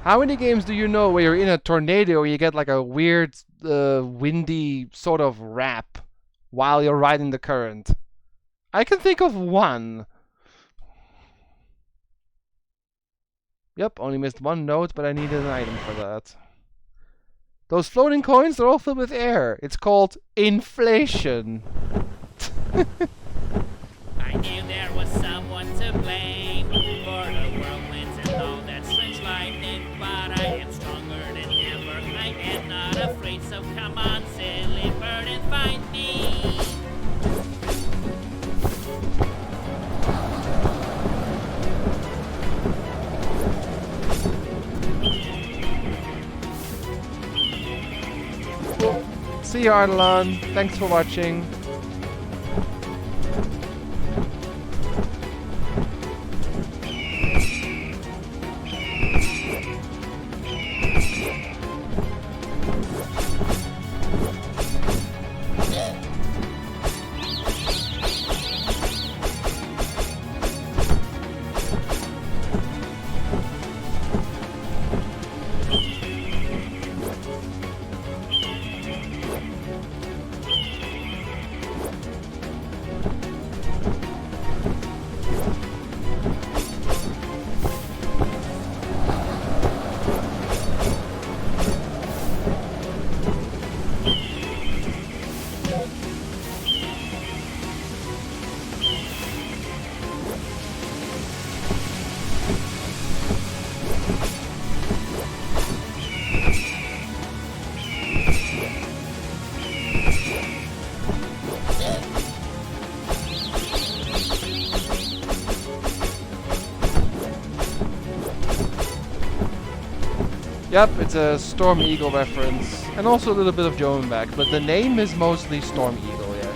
How many games do you know where you're in a tornado and you get like a weird, windy sort of rap while you're riding the current? I can think of one. Yep, only missed one note, but I needed an item for that. Those floating coins are all filled with air. It's called inflation. I knew there was someone to blame for the whirlwinds and all that strange lightning, but I am stronger than ever. I am not afraid, so come on, silly bird, and find me. See you, Ardalan. Thanks for watching. Yep, it's a Storm Eagle reference, and also a little bit of Joan back, but the name is mostly Storm Eagle, yes.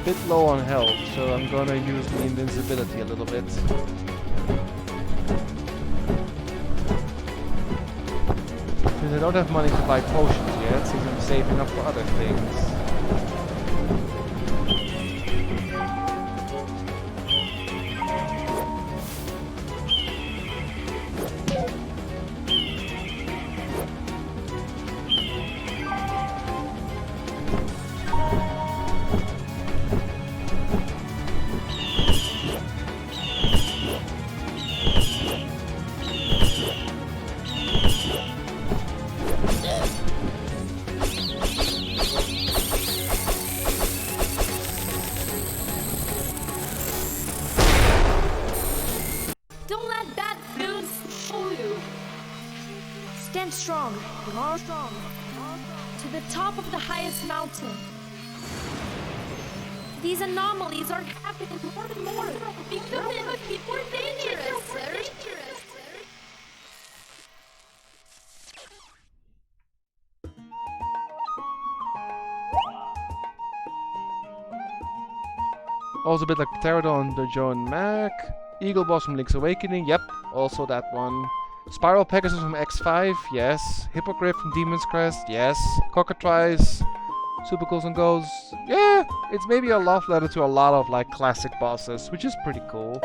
Bit low on health, so I'm gonna use the invincibility a little bit. Because I don't have money to buy potions yet, since I'm saving up for other things. Don't let that feeling fool you. Stand strong, strong, to the top of the highest mountain. These anomalies are happening more and more. Becoming more dangerous. Also a bit like Pterodon, the Joan Mac. Eagle Boss from Link's Awakening, yep, also that one. Spiral Pegasus from X5, yes. Hippogriff from Demon's Crest, yes. Cockatrice, Super Ghouls and Ghosts, yeah. It's maybe a love letter to a lot of like classic bosses, which is pretty cool.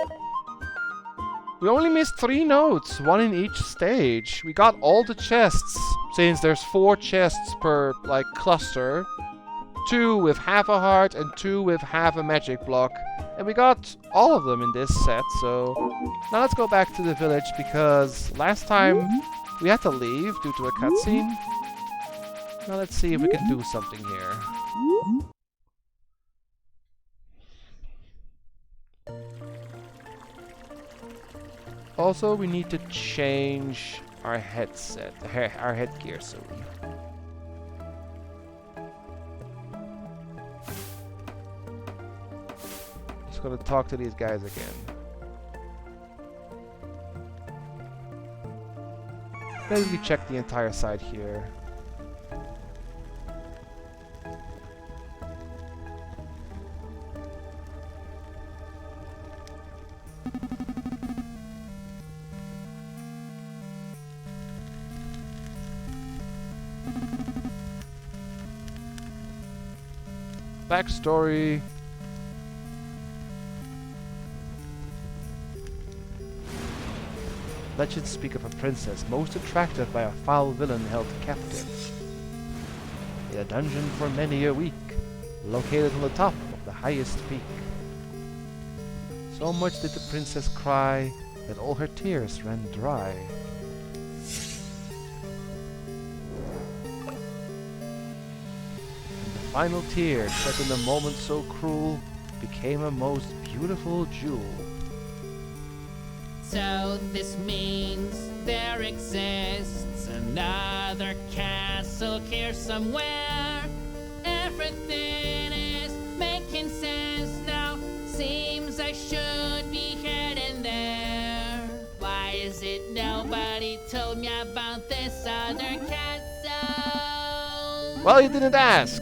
We only missed 3 notes, 1 in each stage. We got all the chests, since there's 4 chests per like cluster. 2 with half a heart and 2 with half a magic block. And we got all of them in this set, so now let's go back to the village because last time we had to leave due to a cutscene. Now let's see if we can do something here. Also, we need to change our headset, our headgear soon. Gonna talk to these guys again. Maybe we check the entire side here. Backstory. Legends speak of a princess most attracted by a foul villain held captive in a dungeon for many a week, located on the top of the highest peak. So much did the princess cry that all her tears ran dry. And the final tear, shed in a moment so cruel, became a most beautiful jewel. So this means there exists another castle here somewhere. Everything is making sense now. Seems I should be heading there. Why is it nobody told me about this other castle? Well, you didn't ask.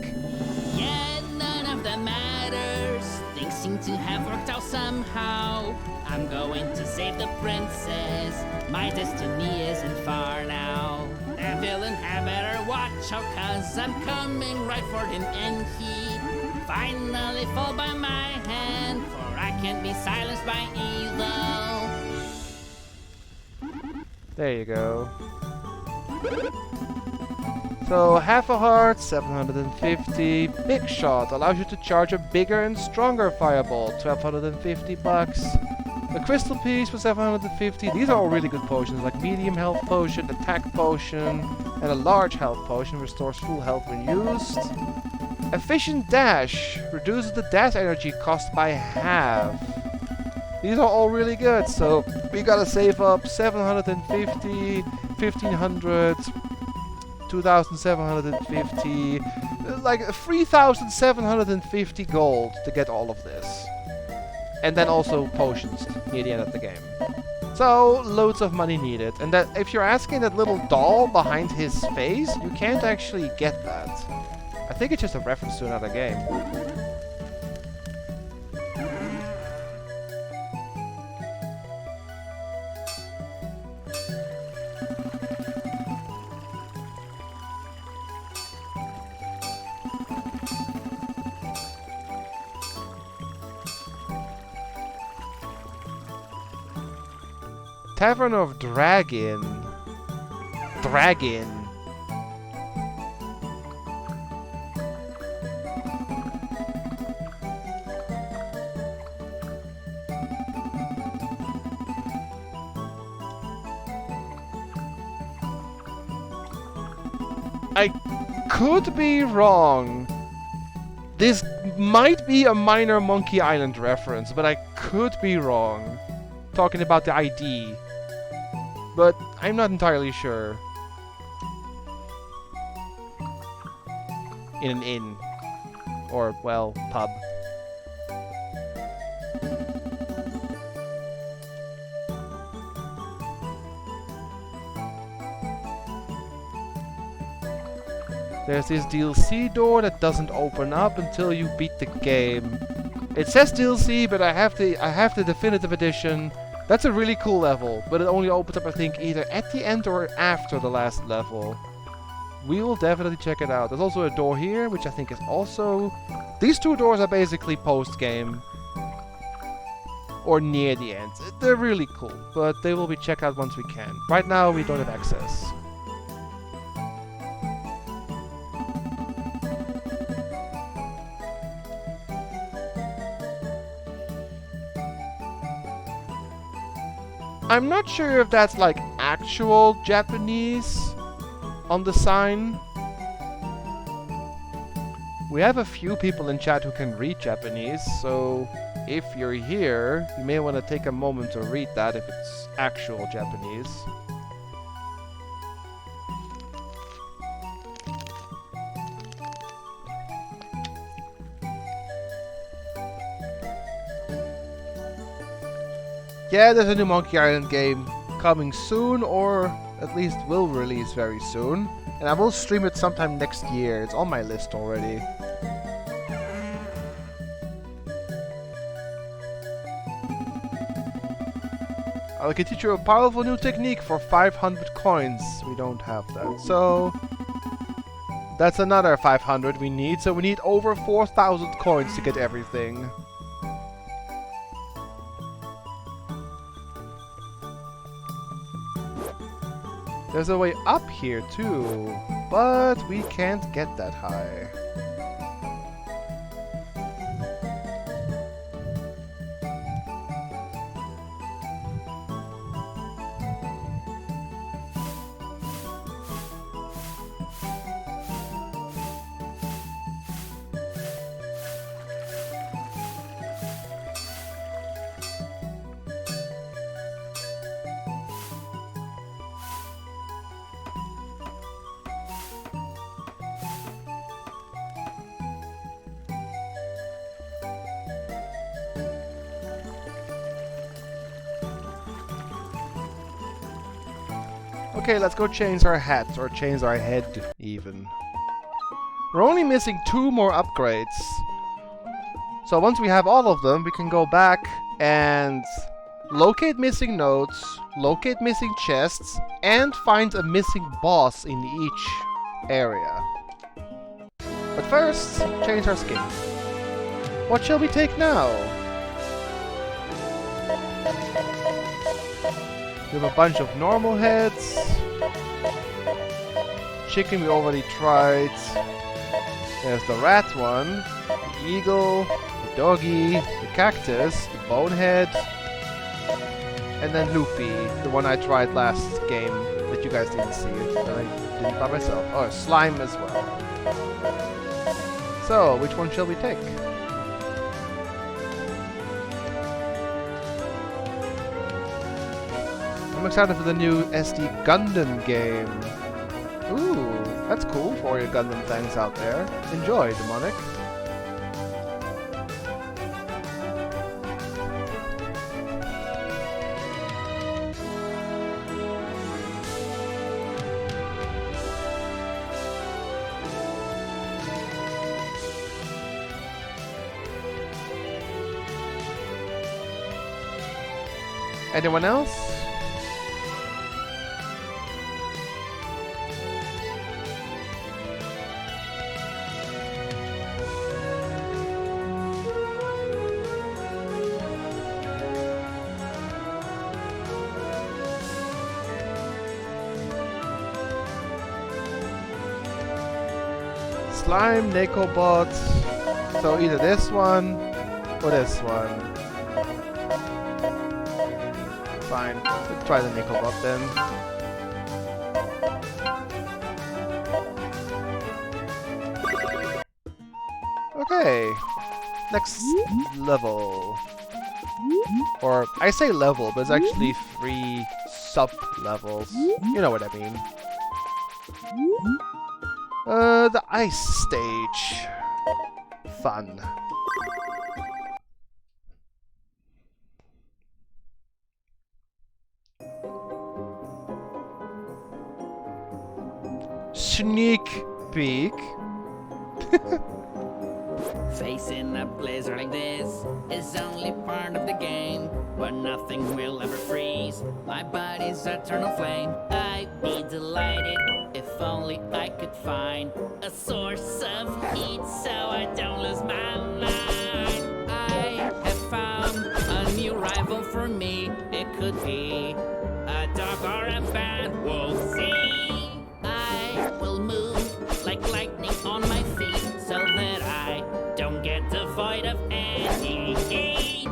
Yet none of that matters. Things seem to to have worked out somehow. I'm going to save the princess. My destiny isn't far now. The villain had better watch out, 'cause I'm coming right for him, and he finally fall by my hand, for I can't be silenced by evil. There you go. So half a heart, 750. Big shot allows you to charge a bigger and stronger fireball, 1250 bucks. A crystal piece for 750. These are all really good potions, like medium health potion, attack potion, and a large health potion restores full health when used. Efficient dash reduces the dash energy cost by half. These are all really good, so we gotta save up 750, 1500, 2750, like 3750 gold to get all of this. And then also potions near the end of the game. So, loads of money needed. And that if you're asking that little doll behind his face, you can't actually get that. I think it's just a reference to another game. Tavern of Dragon. Dragon. I could be wrong. This might be a minor Monkey Island reference, but I could be wrong. Talking about the ID. But I'm not entirely sure. In an inn. Or, well, pub. There's this DLC door that doesn't open up until you beat the game. It says DLC, but I have the definitive edition. That's a really cool level, but it only opens up, I think, either at the end or after the last level. We will definitely check it out. There's also a door here, which I think is also... These two doors are basically post-game. Or near the end. They're really cool, but they will be checked out once we can. Right now, we don't have access. I'm not sure if that's like actual Japanese on the sign. We have a few people in chat who can read Japanese, so if you're here, you may want to take a moment to read that if it's actual Japanese. Yeah, there's a new Monkey Island game coming soon, or at least will release very soon. And I will stream it sometime next year. It's on my list already. I can teach you a powerful new technique for 500 coins. We don't have that. So that's another 500 we need. So we need over 4,000 coins to get everything. There's a way up here too, but we can't get that high. Okay, let's go change our hat, or change our head, even. We're only missing 2 more upgrades. So once we have all of them, we can go back and locate missing notes, locate missing chests, and find a missing boss in each area. But first, change our skin. What shall we take now? We have a bunch of normal heads. Chicken we already tried. There's the rat one, the eagle, the doggy, the cactus, the bonehead, and then Loopy, the one I tried last game that you guys didn't see, that I didn't by myself. Oh, slime as well. So, which one shall we take? I'm excited for the new SD Gundam game. Ooh, that's cool for your Gundam fans out there. Enjoy, Demonic. Anyone else? Slime, Nekobot. So either this one or this one. Fine, let's try the Nekobot then. Okay, next level. Or, I say level, but it's actually 3 sub-levels. You know what I mean. The ice stage. Fun. Sneak peek. Facing a blizzard like this is only part of the game, but nothing will ever freeze my body's eternal flame. I'd be delighted if only I could find a source of heat so I don't lose my mind. I have found a new rival for me. It could be a dog or a bat, we'll see. I will move like lightning on my feet so that I don't get devoid of any heat.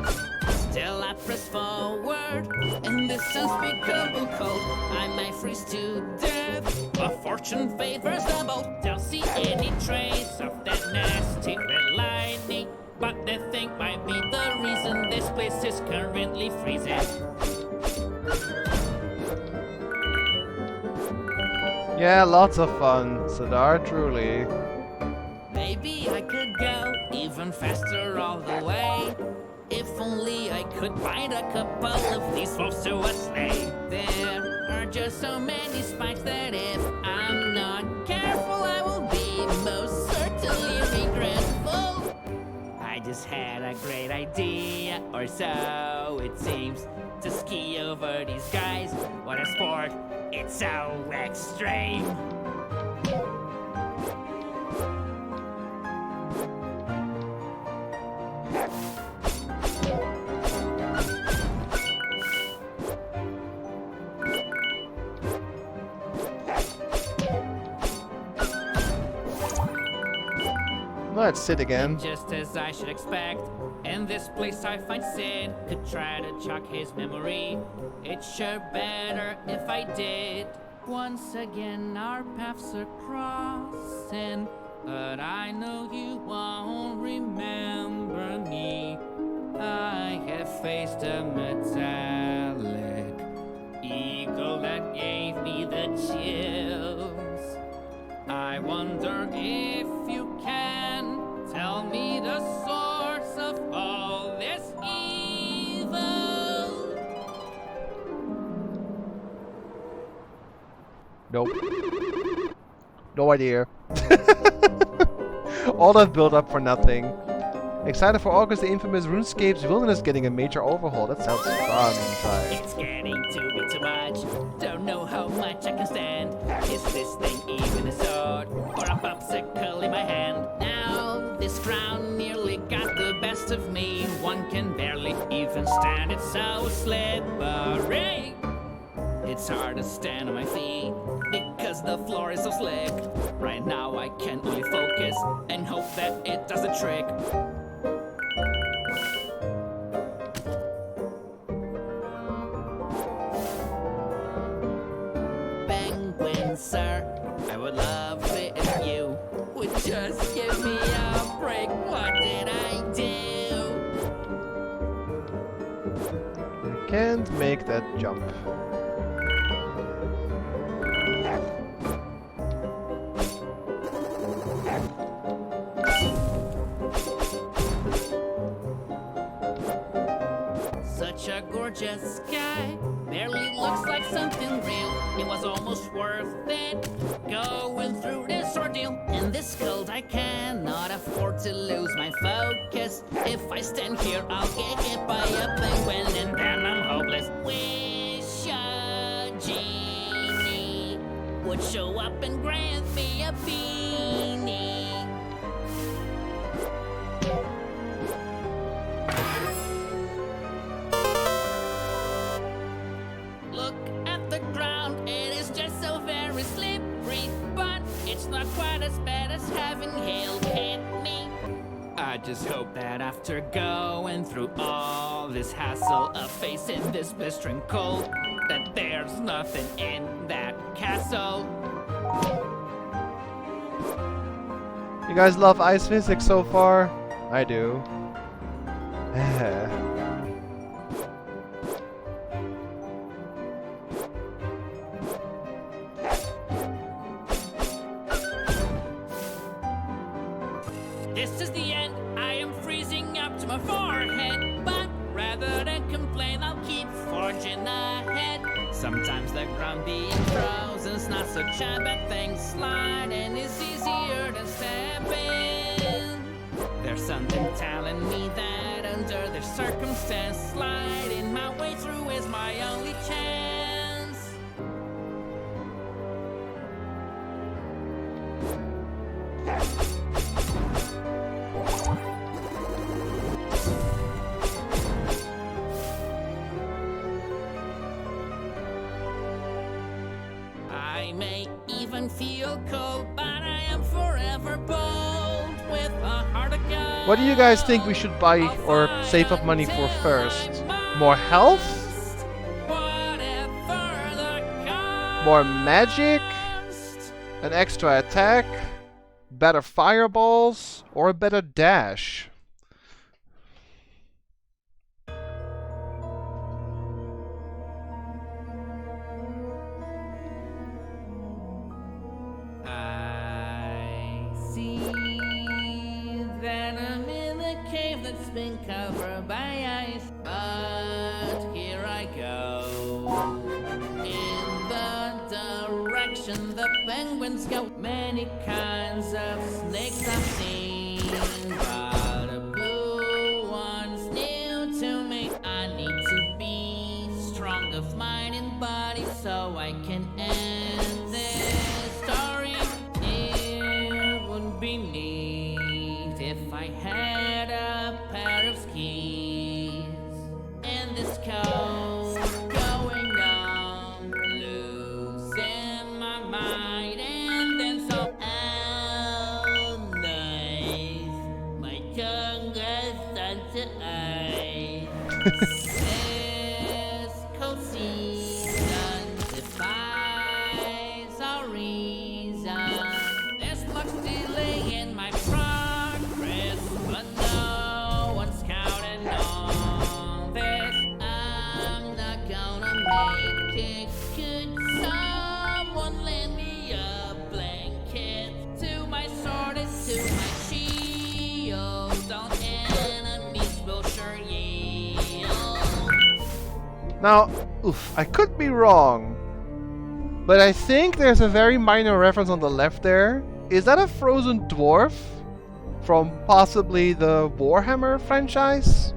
Still I press forward in this unspeakable cold. I might freeze to death, but fortune favors the bold. Don't see any trace of that nasty red lightning, but they think might be the reason this place is currently freezing. Yeah, lots of fun, Sadar, truly. Maybe I could go even faster all the way. If only I could find a couple of these wolves to a sleigh. There are just so many spikes that if I'm not careful, I will be most certainly regretful. I just had a great idea, or so it seems, to ski over these guys. What a sport, it's so extreme. Let's sit again. Just as I should expect, in this place I find Sid. Could try to jog his memory. It's sure better if I did. Once again our paths are crossing, but I know you won't remember me. I have faced a metallic eagle that gave me the chills. I wonder if you can tell me the source of all this evil. Nope. No idea. All that build up for nothing. Excited for August, the infamous RuneScape's Wilderness getting a major overhaul. That sounds fun, Ty. It's getting to be too much. Don't know how much I can stand. Is this thing even a sword or a popsicle in my hand? Now this crown nearly got the best of me. One can barely even stand. It's so slippery. It's hard to stand on my feet because the floor is so slick. Right now I can only focus and hope that it does the trick. Penguin, sir, I would love it if you would just give me a break. What did I do? Can't make that jump. Such a gorgeous sky, barely looks like something real. It was almost worth it, going through this ordeal. In this cold I cannot afford to lose my focus. If I stand here I'll get hit by a penguin and then I'm hopeless. Wish a genie would show up and grant me a beanie. Look at the ground, it is just so very slippery, but it's not quite as bad as having hail hit me. I just hope that after going through all this hassle of facing this blistering cold, that there's nothing in that castle. You guys love ice physics so far? I do. This is the end, I am freezing up to my forehead, but rather than complain, I'll keep forging ahead. Sometimes the ground being frozen's not such a bad thing. Sliding is easier than stepping. There's something telling me that under this circumstance, sliding my way through is my only chance. I may even feel cold, but I am forever bold with a heart of gold. What do you guys think we should buy or save up money for first? More health? More magic? An extra attack? Better fireballs? Or a better dash? I see that I'm in a cave that's been covered by ice, but here I go in the direction the penguins go. Many kinds of snakes I've seen, but a blue one's new to me. I need to be strong of mind and body so I can end this story. It would be neat if I had a pair of skis and this coat going on, losing my mind, and then so nice. My tongue has turned to ice. This cold season defies our reason. There's much delay in my progress, but no one's counting on this. I'm not gonna make it. Could someone lend me a blanket to my sword and to my shield? Don't enemies will sure yield. Now, oof, I could be wrong, but I think there's a very minor reference on the left there. Is that a frozen dwarf from possibly the Warhammer franchise.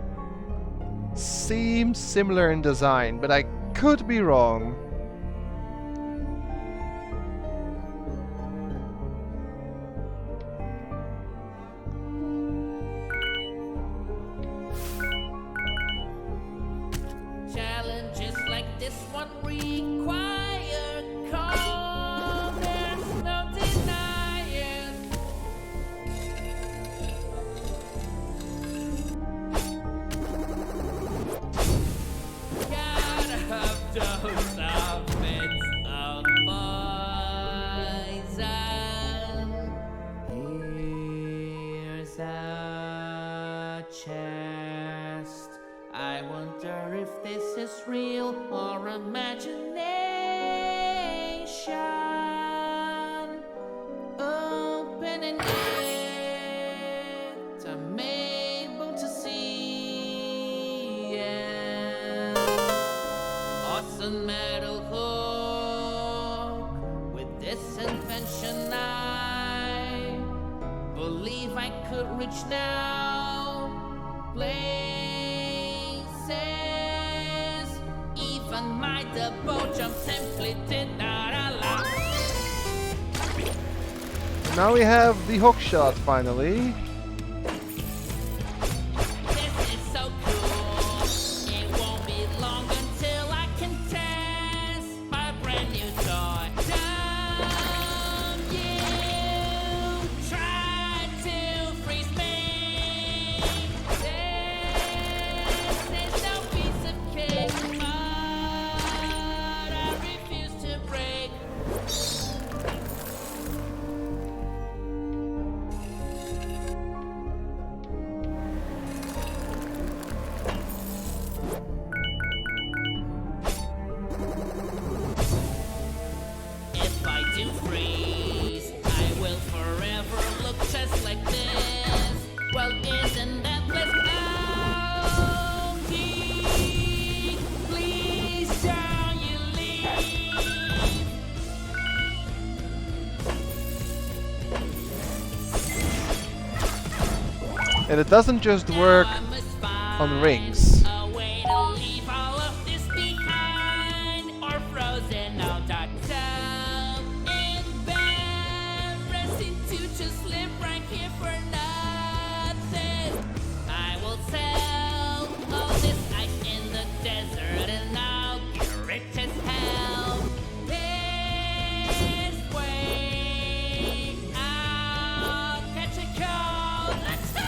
Seems similar in design, but I could be wrong. Challenges like this one require calm. There's no denying. Gotta have those outfits of poison. Here's a chest. I wonder if this is real or imagination. Opening it, I'm able to see it. Awesome metal hook. With this invention, I believe I could reach now. Places even my double jump simply did not allow. Now we have the hook shot finally. This is so cool. It won't be long until I can test my brand new toy. Don't you try to freeze me. This is no piece of cake, but I refuse to break. If I do freeze, I will forever look just like this. Well, isn't that bliss? Oh, please don't you leave. And it doesn't just work I must find on rings. a way to leave all of this behind, or frozen out dark. So embarrassing to just live right here for nothing. I will sell all this ice in the desert, and I'll get rich as hell. This way, I'll catch a cold. Let's go.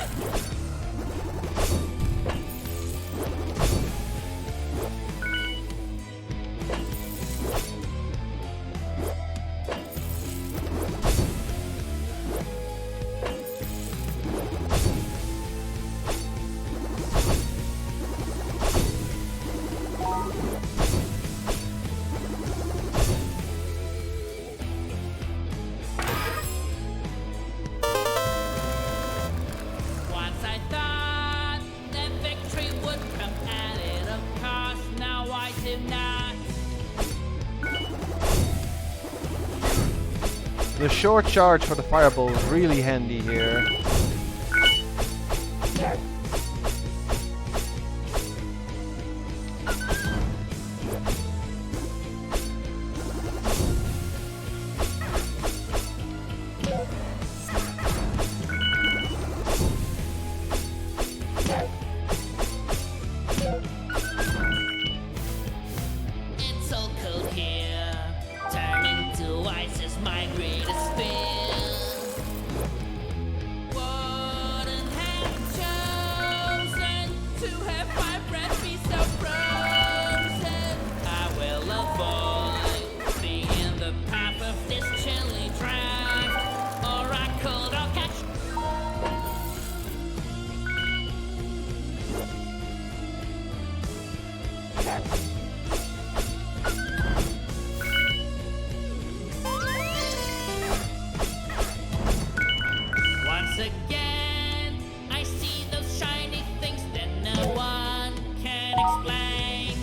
Once I thought that victory would come at it of cost, now I do not. The short charge for the fireball is really handy here. It's so cold here. Turning to ice is my greatest fear. Wouldn't have chosen to have my breath be so frozen. I will avoid being in the path of this chilly draft, or I could all catch. Once again, I see those shiny things that no one can explain.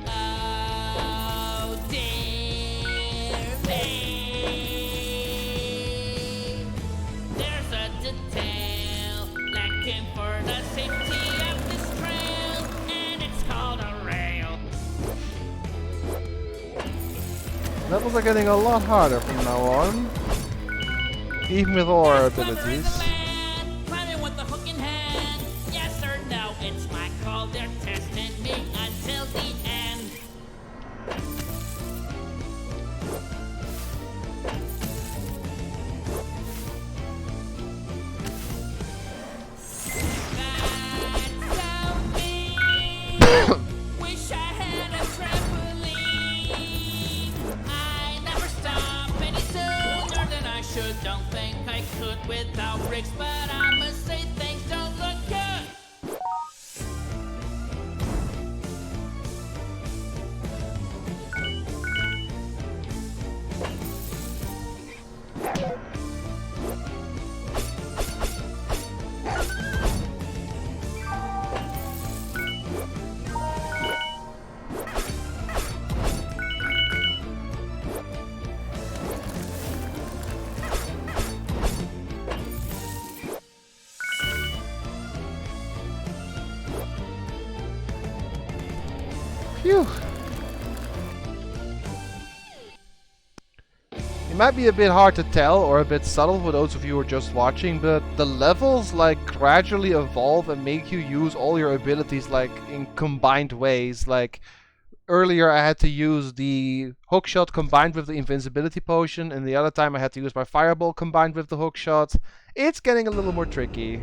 Oh, Levels are getting a lot harder from now on. Even with all our abilities. Climbing with the hook in hand. Yes or no, it's my call. They're testing me until the end. Wish I had a trampoline. I never stop any sooner than I should. Don't think I could without bricks, but I must say things don't look good. Phew. It might be a bit hard to tell or a bit subtle for those of you who are just watching, but the levels like gradually evolve and make you use all your abilities like in combined ways. Like earlier I had to use the hookshot combined with the invincibility potion, and the other time I had to use my fireball combined with the hookshot. It's getting a little more tricky.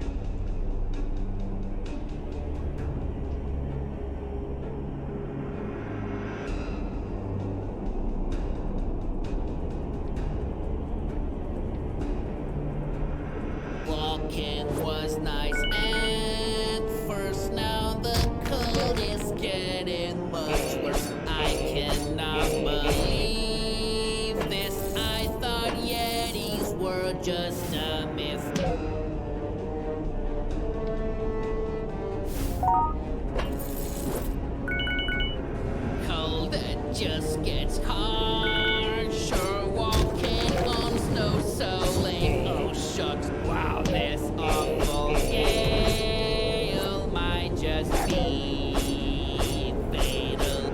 Walking was nice at first, now the cold is getting much worse. I cannot believe this. I thought Yetis were just a myth. Cold, it just gets hard. Sure, walking on snow so late. Oh shucks, wow, this awful gale might just be fatal.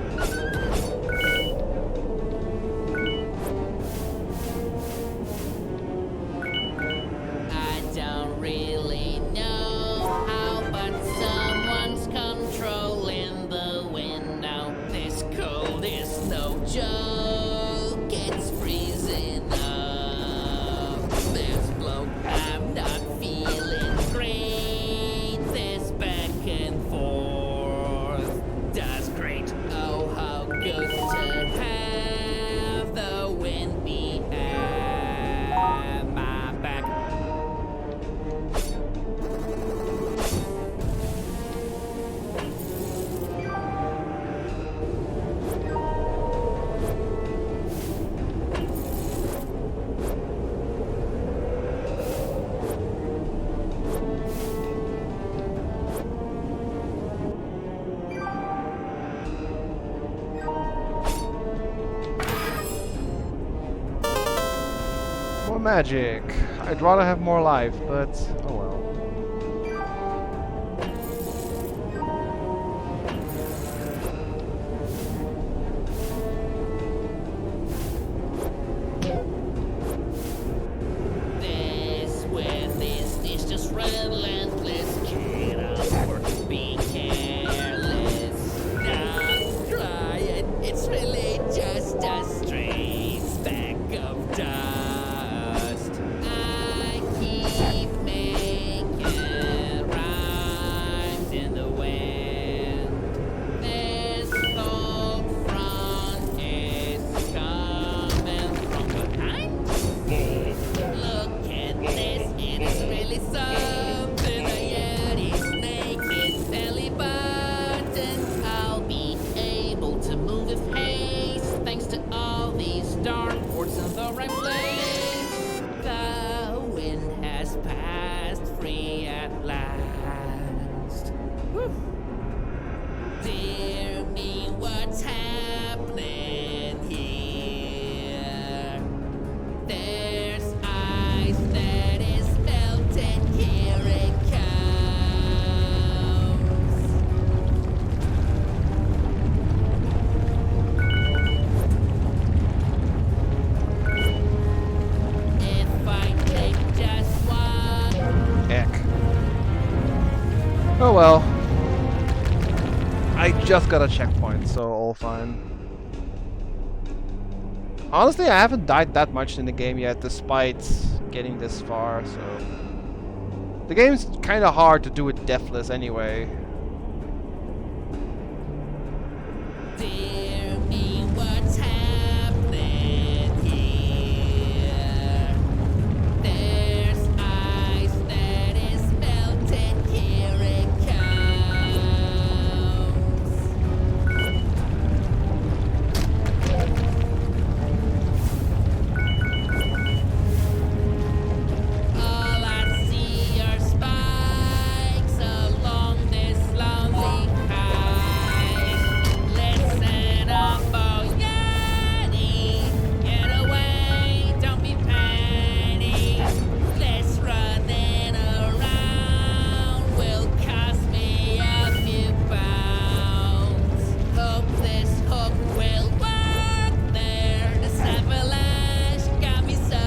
I don't really know how, but someone's controlling the wind now. This cold is no joke, it's freezing up. This blow, I'm not feeling great. This back and forth does great. Oh, how good to have the wind be at my back. More magic. I'd rather have more life, but oh well. This with this is just relentless. Get up or be careless. Not trying, it's really just a straight speck of dust. I keep making Oh well. I just got a checkpoint, so all fine. Honestly, I haven't died that much in the game yet, despite getting this far, so... The game's kinda hard to do it deathless anyway. Dear me, what's happening here? There's ice that is melting, here it comes. All I see are spikes along this lonely hike. Listen up, oh Yanni, get away, don't be petty. This running around will cost me a few pounds. Hope this hook will work there. This avalanche got me so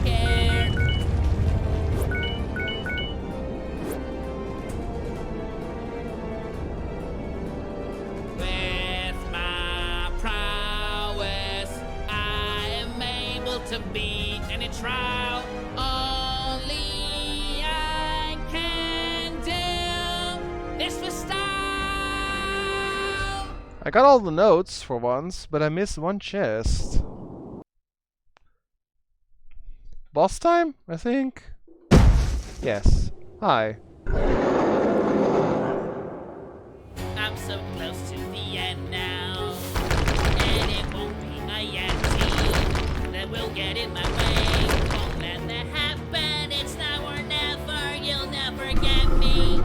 scared. With my prowess, I am able to beat any trial. Only I can do this with style. I got all the notes for once, but I missed one chest. Boss time, I think? Yes. Hi. I'm so close to the end now, and it won't be a Yeti that will get in my way. Won't let that happen. It's now or never. You'll never get me.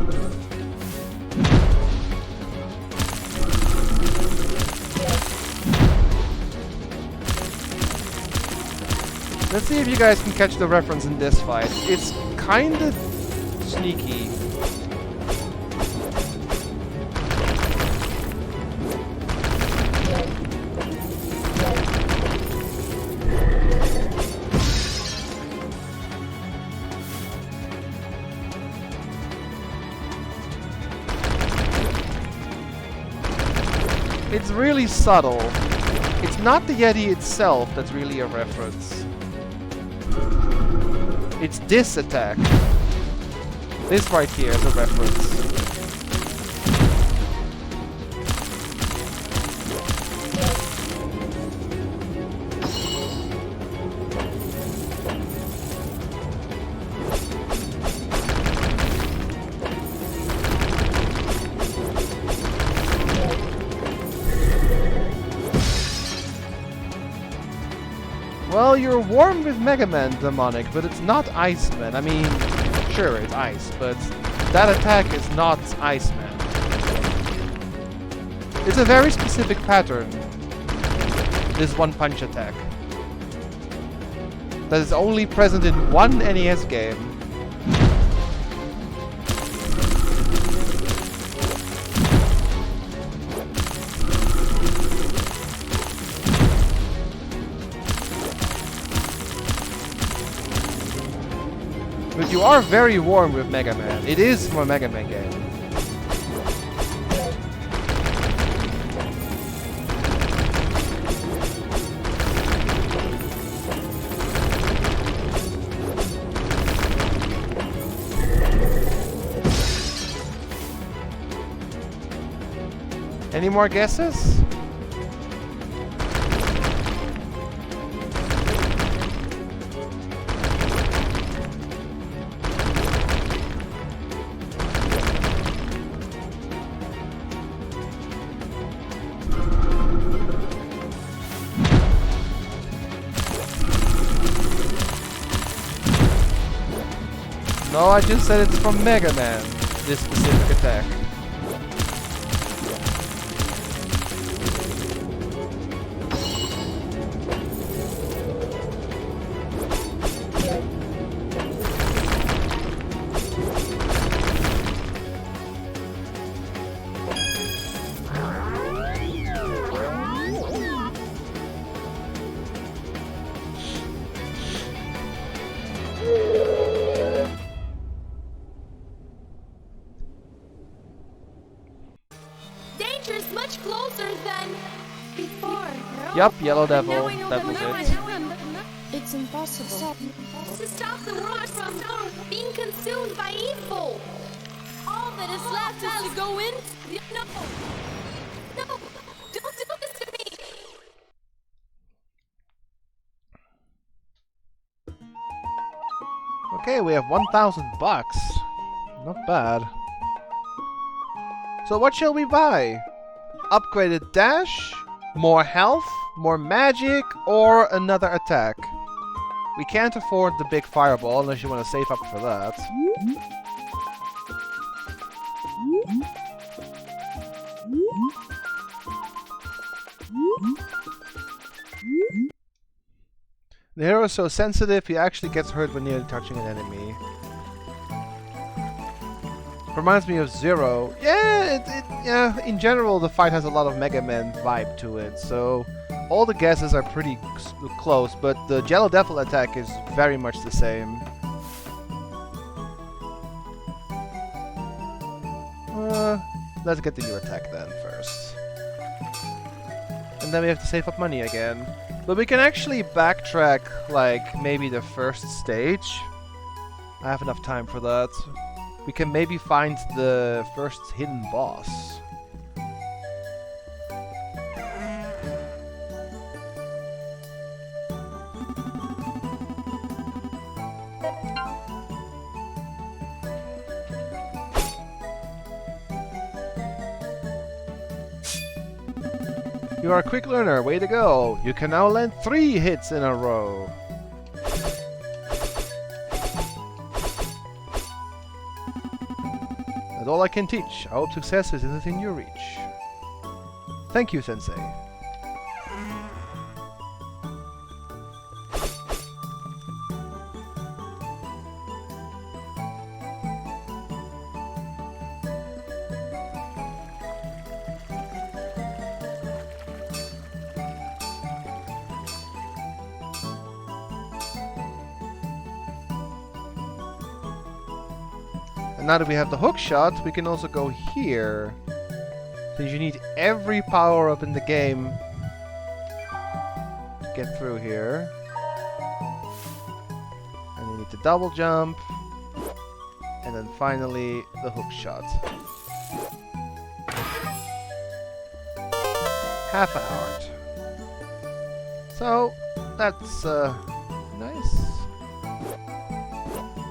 Let's see if you guys can catch the reference in this fight. It's kinda sneaky. It's really subtle. It's not the Yeti itself that's really a reference. It's this attack. This right here is a reference. Well, you're warm with Mega Man, Demonic, but it's not Iceman. I mean, sure, it's ice, but that attack is not Iceman. It's a very specific pattern, this one-punch attack, that is only present in one NES game. But you are very warm with Mega Man. It is from a Mega Man game. Any more guesses? No, I just said it's from Mega Man, this specific attack. Yup, Yellow Now Devil. I know That that was now I it. know. It's impossible to stop the world from being consumed by evil. All that is left is to go in. No, no, don't do this to me. Okay, we have 1,000 bucks. Not bad. So what shall we buy? Upgraded dash, more health, more magic, or another attack? We can't afford the big fireball unless you want to save up for that. The hero is so sensitive, he actually gets hurt when nearly touching an enemy. Reminds me of Zero. Yeah, in general, the fight has a lot of Mega Man vibe to it, so all the guesses are pretty close, but the Jello Devil attack is very much the same. Let's get the new attack then first. And then we have to save up money again. But we can actually backtrack, like, maybe the first stage. I have enough time for that. We can maybe find the first hidden boss. You are a quick learner, way to go! You can now land 3 hits in a row. That's all I can teach. I hope success is within your reach. Thank you, Sensei. And now that we have the hook shot, we can also go here. Since you need every power-up in the game to get through here. And you need to double jump. And then finally, the hook shot. Half an hour. So, that's nice.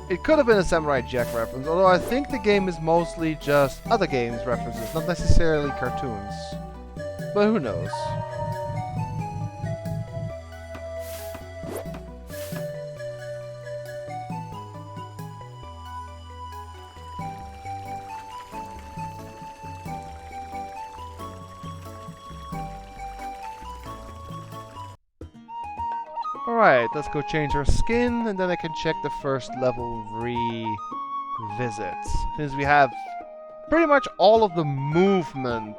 It could have been a Samurai Jack reference, although I think the game is mostly just other games references, not necessarily cartoons. But who knows? Alright, let's go change our skin, and then I can check the first level revisit. Since we have pretty much all of the movement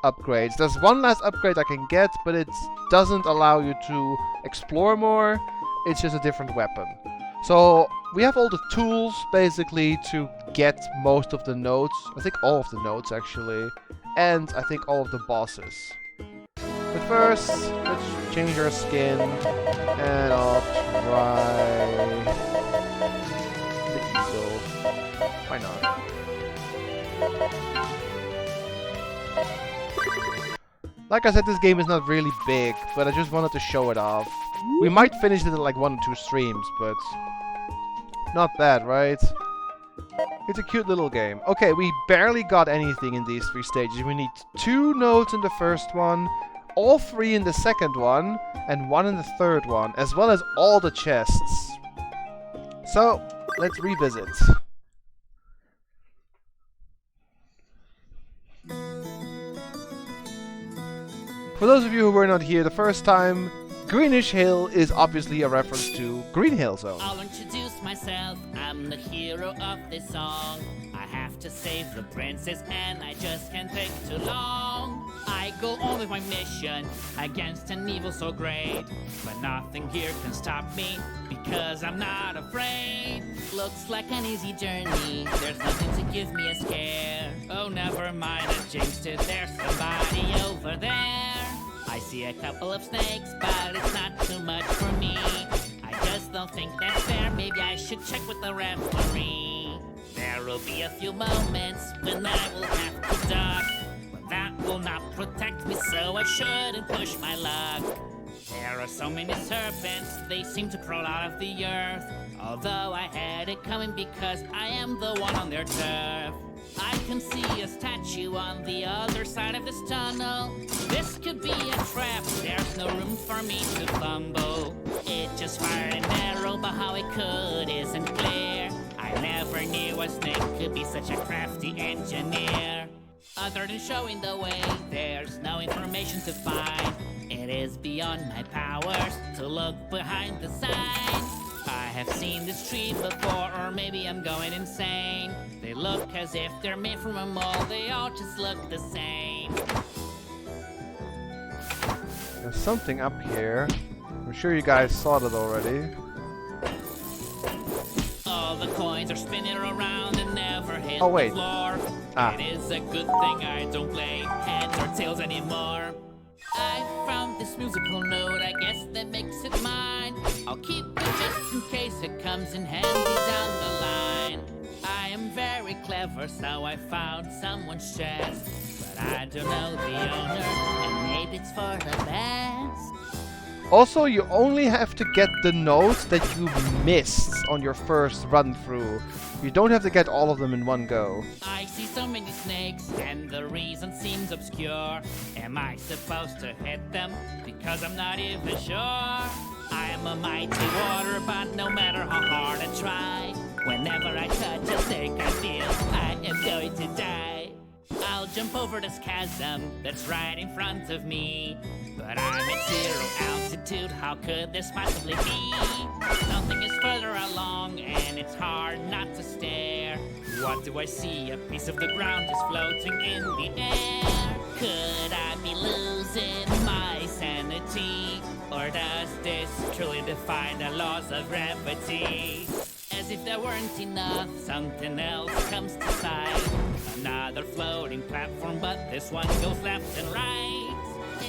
upgrades. There's one last upgrade I can get, but it doesn't allow you to explore more. It's just a different weapon. So we have all the tools, basically, to get most of the notes. I think all of the notes, actually. And I think all of the bosses. But first, let's change our skin, and I'll try the eagle. Why not? Like I said, this game is not really big, but I just wanted to show it off. We might finish it in like 1 or 2 streams, but not bad, right? It's a cute little game. Okay, we barely got anything in these 3 stages. We need 2 notes in the first one, all 3 in the second one, and 1 in the third one, as well as all the chests. So, let's revisit. For those of you who were not here the first time, Greenish Hill is obviously a reference to Green Hill Zone. I'll introduce myself, I'm the hero of this song. I have to save the princess and I just can't take too long. I go on with my mission against an evil so great, but nothing here can stop me because I'm not afraid. Looks like an easy journey, there's nothing to give me a scare. Oh, never mind, I jinxed it, there's somebody over there. I I see a couple of snakes, but it's not too much for me. I just don't think that's fair. Maybe I should check with the referee. There will be a few moments when I will have to duck, but that will not protect me, so I shouldn't push my luck. There are so many serpents, they seem to crawl out of the earth. Although I had it coming because I am the one on their turf. I can see a statue on the other side of this tunnel. This could be a trap, there's no room for me to fumble. It just fired an arrow, but how it could isn't clear. I never knew a snake could be such a crafty engineer. Other than showing the way, there's no information to find. It is beyond my powers to look behind the sign. I have seen this tree before, or maybe I'm going insane. They look as if they're made from a mold, they all just look the same. There's something up here. I'm sure you guys saw it already. All the coins are spinning around and never hit Oh, wait. the floor. Ah. It is a good thing I don't play heads or tails anymore. I found this musical note, I guess that makes it mine. I'll keep it just in case it comes in handy down the line. I am very clever, so I found someone's chest, but I don't know the owner, and maybe it's for the best. Also, you only have to get the notes that you missed on your first run through. You don't have to get all of them in one go. I see so many snakes, and the reason seems obscure. Am I supposed to hit them? Because I'm not even sure. I am a mighty water, but no matter how hard I try, whenever I touch a snake, I feel I am going to die. I'll jump over this chasm that's right in front of me, but I'm at 0 altitude, how could this possibly be? Nothing is further along, and it's hard not to stare. What do I see? A piece of the ground is floating in the air. Could I be losing my sanity? Or does this truly defy the laws of gravity? As if there weren't enough, something else comes to sight. Another floating platform, but this one goes left and right.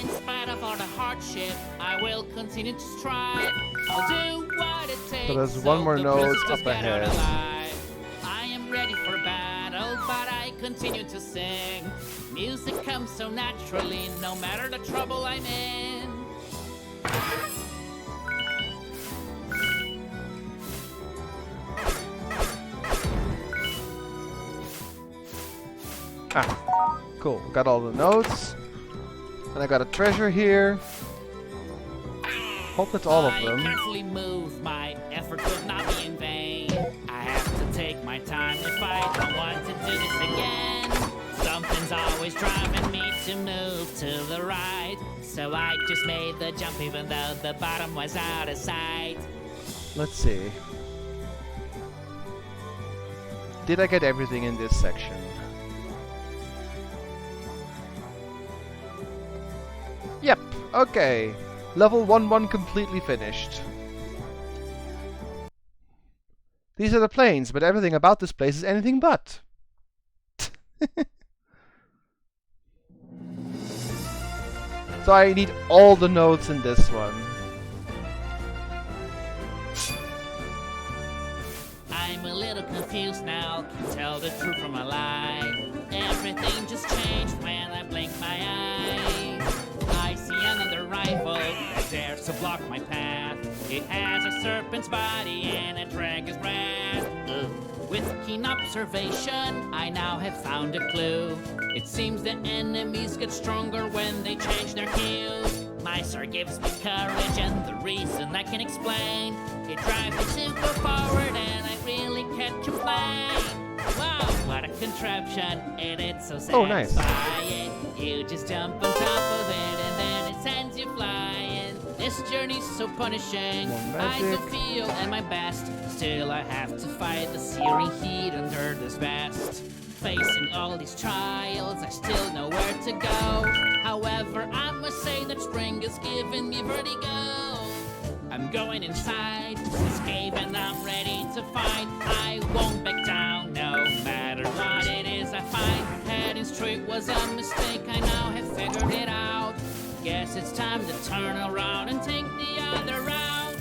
In spite of all the hardship, I will continue to strive. I'll do what it takes. So there's one more the node prisoners up get out ahead. alive. I am ready for battle, but I continue to sing. Music comes so naturally, no matter the trouble I'm in. Ah, cool. Got all the notes. And I got a treasure here. Hope that's all of I them. carefully move, my effort will not be in vain. I have to take my time if I don't want to do this again. Something's always driving me to move to the right, so I just made the jump even though the bottom was out of sight. Let's see. Did I get everything in this section? Yep, okay. Level 1-1 completely finished. These are the plains, but everything about this place is anything but. So I need all the notes in this one. I'm a little confused now, can tell the truth from a lie. Everything just changed when I blink my eyes. I see another rival that dares to block my path. It has a serpent's body and a dragon's breath. With keen observation, I now have found a clue. It seems the enemies get stronger when they change their cues. My sword gives me courage and the reason I can explain. It drives me to go forward and I really can't complain. Wow, what a contraption, and it's so Oh, nice. satisfying. You just jump on top of it and then it sends you flying. This journey's so punishing, More I don't magic. feel at my best. Still I have to fight the searing heat under this vest. Facing all these trials, I still know where to go. However, I must say that spring is giving me vertigo. I'm going inside this cave and I'm ready to fight. I won't back down no matter what it is I find. Heading straight was a mistake, I now have figured it out. Guess it's time to turn around and take the other route.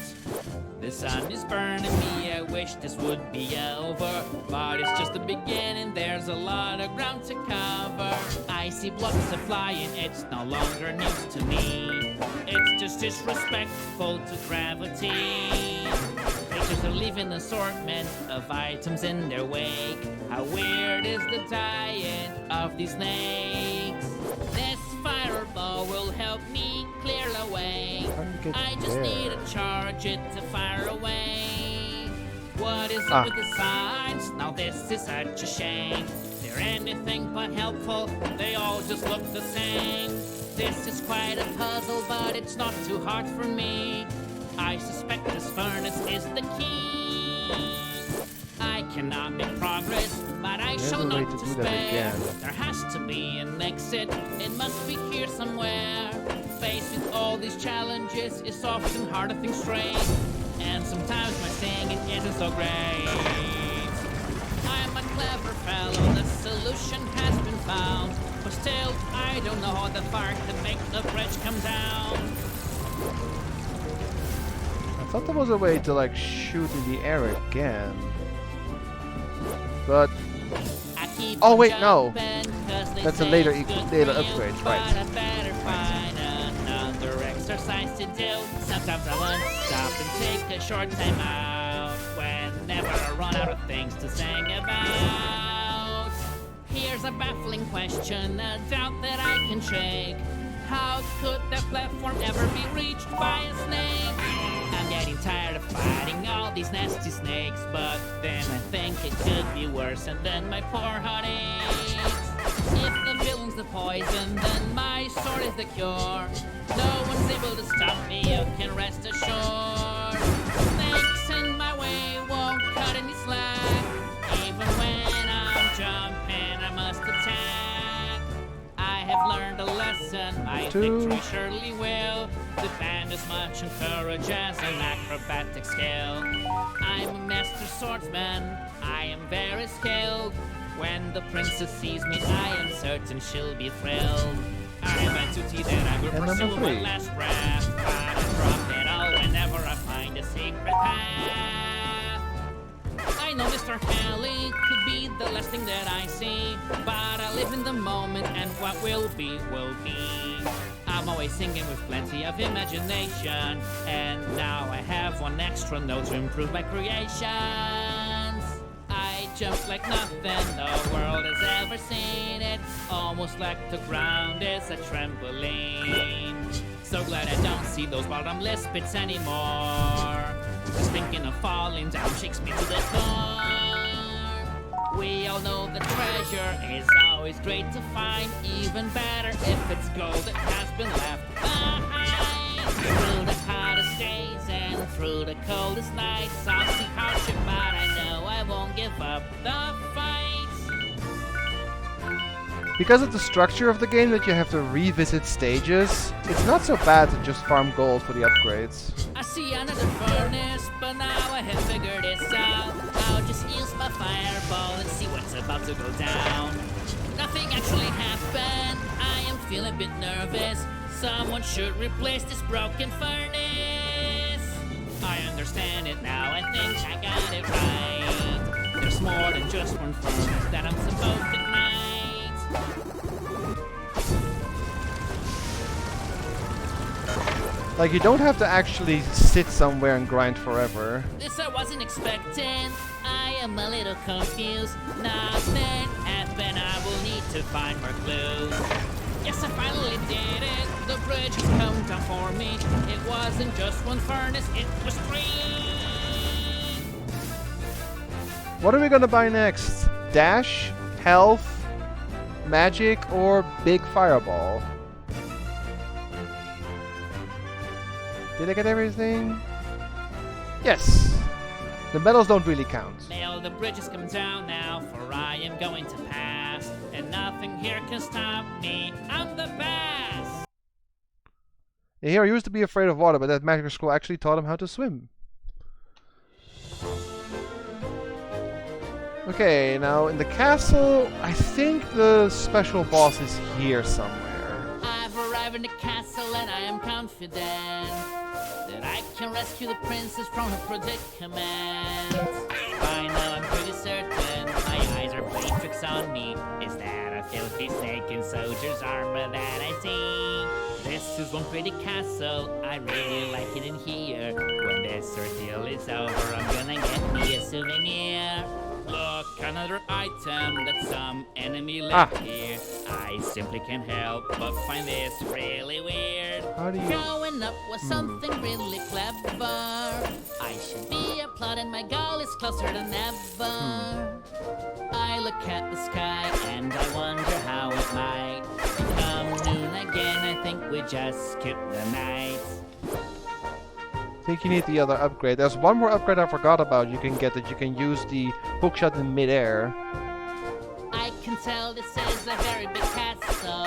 The sun is burning me, I wish this would be over. But it's just the beginning, there's a lot of ground to cover. I see blocks are flying, it's no longer news to me. It's just disrespectful to gravity. Creatures are leaving an assortment of items in their wake. How weird is the diet of these snakes? This fireball will help me clear the way. I just need to charge it to fire away. What is up with the signs? Now this is such a shame. They're anything but helpful, they all just look the same. This is quite a puzzle, but it's not too hard for me. I suspect this furnace is the key. I cannot make progress, but I shall not despair. There has to be an exit, it must be here somewhere. Faced with all these challenges, it's often hard to think straight. And sometimes my singing isn't so great. I'm a clever fellow, the solution has been found. But still, I don't know the fire to make the bridge come down. I thought there was a way to like shoot in the air again. But oh wait, no. That's a later upgrade, right? I better find another exercise to do. Sometimes I want to stop and take a short time out whenever I run out of things to sing about. Here's a baffling question, a doubt that I can shake. How could that platform ever be reached by a snake? I'm getting tired of fighting all these nasty snakes, but then I think it could be worse, and then my poor heart aches. If the villain's the poison, then my sword is the cure. No one's able to stop me, you can rest assured. Snakes in my way won't cut any slack. Even when I'm jumping, I must attack. I have learned a lesson, my victory surely will depend as much on courage as an acrobatic skill. I'm a master swordsman, I am very skilled. When the princess sees me, I am certain she'll be thrilled. I have a duty that I will pursue my last breath, but I drop it all whenever I find a secret path. I know Mr. Kelly could be the last thing that I see, but I live in the moment and what will be, will be. I'm always singing with plenty of imagination, and now I have one extra note to improve my creations. I jump like nothing the world has ever seen. It's almost like the ground is a trampoline. So glad I don't see those bottomless pits anymore. Just thinking of falling down shakes me to the core. We all know that treasure is always great to find. Even better if it's gold that has been left behind. Through the hottest days and through the coldest nights, I'll see hardship, but I know I won't give up the fight. Because of the structure of the game that you have to revisit stages, it's not so bad to just farm gold for the upgrades. I see another furnace, but now I have figured this out. I'll just use my fireball and see what's about to go down. Nothing actually happened, I am feeling a bit nervous. Someone should replace this broken furnace. I understand it now, I think I got it right. There's more than just one furnace that I'm supposed to ignite. Like, you don't have to actually sit somewhere and grind forever. This I wasn't expecting. I am a little confused. Nothing happened. I will need to find more clues. Yes, I finally did it. The bridge has come down for me. It wasn't just one furnace, it was three. What are we gonna buy next? Dash, health, magic, or big fireball? Did I get everything? Yes! The medals don't really count. May all the bridges come down now, for I am going to pass. And nothing here can stop me. I'm the best! The hero used to be afraid of water, but that magic scroll actually taught him how to swim. Okay, now in the castle, I think the special boss is here somewhere. I've arrived arrive in the castle and I am confident that I can rescue the princess from her predicament. By now I'm pretty certain my eyes are playing tricks on me. Is that a filthy snake in soldier's armor that I see? This is one pretty castle, I really like it in here. When this ordeal is over, I'm gonna get me a souvenir. Look, another item that some enemy left here. I simply can't help but find this really weird. How do you... Growing up was something really clever. I should be applauded, my goal is closer than ever. I look at the sky and I wonder how it might become noon again. I think we just skip the night. I think you need the other upgrade. There's one more upgrade I forgot about. You can get that you can use the hookshot in midair. I can tell this is a very big castle.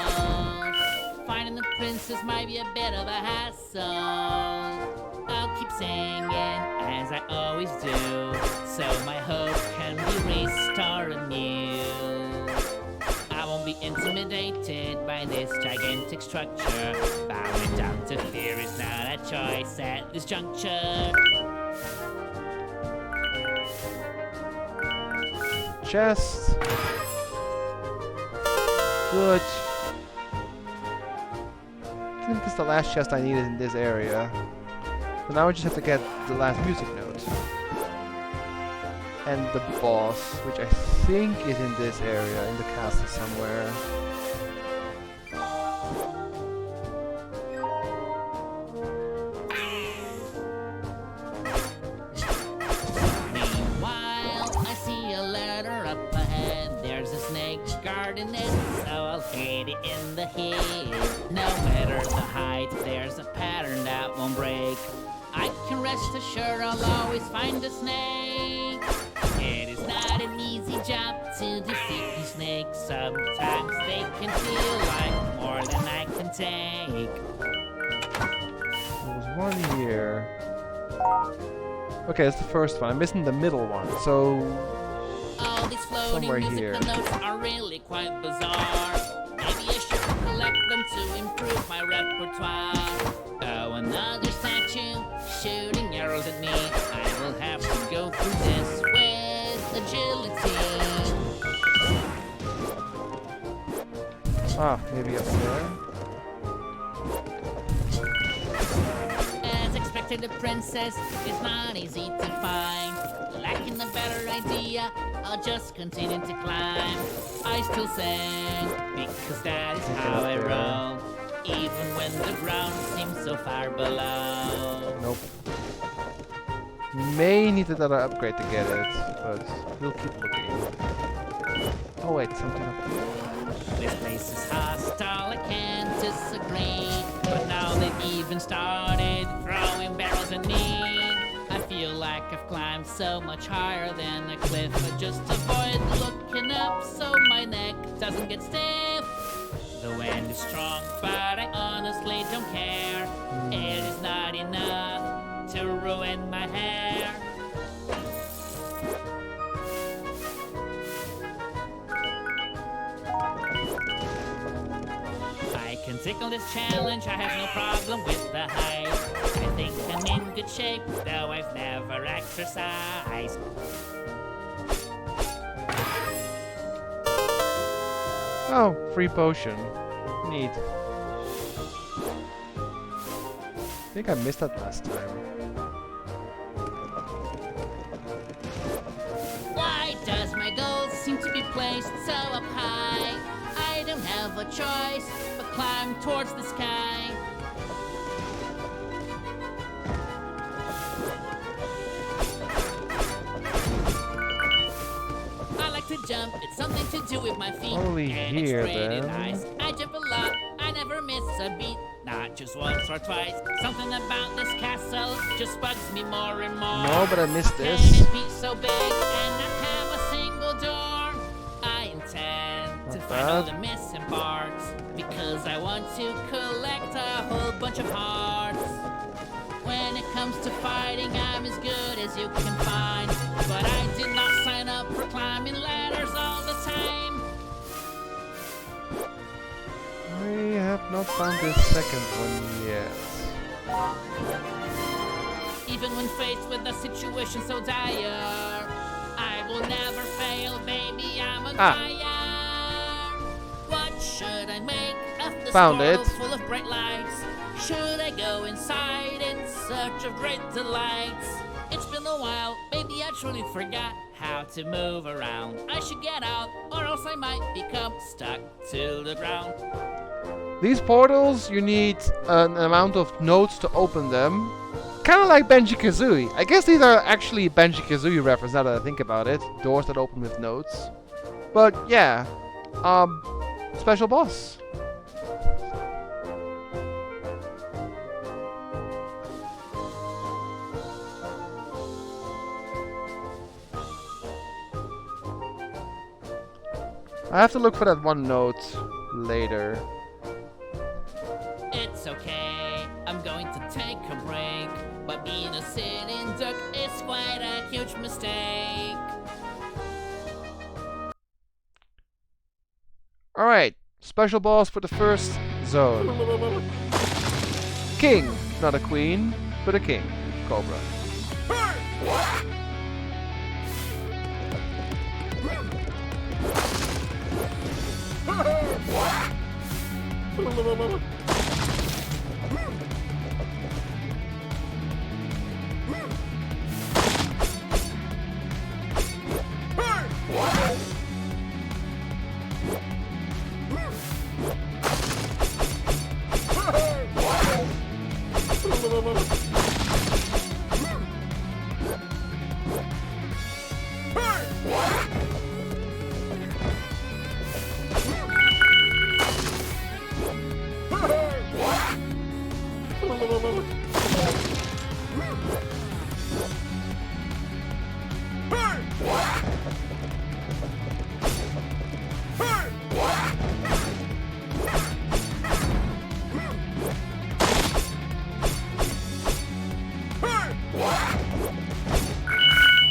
Finding the princess might be a bit of a hassle. I'll keep singing as I always do, so my hope can be restored anew. I won't be intimidated by this gigantic structure. Bowing down to fear is not a choice at this juncture. Chest. Good. I think this is the last chest I needed in this area. So now I just have to get the last music note. And the boss, which I think is in this area, in the castle somewhere. Meanwhile, I see a ladder up ahead. There's a snake guarding it, so I'll hit it in the head. No matter the height, there's a pattern that won't break. I can rest assured I'll always find the snake. It is not an easy job to defeat these snakes. Sometimes they can feel like more than I can take. There was one here. Okay, that's the first one. I'm missing the middle one, so... All these floating somewhere musical here. notes are really quite bizarre. Maybe I should collect them to improve my repertoire. Oh, another statue shooting arrows at me. I will have to go through this with agility. Ah, maybe up there. As expected, the princess is not easy to find. Lacking a better idea, I'll just continue to climb. I still sing, because that is how I roll, even when the ground seems so far below. Nope. May need another upgrade to get it, but we'll keep looking. Oh wait, something up here. This place is hostile, I can't disagree. But now they've even started throwing barrels at me. I feel like I've climbed so much higher than a cliff. I just avoid looking up so my neck doesn't get stiff. The wind is strong, but I honestly don't care. It is not enough to ruin my hair. I can tickle this challenge, I have no problem with the height. I think I'm in good shape, though I've never exercised. Oh, free potion. Neat. I think I missed that last time. Why does my goal seem to be placed so up high? I don't have a choice but climb towards the sky. I like to jump, it's something to do with my feet. Only and here, it's pretty then. nice. I jump a lot, I never miss a beat. Not just once or twice. Something about this castle just bugs me more and more. No, but I missed Can this. it be so big and not have a single door? I intend to Not find all bad. the missing parts because I want to collect a whole bunch of hearts. When it comes to fighting, I'm as good as you can find. But I did not sign up for climbing ladders all the time. We have not found this second one yet. Even when faced with a situation so dire, I will never fail, baby, I'm on fire. What should I make of this Found portal it. full of bright lights? Should I go inside in search of great delights? It's been a while, maybe I truly forgot how to move around. I should get out, or else I might become stuck to the ground. These portals, you need an amount of nodes to open them. Kind of like Banjo-Kazooie. I guess these are actually Banjo-Kazooie references now that I think about it. Doors that open with nodes. But yeah, special boss. I have to look for that one note later. It's okay, I'm going to take a break. But being a sitting duck is quite a huge mistake. Alright, special boss for the first zone. King, not a queen, but a king. Cobra.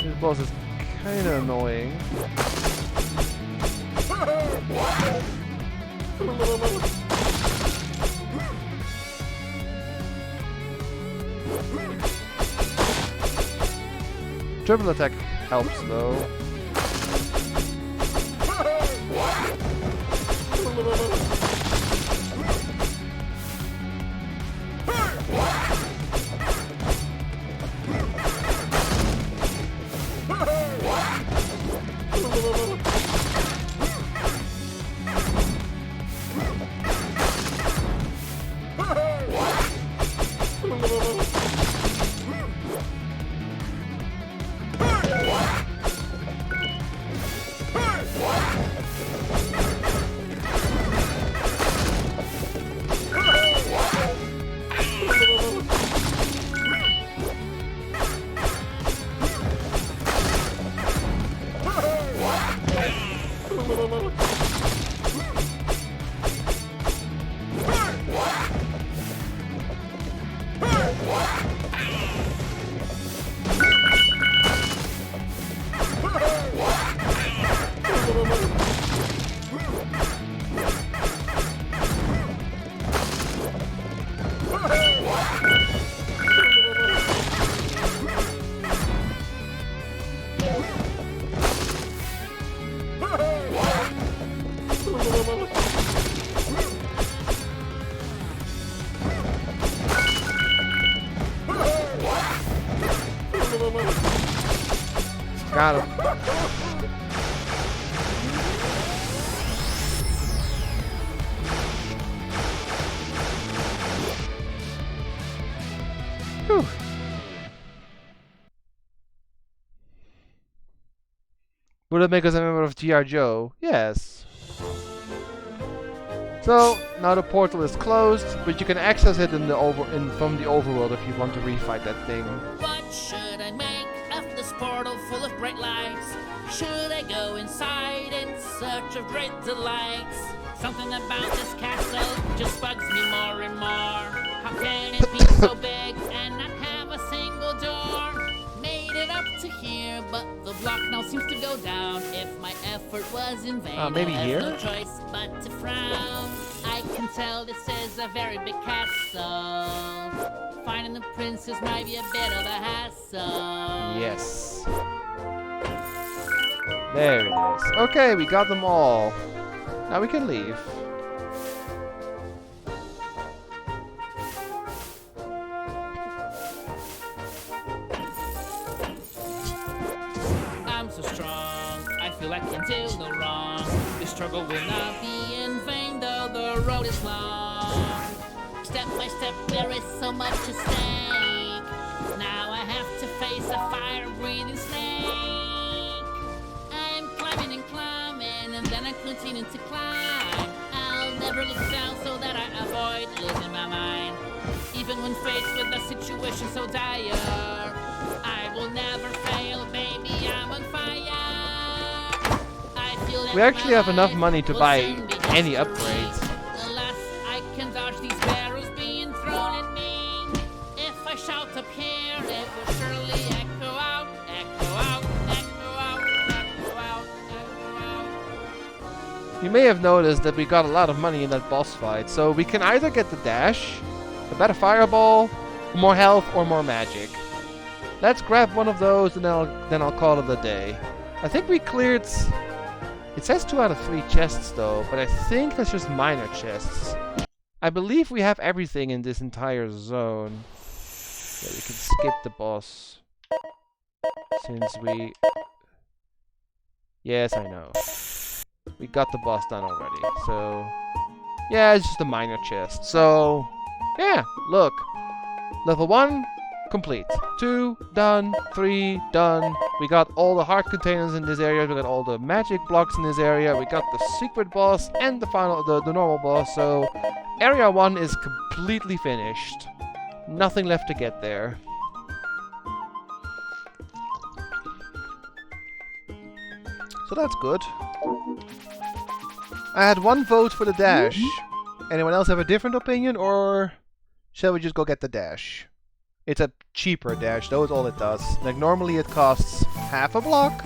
This boss is kinda annoying. Triple attack helps though. Got him. Whew. Would it make us a member of G.I. Joe? Yes. So now the portal is closed, but you can access it from the overworld if you want to refight that thing. What should I make of this portal full of bright lights? Should I go inside in search of great delights? Something about this castle just bugs me more and more. How can it be so big and not have a single door? Made it up to here, but the block now seems to go down. If my effort was in vain, maybe I have here? no choice but to frown. I I can tell this is a very big castle. Finding the princess might be a bit of a hassle. Yes. There it is. Okay, we got them all. Now we can leave. I'm so strong, I feel I can do no wrong. This struggle will not be in vain, though the road is long. Step by step, there is so much at stake. Now I have to face a fire-breathing snake. I am climbing and climbing, and then I continue to climb. I'll never look down so that I avoid losing my mind. Even when faced with a situation so dire, I will never fail, baby, I'm on fire. I feel that We actually have enough money to will buy soon be any history. upgrades. Alas, I can dodge these barrels being thrown at me. If I shout up here, it will surely echo out, echo out, echo out, echo out, echo out. You may have noticed that we got a lot of money in that boss fight, so we can either get the dash, a better fireball, more health, or more magic. Let's grab one of those and then I'll call it a day. I think we cleared... It says 2 out of 3 chests though, but I think that's just minor chests. I believe we have everything in this entire zone. Yeah, we can skip the boss. Since we... Yes, I know. We got the boss done already, so... Yeah, it's just a minor chest. So... Yeah, look. Level 1, complete. 2, done. 3, done. We got all the heart containers in this area. We got all the magic blocks in this area. We got the secret boss and the normal boss. So, area 1 is completely finished. Nothing left to get there. So that's good. I had 1 vote for the dash. Anyone else have a different opinion, or shall we just go get the dash? It's a cheaper dash, that was all it does. Like normally it costs half a block.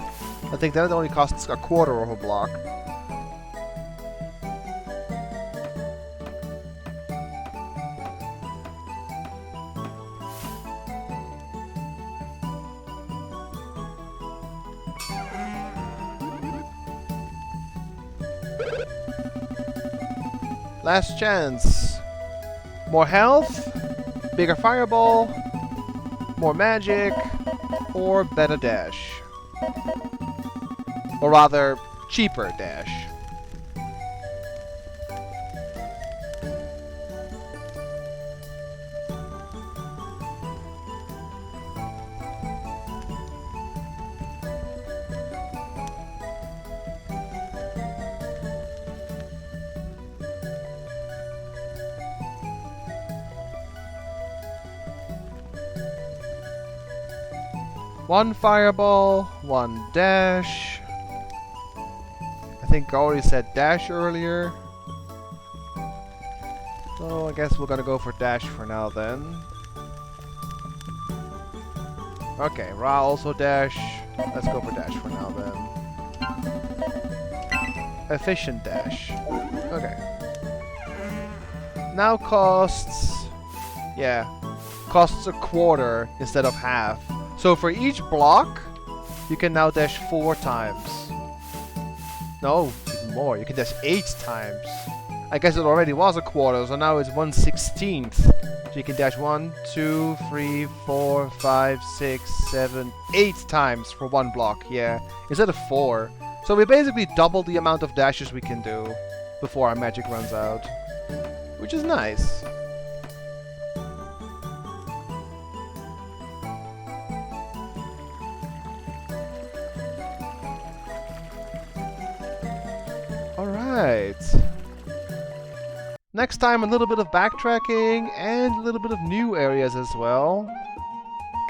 I think then it only costs a quarter of a block. Last chance. More health, bigger fireball, more magic, or better dash. Or rather, cheaper dash. One fireball, 1 dash. I think I already said dash earlier. So I guess we're gonna go for dash for now then. Okay, Ra also dash. Let's go for dash for now then. Efficient dash. Okay. Now costs... Yeah. Costs a quarter instead of half. So for each block, you can now dash 4 times. No, even more. You can dash 8 times. I guess it already was a quarter, so now it's 1/16. So you can dash 1, 2, 3, 4, 5, 6, 7, 8 times for 1 block. Yeah, instead of 4. So we basically double the amount of dashes we can do before our magic runs out, which is nice. Alright. Next time a little bit of backtracking and a little bit of new areas as well.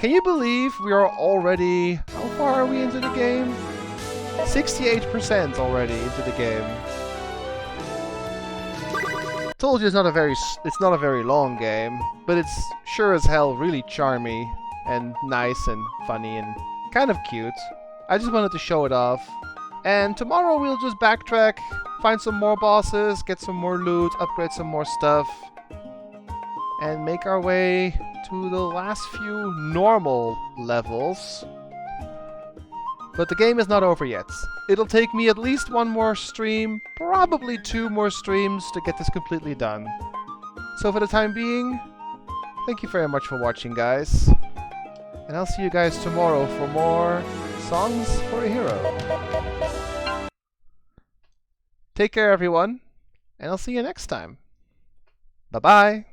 Can you believe we are already... How far are we into the game? 68% already into the game. Told you it's not a very long game, but it's sure as hell really charmy and nice and funny and kind of cute. I just wanted to show it off. And tomorrow we'll just backtrack find some more bosses, get some more loot, upgrade some more stuff, and make our way to the last few normal levels. But the game is not over yet. It'll take me at least one more stream, probably 2 more streams to get this completely done. So for the time being, thank you very much for watching, guys. And I'll see you guys tomorrow for more Songs for a Hero. Take care, everyone, and I'll see you next time. Bye-bye.